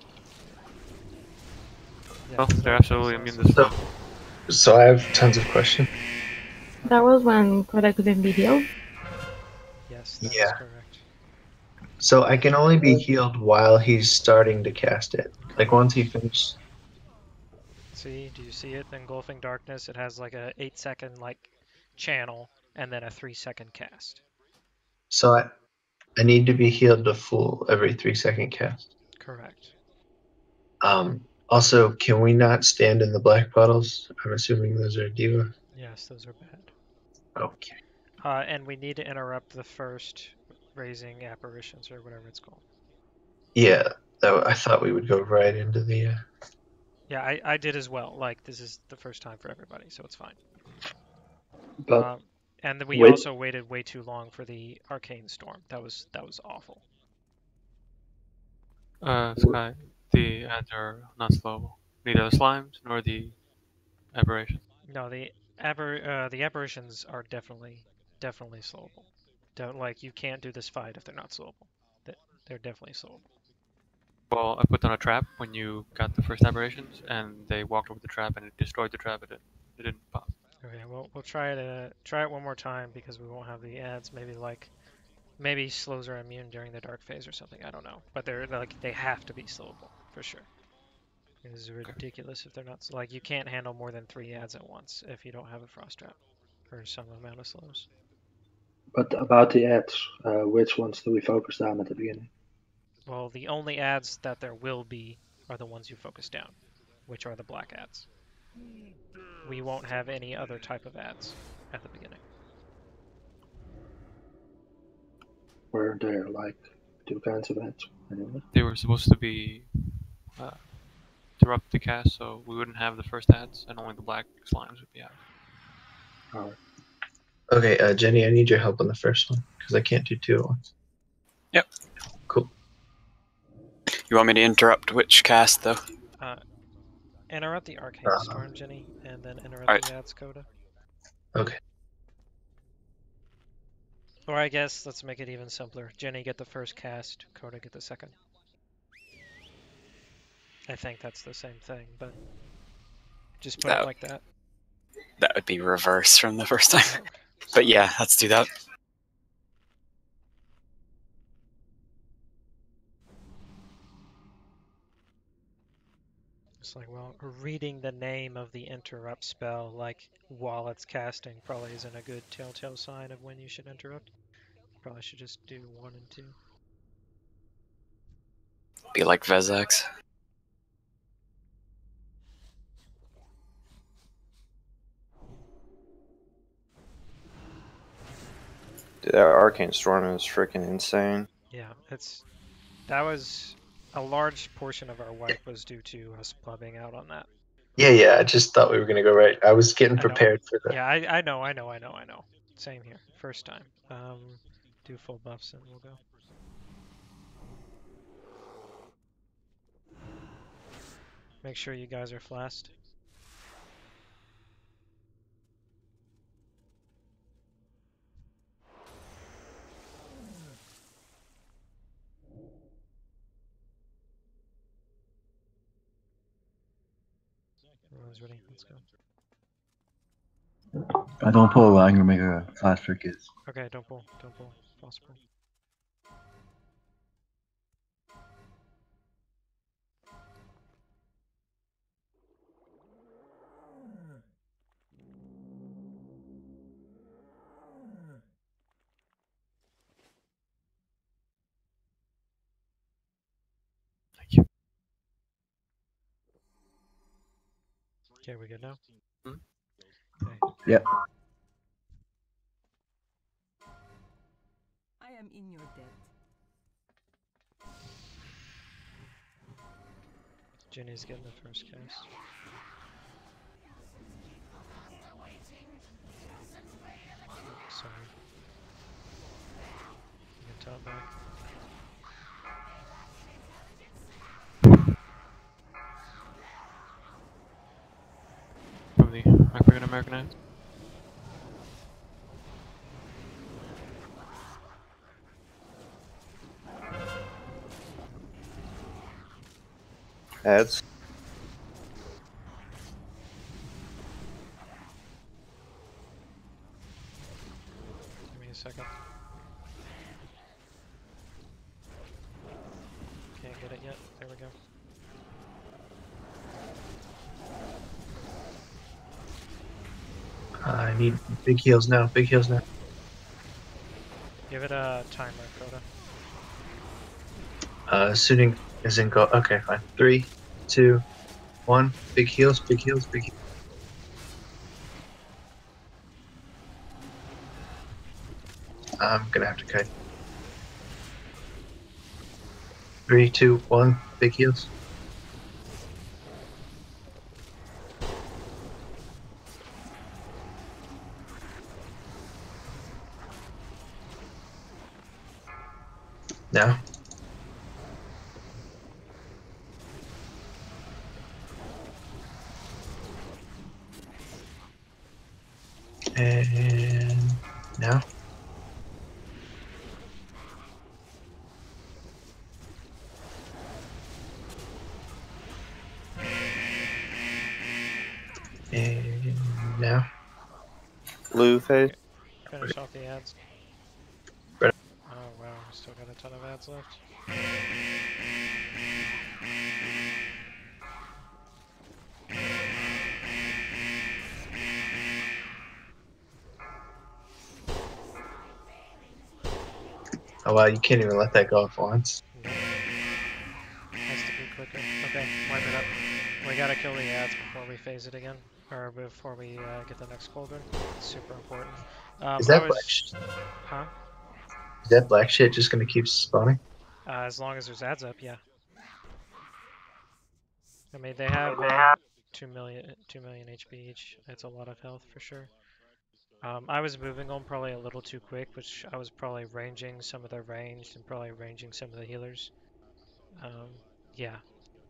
Speaker 3: Yeah,
Speaker 2: Oh,
Speaker 3: 'cause
Speaker 2: they're
Speaker 3: that
Speaker 2: absolutely
Speaker 3: makes
Speaker 2: immune
Speaker 3: sense.
Speaker 2: this time.
Speaker 7: So I have tons of questions.
Speaker 10: That was when Koda couldn't be healed.
Speaker 3: Yes, that is
Speaker 7: Yeah.
Speaker 3: correct.
Speaker 7: So I can only be healed while he's starting to cast it. Like once he finishes.
Speaker 3: See, do you see it? Engulfing Darkness, it has like a 8-second like channel and then a 3-second cast.
Speaker 7: So I need to be healed to full every 3-second cast.
Speaker 3: Correct.
Speaker 7: Also, can we not stand in the black puddles? I'm assuming those are Diva.
Speaker 3: Yes, those are bad.
Speaker 7: Okay.
Speaker 3: And we need to interrupt the first raising apparitions or whatever it's called.
Speaker 7: Yeah, I thought we would go right into the.
Speaker 3: Yeah, I did as well. Like, this is the first time for everybody, so it's fine.
Speaker 6: But
Speaker 3: And then we
Speaker 6: wait.
Speaker 3: also waited way too long for the Arcane Storm. That was awful.
Speaker 2: Sky, the ads are not slowable. Neither the slimes nor the aberration.
Speaker 3: No, the apparitions are definitely slowable. Like, you can't do this fight if they're not slowable. They're definitely slowable.
Speaker 2: Well, I put down a trap when you got the first aberrations, and they walked over the trap, and it destroyed the trap. It didn't pop.
Speaker 3: Okay, well, we'll try it one more time because we won't have the ads. Maybe slows are immune during the dark phase or something. I don't know, but they have to be slowable for sure. It is ridiculous if they're not like you can't handle more than 3 ads at once if you don't have a frost trap or some amount of slows.
Speaker 6: But about the ads, which ones do we focus down at the beginning?
Speaker 3: Well, the only ads that there will be are the ones you focus down, which are the black ads. We won't have any other type of ads at the beginning.
Speaker 6: Were there like 2 kinds of ads? Anyway.
Speaker 2: They were supposed to be interrupt the cast, so we wouldn't have the first ads, and only the black slimes would be out.
Speaker 6: Alright.
Speaker 7: Okay, Jenny, I need your help on the first one because I can't do 2 at once.
Speaker 9: Yep.
Speaker 7: Cool.
Speaker 9: You want me to interrupt which cast though?
Speaker 3: Interrupt the Arcane Storm, Jenny, and then interrupt
Speaker 9: Alright.
Speaker 3: the ads, Coda.
Speaker 7: Okay.
Speaker 3: Or I guess let's make it even simpler. Jenny get the first cast, Coda get the second. I think that's the same thing, but just put it like that.
Speaker 9: That would be reverse from the first time.
Speaker 3: Okay.
Speaker 9: But yeah, let's do that.
Speaker 3: It's like, well, reading the name of the interrupt spell, like, while it's casting probably isn't a good telltale sign of when you should interrupt. Probably should just do 1 and 2.
Speaker 9: Be like Vezax.
Speaker 4: Dude, that Arcane Storm is freaking insane.
Speaker 3: Yeah, that was a large portion of our wipe was due to us plubbing out on that.
Speaker 7: Yeah, I just thought we were gonna go right. I was getting prepared for that.
Speaker 3: Yeah, I know. Same here. First time. Do full buffs and we'll go. Make sure you guys are flashed. Everyone's ready. Let's go.
Speaker 1: I don't pull. I'm gonna make a flash for kids.
Speaker 3: Okay, don't pull. Don't pull. Possible.
Speaker 2: Thank you.
Speaker 3: Okay, we good now?
Speaker 2: Hmm?
Speaker 3: Okay.
Speaker 1: Yep.
Speaker 11: I am in your debt.
Speaker 3: Jenny's getting the first cast. Sorry. You can top back.
Speaker 2: from the African American ads.
Speaker 4: Ads.
Speaker 3: Give me a second. Can't get it yet. There we go.
Speaker 7: I need big heals now. Big heals now.
Speaker 3: Give it a timer, Coda.
Speaker 7: Suiting is in go. Okay, fine. 3, 2, 1. Big heals. Big heals. Big heals. I'm gonna have to cut. 3, 2, 1. Big heals. Now. And now. And now.
Speaker 4: Blue phase.
Speaker 3: Finish off the ads.
Speaker 7: Right.
Speaker 3: Oh wow, we still got a ton of ads left.
Speaker 7: Oh wow, you can't even let that go off once.
Speaker 3: No. Has to be quicker. Okay, wipe it up. We gotta kill the ads before we phase it again. Or before we get the next cauldron. It's super important.
Speaker 7: Is that
Speaker 3: I
Speaker 7: black
Speaker 3: was... Huh?
Speaker 7: Is that black shit just gonna keep spawning?
Speaker 3: As long as there's ads up, yeah. I mean, they have 2 million HP each. That's a lot of health for sure. I was moving on probably a little too quick, which I was probably ranging some of their ranged and probably ranging some of the healers. Yeah,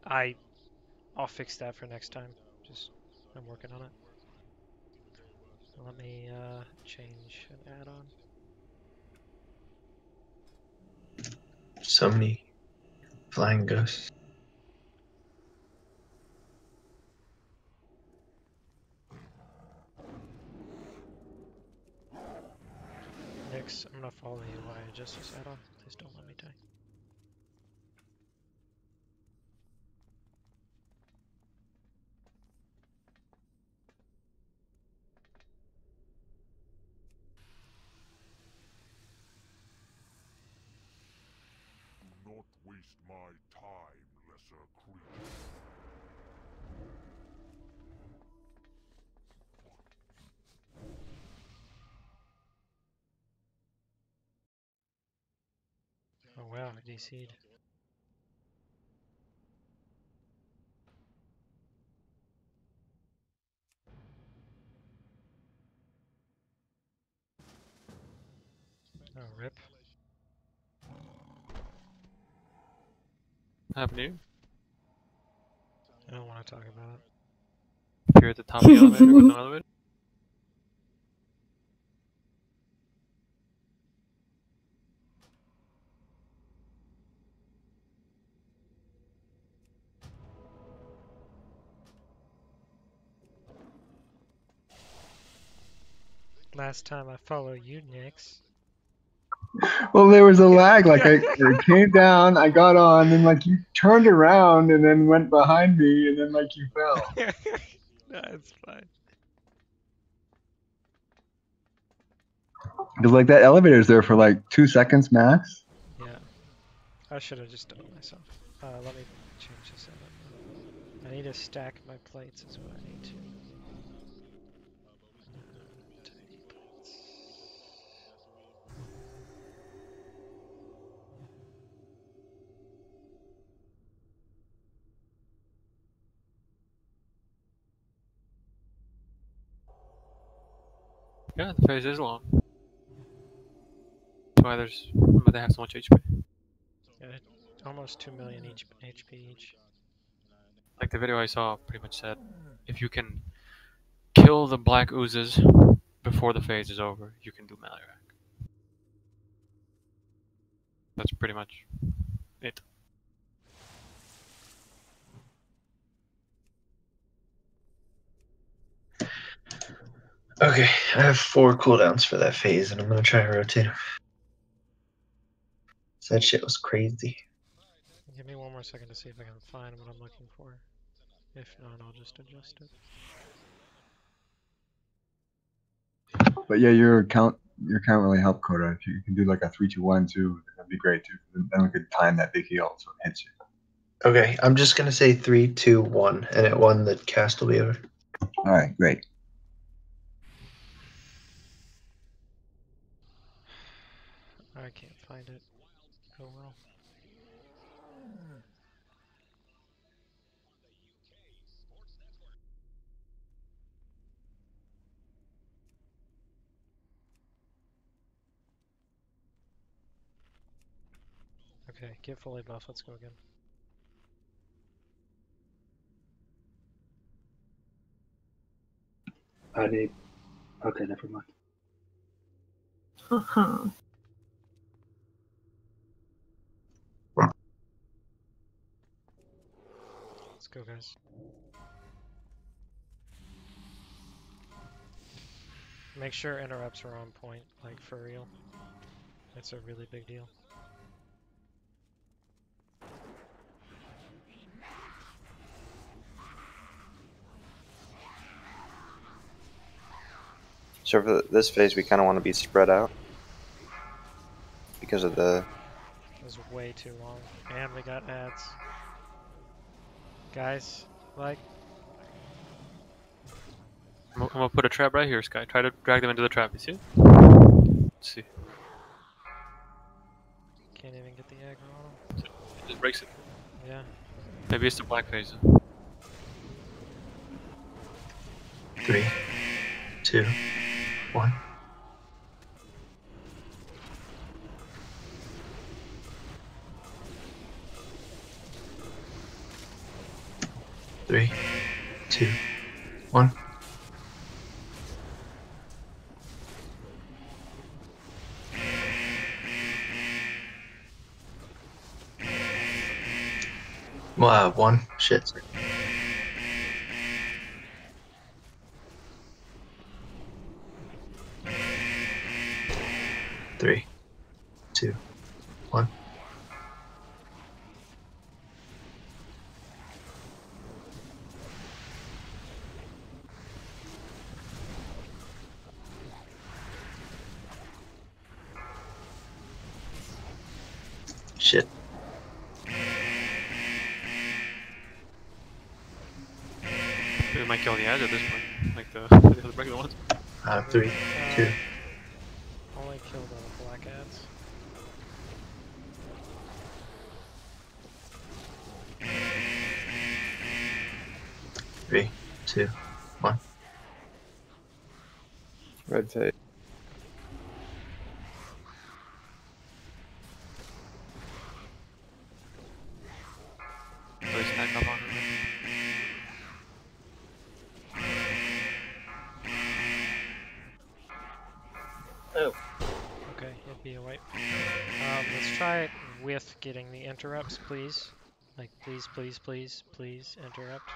Speaker 3: I'll fix that for next time. Just I'm working on it. Let me change an add-on.
Speaker 7: So many flying ghosts.
Speaker 3: Nix, I'm gonna follow you while I adjust this add-on. Please don't let me die.
Speaker 8: Do not waste my time, lesser creature.
Speaker 3: Oh wow, I DC'd. Oh, rip.
Speaker 2: Happening.
Speaker 3: I don't want to talk about it.
Speaker 2: If you're at the top of the elevator with no elevator.
Speaker 3: Last time I followed you, Nix.
Speaker 1: Well, there was a lag. Like I came down, I got on, and like you turned around and then went behind me, and then like you fell.
Speaker 3: No, it's fine.
Speaker 1: Because like that elevator's there for like 2 seconds max.
Speaker 3: Yeah. I should have just done it myself. Let me change this up. I need to stack my plates is what I need to. Tiny plates.
Speaker 2: Yeah, the phase is long. That's why they have so much HP.
Speaker 3: Yeah, almost 2 million HP each.
Speaker 2: Like the video I saw pretty much said, if you can kill the black oozes before the phase is over, you can do melee rack. That's pretty much it.
Speaker 7: Okay, I have 4 cooldowns for that phase, and I'm gonna try and rotate them. So that shit was crazy.
Speaker 3: Give me one more second to see if I can find what I'm looking for. If not, I'll just adjust it.
Speaker 1: But yeah, your count really help, Coda. If you can do like a 3-2-1 too, that'd be great too. Then we could time that big heal so it hits you.
Speaker 7: Okay, I'm just gonna say 3, 2, 1, and at 1 the cast will be over.
Speaker 1: All right, great.
Speaker 3: I can't find it. Oh well. Okay, get fully buff. Let's go again.
Speaker 6: I need. Okay, never mind.
Speaker 10: Uh-huh.
Speaker 3: Let's go, guys. Make sure interrupts are on point, like for real. It's a really big deal.
Speaker 4: So for this phase, we kind of want to be spread out because of the.
Speaker 3: It was way too long, and we got ads. Guys, like.
Speaker 2: I'm gonna put a trap right here, Sky. Try to drag them into the trap. You see? Let's see.
Speaker 3: Can't even get the aggro on him.
Speaker 2: It just breaks it.
Speaker 3: Yeah.
Speaker 2: Maybe it's the black phase.
Speaker 7: 3, 2, 1. Three, 2, 1. Wow, 1. Shit. 3, 2, 1. Shit.
Speaker 2: We might kill the ads at this point, like the regular ones.
Speaker 7: 3, 2.
Speaker 3: Only killed the black ads.
Speaker 7: Three, 2, 1.
Speaker 4: Red phase.
Speaker 2: Really stack up on it.
Speaker 3: Oh. Okay, it'd be a wipe. Let's try it with getting the interrupts, please. Like, please, please, please, please, interrupt.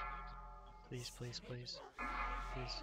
Speaker 3: Please, please, please. Please.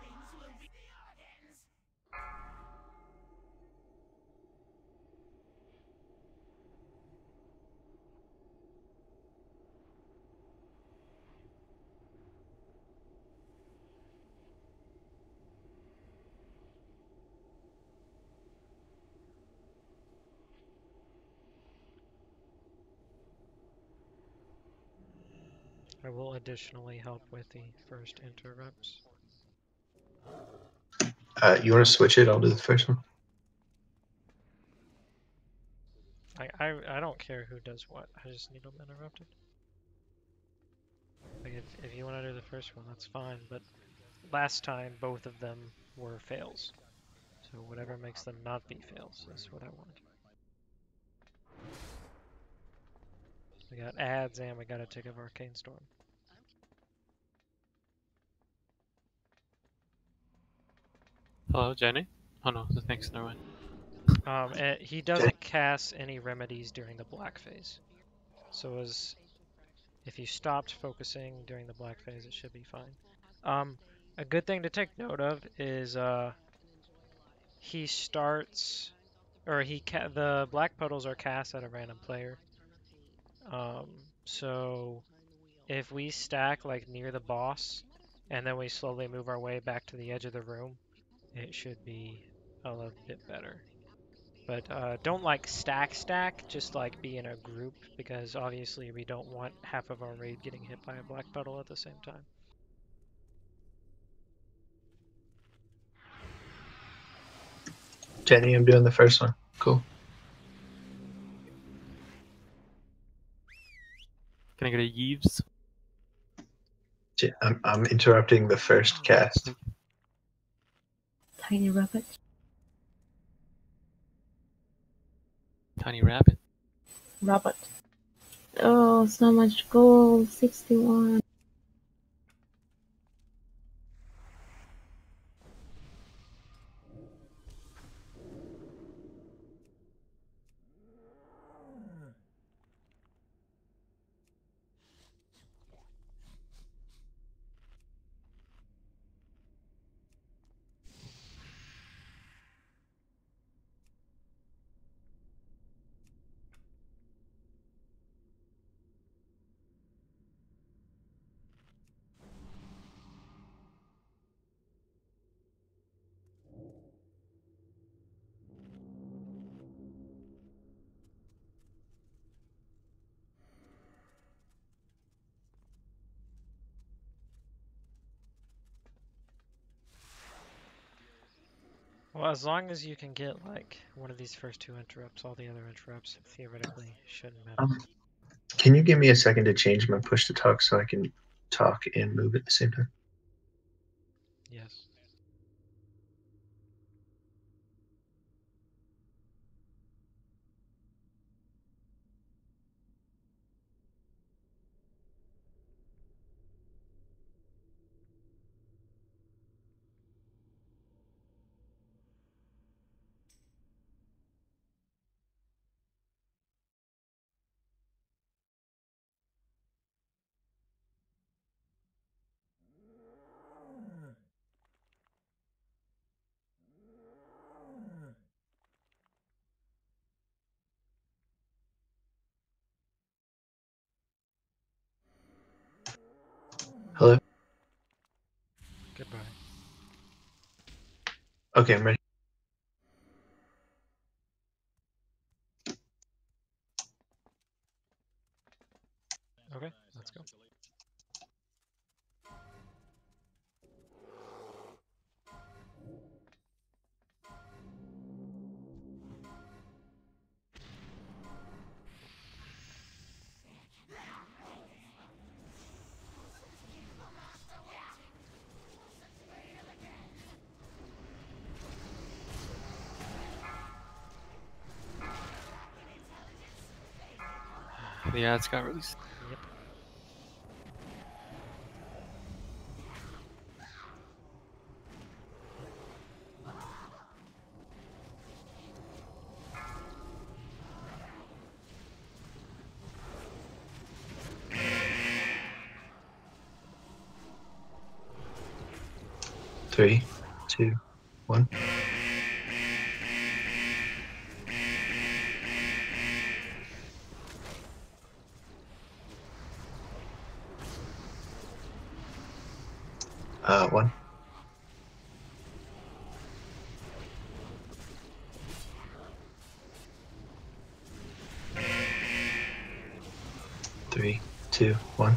Speaker 3: I will additionally help with the first interrupts.
Speaker 7: You want to switch it? I'll do the first one.
Speaker 3: I don't care who does what. I just need them interrupted. Like if you want to do the first one, that's fine. But last time, both of them were fails. So whatever makes them not be fails is what I want. We got ads and we got a tick of Arcane Storm.
Speaker 2: Hello, Jenny? Oh no, thanks, never mind.
Speaker 3: He doesn't cast any remedies during the black phase. So if you stopped focusing during the black phase, it should be fine. A good thing to take note of is he starts, or the black puddles are cast at a random player. So if we stack like near the boss, and then we slowly move our way back to the edge of the room, it should be a little bit better. But don't like stack, just like be in a group, because obviously we don't want half of our raid getting hit by a black puddle at the same time.
Speaker 7: Jenny, I'm doing the first one. Cool.
Speaker 2: Can I get a Yves?
Speaker 7: I'm interrupting the first cast.
Speaker 10: Tiny rabbit.
Speaker 2: Tiny rabbit.
Speaker 10: Rabbit. Oh, so much gold. 61.
Speaker 3: Well, as long as you can get like one of these first two interrupts, all the other interrupts theoretically shouldn't matter.
Speaker 7: Can you give me a second to change my push to talk so I can talk and move at the same time?
Speaker 3: Yes.
Speaker 7: Hello?
Speaker 3: Goodbye.
Speaker 7: Okay, I'm ready.
Speaker 3: Okay, let's go.
Speaker 2: The ads got released.
Speaker 3: Yep.
Speaker 7: Three, two, one. One. Three, two, one.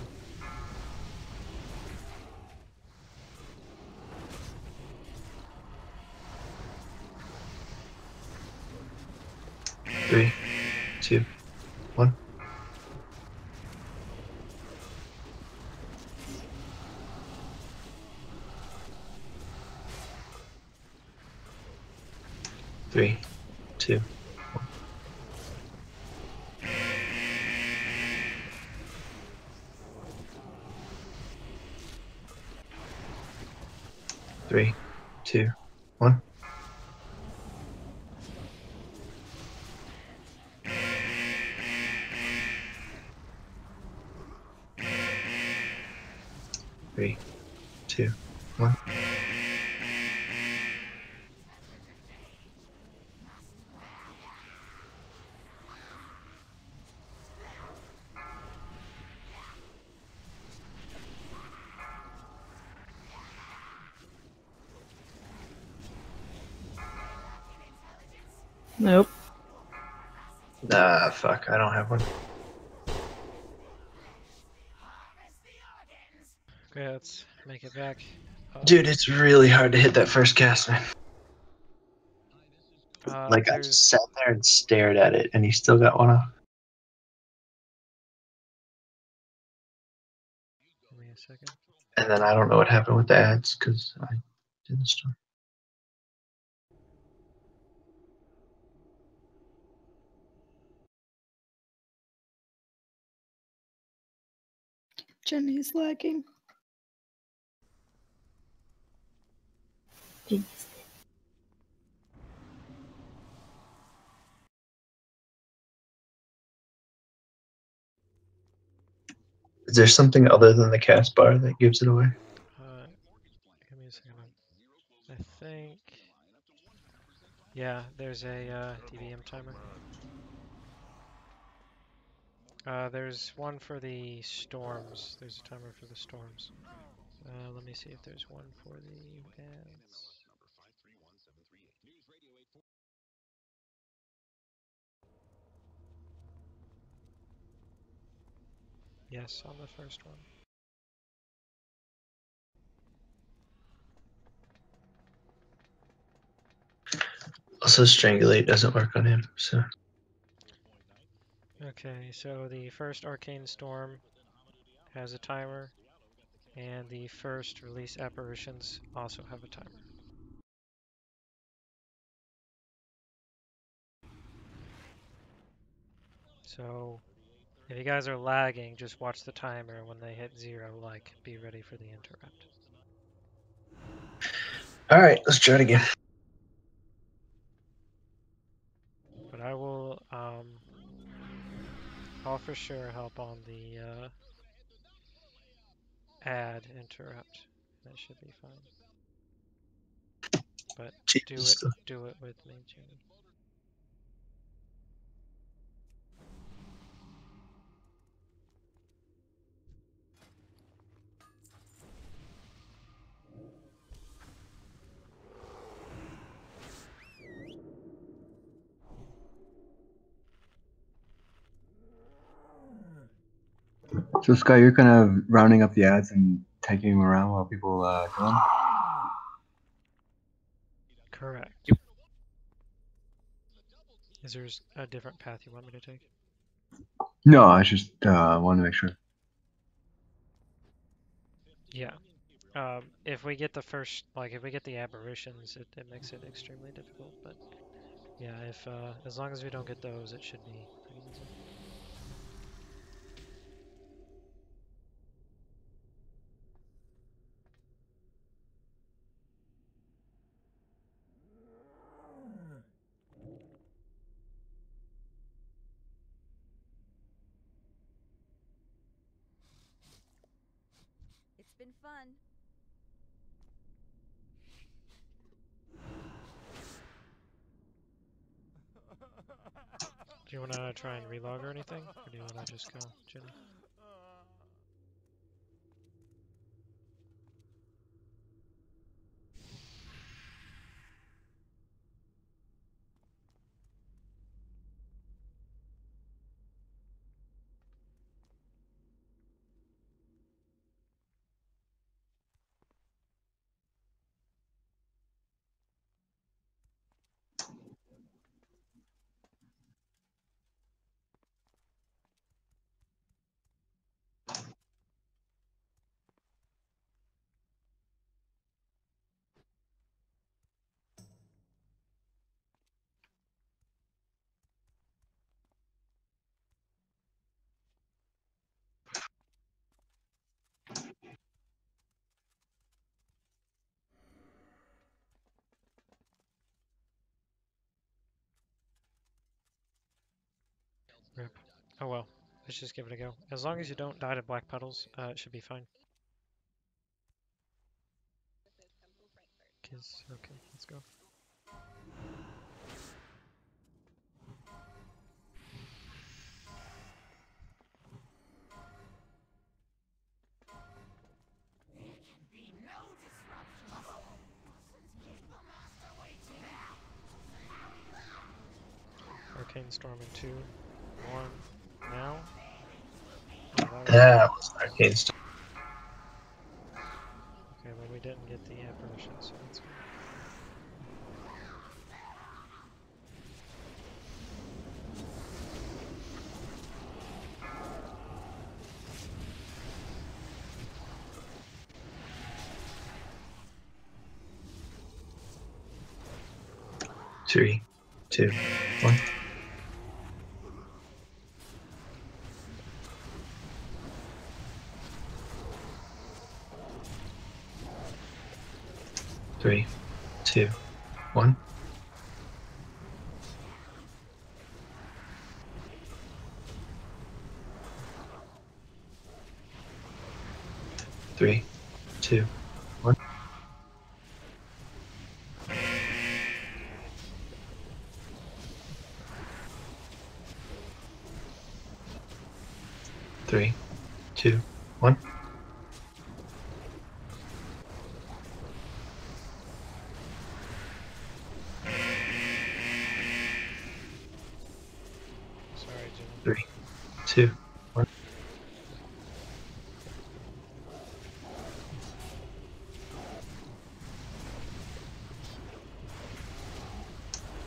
Speaker 7: Three, two, one. Three, two, one. Three, two, 1. Three, 2, 1.
Speaker 10: Nope.
Speaker 7: Ah, fuck, I don't have one.
Speaker 3: Okay, let's make it back.
Speaker 7: Dude, it's really hard to hit that first cast, man. Like, I just sat there and stared at it, and he still got one off.
Speaker 3: Give me a second.
Speaker 7: And then I don't know what happened with the ads, because I did the store.
Speaker 5: Jenny's lagging.
Speaker 10: Jeez.
Speaker 7: Is there something other than the cast bar that gives it away?
Speaker 3: Give me a second. I think. Yeah, there's a DBM timer. There's one for the storms. There's a timer for the storms. Let me see if there's one for the ads. Yes, on the first one.
Speaker 7: Also, Strangulate doesn't work on him, so.
Speaker 3: Okay, so the first Arcane Storm has a timer, and the first release apparitions also have a timer. So, if you guys are lagging, just watch the timer, and when they hit 0, like, be ready for the interrupt.
Speaker 7: Alright, let's try it again.
Speaker 3: But I will, I'll for sure help on the, ad interrupt. That should be fine. But do it with me, Jimmy.
Speaker 1: So Scott, you're kind of rounding up the ads and taking them around while people go on?
Speaker 3: Correct.
Speaker 2: Yep.
Speaker 3: Is there a different path you want me to take?
Speaker 1: No, I just wanted to make sure.
Speaker 3: Yeah. If we get the first, like, if we get the aberrations, it makes it extremely difficult. But yeah, if as long as we don't get those, it should be pretty easy.
Speaker 11: It's been fun.
Speaker 3: Do you want to try and relog or anything? Or do you want to just go, Jenny? Rip. Oh well. Let's just give it a go. As long as you don't die to black puddles, it should be fine. Okay, let's go. Arcane Storm in 2, 1, now. Oh,
Speaker 7: That was Arcane Storm.
Speaker 3: Okay, well we didn't get the apparition, so that's good.
Speaker 7: Three, 2, 1. Three, 2, 1. Three, 2, 1. Three, 2, 1.
Speaker 3: Sorry, Jim.
Speaker 7: 3, 2, 1.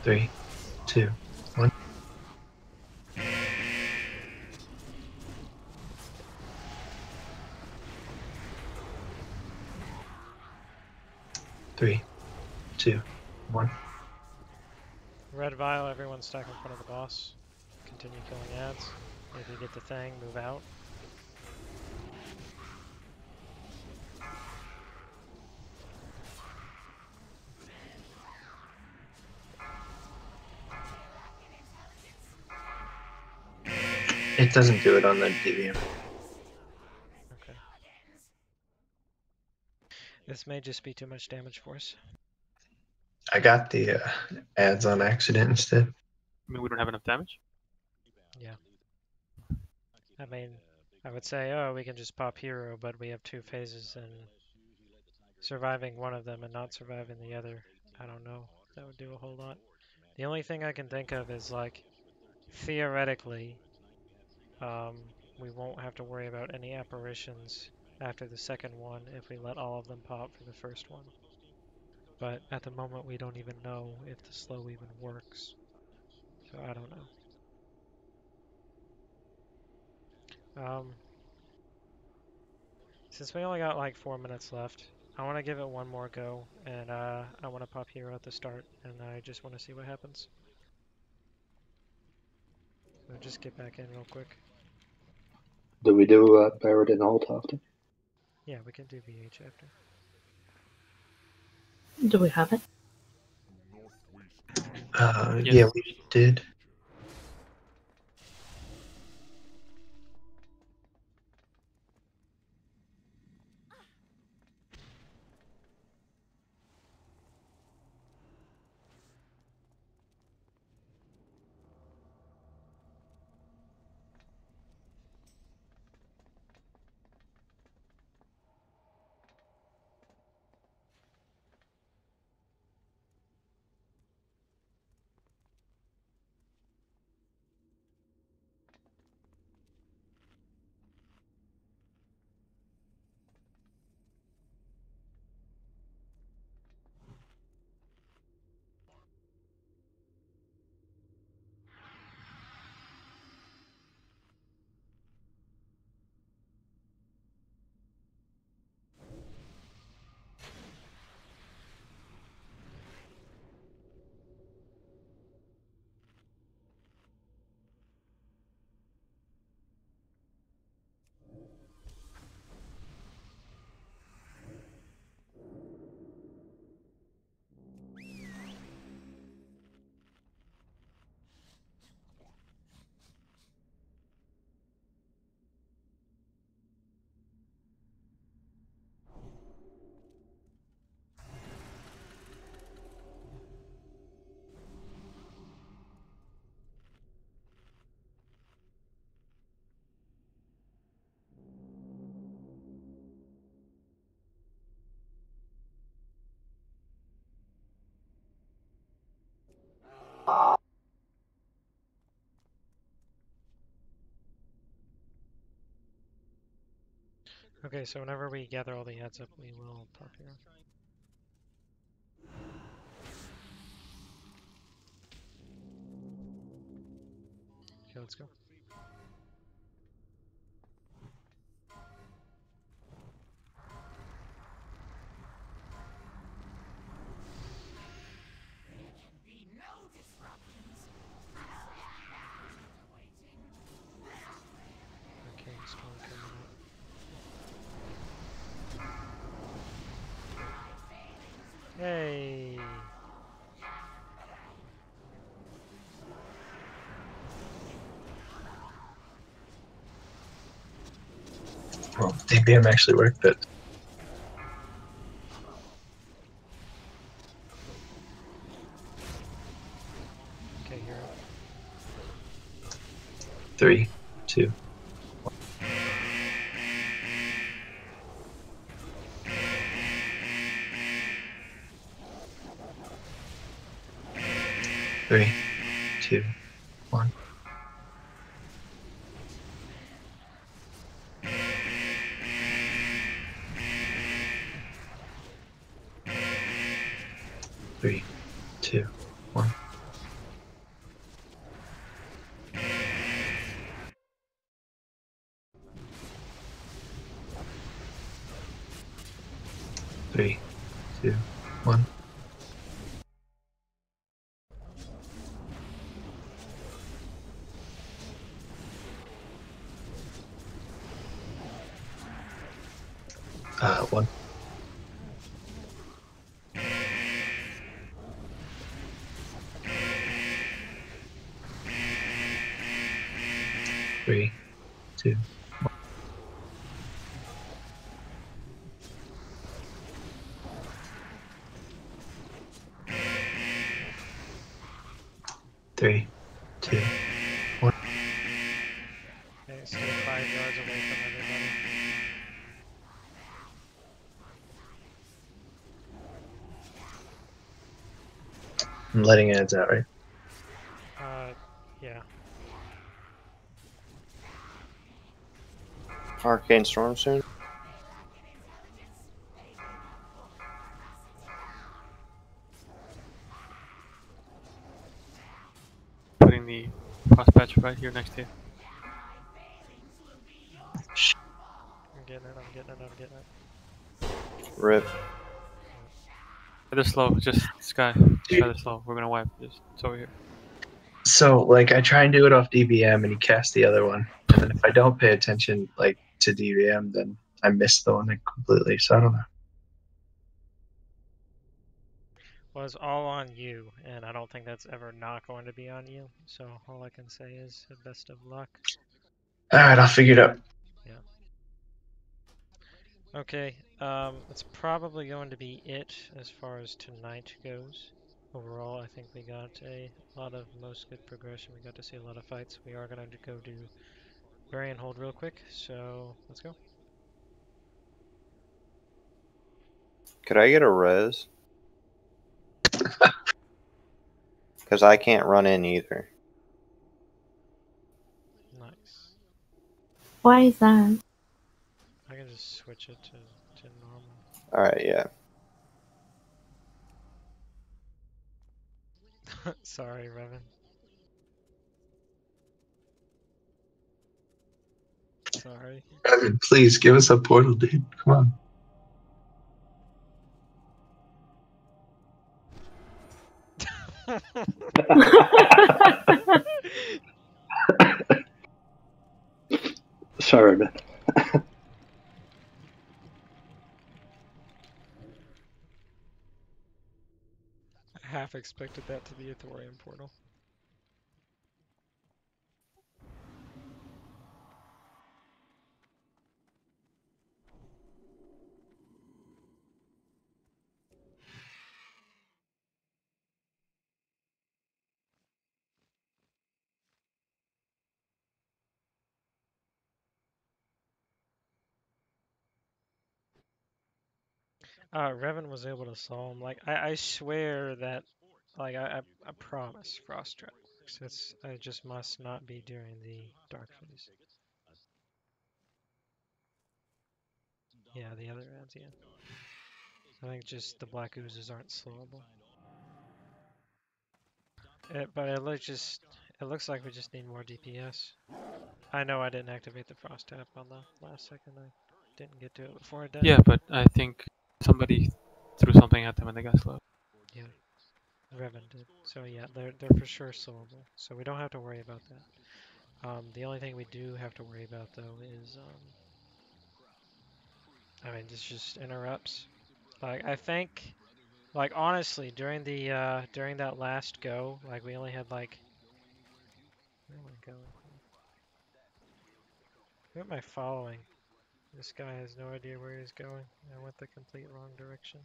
Speaker 7: Three, 2, 1. Three, 2, 1.
Speaker 3: Red Vial, everyone stack in front of the boss. Continue killing ads. If you get the thing, move out.
Speaker 7: It doesn't do it on the DVM.
Speaker 3: Okay. This may just be too much damage for us.
Speaker 7: I got the ads on accident instead.
Speaker 2: I mean, we don't have enough damage.
Speaker 3: Yeah. I mean, I would say, oh, we can just pop hero, but we have 2 phases, and surviving one of them and not surviving the other, I don't know. That would do a whole lot. The only thing I can think of is, like, theoretically, we won't have to worry about any apparitions after the second one if we let all of them pop for the first one. But at the moment, we don't even know if the slow even works. So I don't know. Since we only got like 4 minutes left, I want to give it one more go, and I want to pop hero at the start, and I just want to see what happens. So just get back in real quick.
Speaker 6: Do we do Barret and Alt after?
Speaker 3: Yeah, we can do VH after.
Speaker 10: Do we have it?
Speaker 2: Yes.
Speaker 7: Yeah, we did.
Speaker 3: Okay, so whenever we gather all the heads up, we will pop here. Okay, let's go. Okay, storm coming up. Hey!
Speaker 7: Well, DBM actually worked, but
Speaker 3: Okay, hero.
Speaker 7: 3, 2. Three, 2, 1. Three, 2, 1. Three, 2, 1. One. Three, 2. Three, 2, 1.
Speaker 3: Okay, stay 5 yards away from everybody.
Speaker 7: I'm letting ads out, right?
Speaker 3: Yeah.
Speaker 4: Arcane Storm soon.
Speaker 2: Putting the cross patch right here next to you.
Speaker 3: I'm getting it.
Speaker 4: Rip.
Speaker 2: They're slow, just Sky. They're slow. We're gonna wipe. Just it's over here.
Speaker 7: So, like, I try and do it off DBM, and he casts the other one. And then if I don't pay attention, like, to DBM, then I miss the one completely. So I don't know.
Speaker 3: Well, it's all on you, and I don't think that's ever not going to be on you. So all I can say is best of luck.
Speaker 7: All right, I'll figure it out.
Speaker 3: Yeah. Okay, that's probably going to be it as far as tonight goes. Overall, I think we got a lot of most good progression. We got to see a lot of fights. We are going to go do bury and hold real quick, so let's go.
Speaker 4: Could I get a res? Because I can't run in either.
Speaker 3: Nice.
Speaker 10: Why is that?
Speaker 3: I can just switch it to normal.
Speaker 4: Alright, yeah.
Speaker 3: Sorry, Revan. Sorry.
Speaker 7: Evan, please give us a portal, dude. Come on.
Speaker 6: Sorry, man.
Speaker 3: I half expected that to be a thorium portal. Revan was able to solve him. Like, I swear that, like, I promise Frost Trap works. I just must not be during the dark phase. Yeah, the other ads, yeah. I think just the black oozes aren't slowable. But it looks like we just need more DPS. I know I didn't activate the frost tap on the last second. I didn't get to it before I died.
Speaker 2: Yeah, but I think somebody threw something at them and they got slow.
Speaker 3: Yeah, Revan did. So yeah, they're for sure slowable. So we don't have to worry about that. The only thing we do have to worry about though is I mean, it's just interrupts. Like I think, like honestly, during that last go, like we only had like, where am I going? Who am I following? This guy has no idea where he's going. I went the complete wrong direction.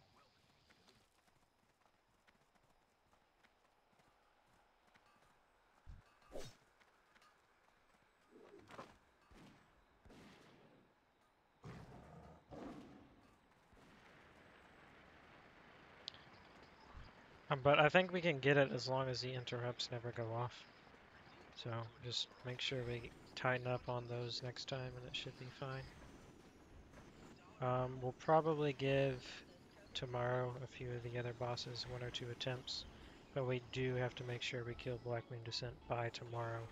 Speaker 3: But I think we can get it as long as the interrupts never go off. So just make sure we tighten up on those next time and it should be fine. We'll probably give tomorrow a few of the other bosses 1 or 2 attempts, but we do have to make sure we kill Black Moon Descent by tomorrow,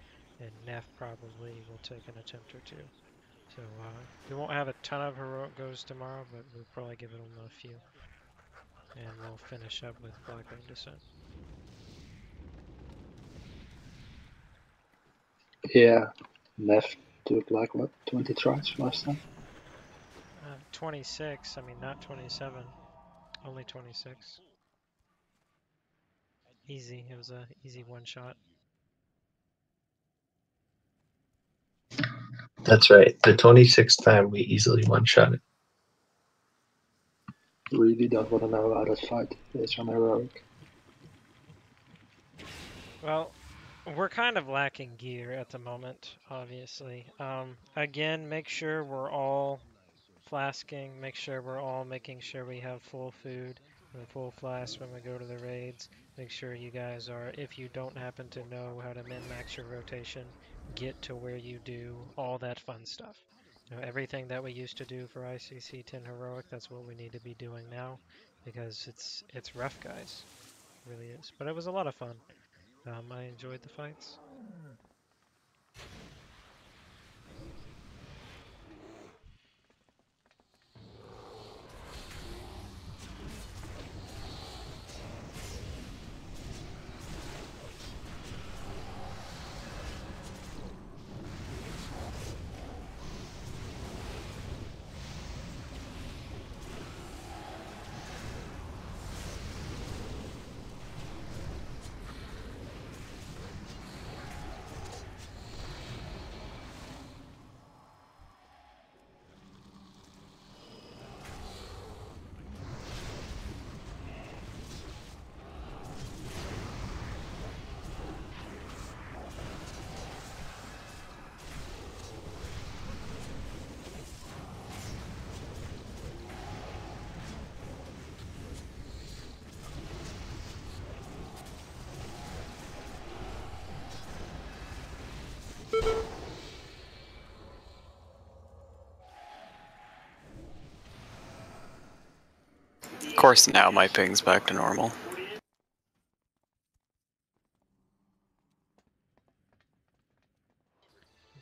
Speaker 3: and Neff probably will take an attempt or 2. So we won't have a ton of heroic goes tomorrow, but we'll probably give them a few. And we'll finish up with Black Moon Descent.
Speaker 6: Yeah, Neff took like what, 20 tries last time?
Speaker 3: 26, I mean not 27, only 26. Easy, it was a easy one shot.
Speaker 7: That's right. The 26th time we easily one-shot it.
Speaker 6: Really don't want to know how that fight is on heroic.
Speaker 3: Well, we're kind of lacking gear at the moment, obviously. Again, make sure we're all flasking, make sure we're all making sure we have full food and full flask when we go to the raids. Make sure you guys are, if you don't happen to know how to min-max your rotation, get to where you do, all that fun stuff. You know, everything that we used to do for ICC 10 Heroic, that's what we need to be doing now, because it's rough, guys. It really is. But it was a lot of fun. I enjoyed the fights.
Speaker 9: Of course, now my ping's back to normal.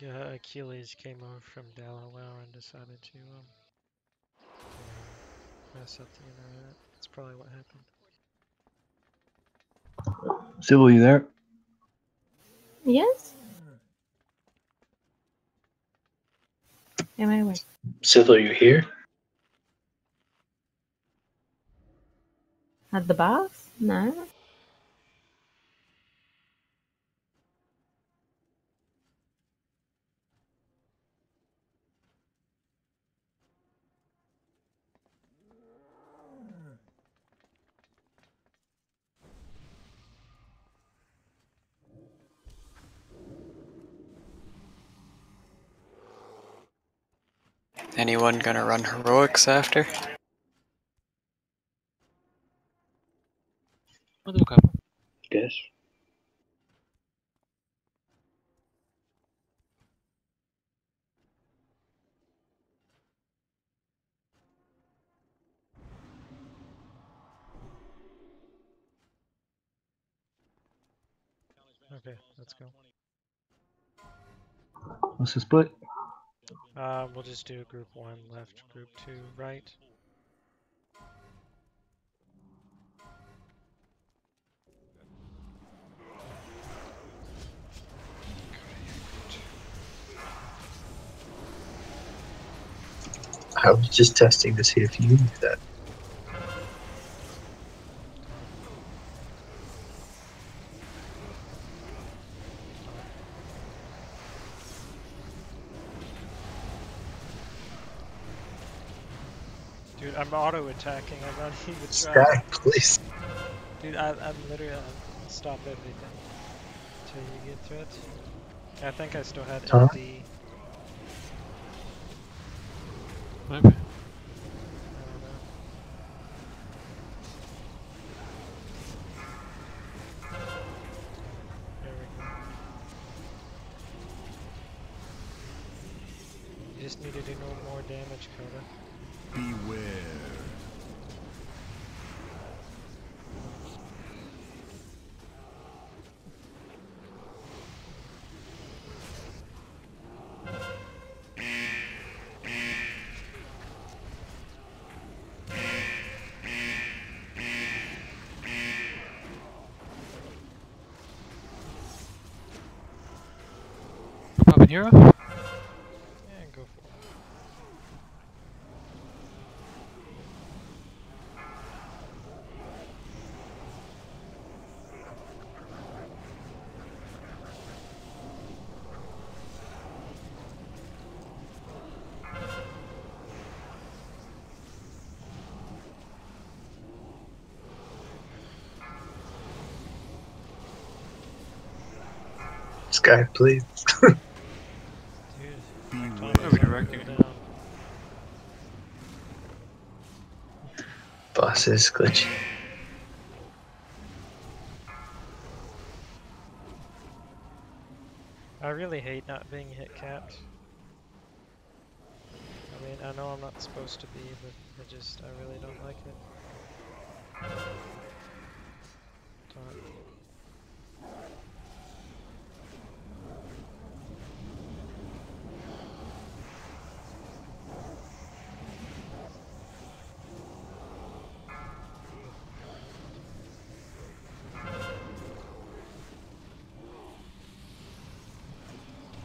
Speaker 3: Yeah, Achilles came over from Delaware and decided to mess up the internet. That's probably what happened.
Speaker 1: Sybil, you there?
Speaker 10: Yes? Am I aware?
Speaker 7: Civil, you here?
Speaker 10: At the boss? No.
Speaker 9: Anyone gonna run heroics after?
Speaker 2: I'll do a couple.
Speaker 6: Guess.
Speaker 3: Okay, let's go.
Speaker 6: What's the split?
Speaker 3: We'll just do group 1 left, group 2 right.
Speaker 7: I was just testing to see if you knew that.
Speaker 3: Dude, I'm auto-attacking. I'm not even trying.
Speaker 7: Sky, please.
Speaker 3: Dude, I'm literally... I'll stop everything until you get to it. I think I still had
Speaker 7: Huh?
Speaker 3: LD.
Speaker 2: Maybe.
Speaker 3: I don't know. There we go. You just need to do no more damage, Coda.
Speaker 8: Beware.
Speaker 2: Pop in hero?
Speaker 3: Yeah, go for it.
Speaker 7: Sky, please.
Speaker 3: Dude,
Speaker 8: Beware.
Speaker 2: I'll be directing
Speaker 3: down.
Speaker 2: it.
Speaker 7: Boss is glitchy.
Speaker 3: I really hate not being hit capped. I mean, I know I'm not supposed to be, but I really don't like it. Taunt.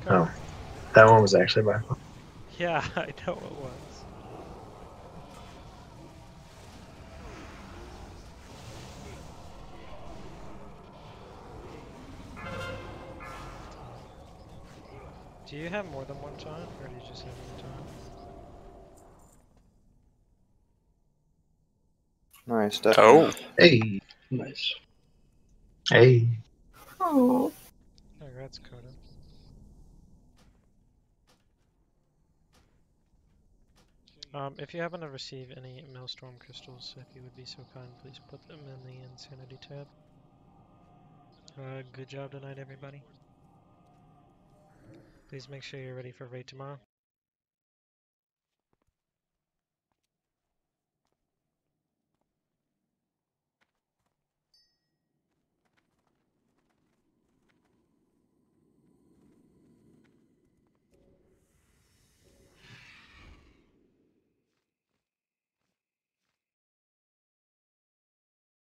Speaker 7: Oh, that one was actually my fault.
Speaker 3: Yeah, I know it was. Do you have more than one taunt, or do you just have one taunt?
Speaker 4: Nice, stuff.
Speaker 9: Oh,
Speaker 7: Hey,
Speaker 6: Nice.
Speaker 7: hey.
Speaker 10: Oh.
Speaker 3: Congrats, Coda. If you happen to receive any Maelstrom crystals, if you would be so kind, please put them in the Insanity tab. Good job tonight, everybody. Please make sure you're ready for raid tomorrow.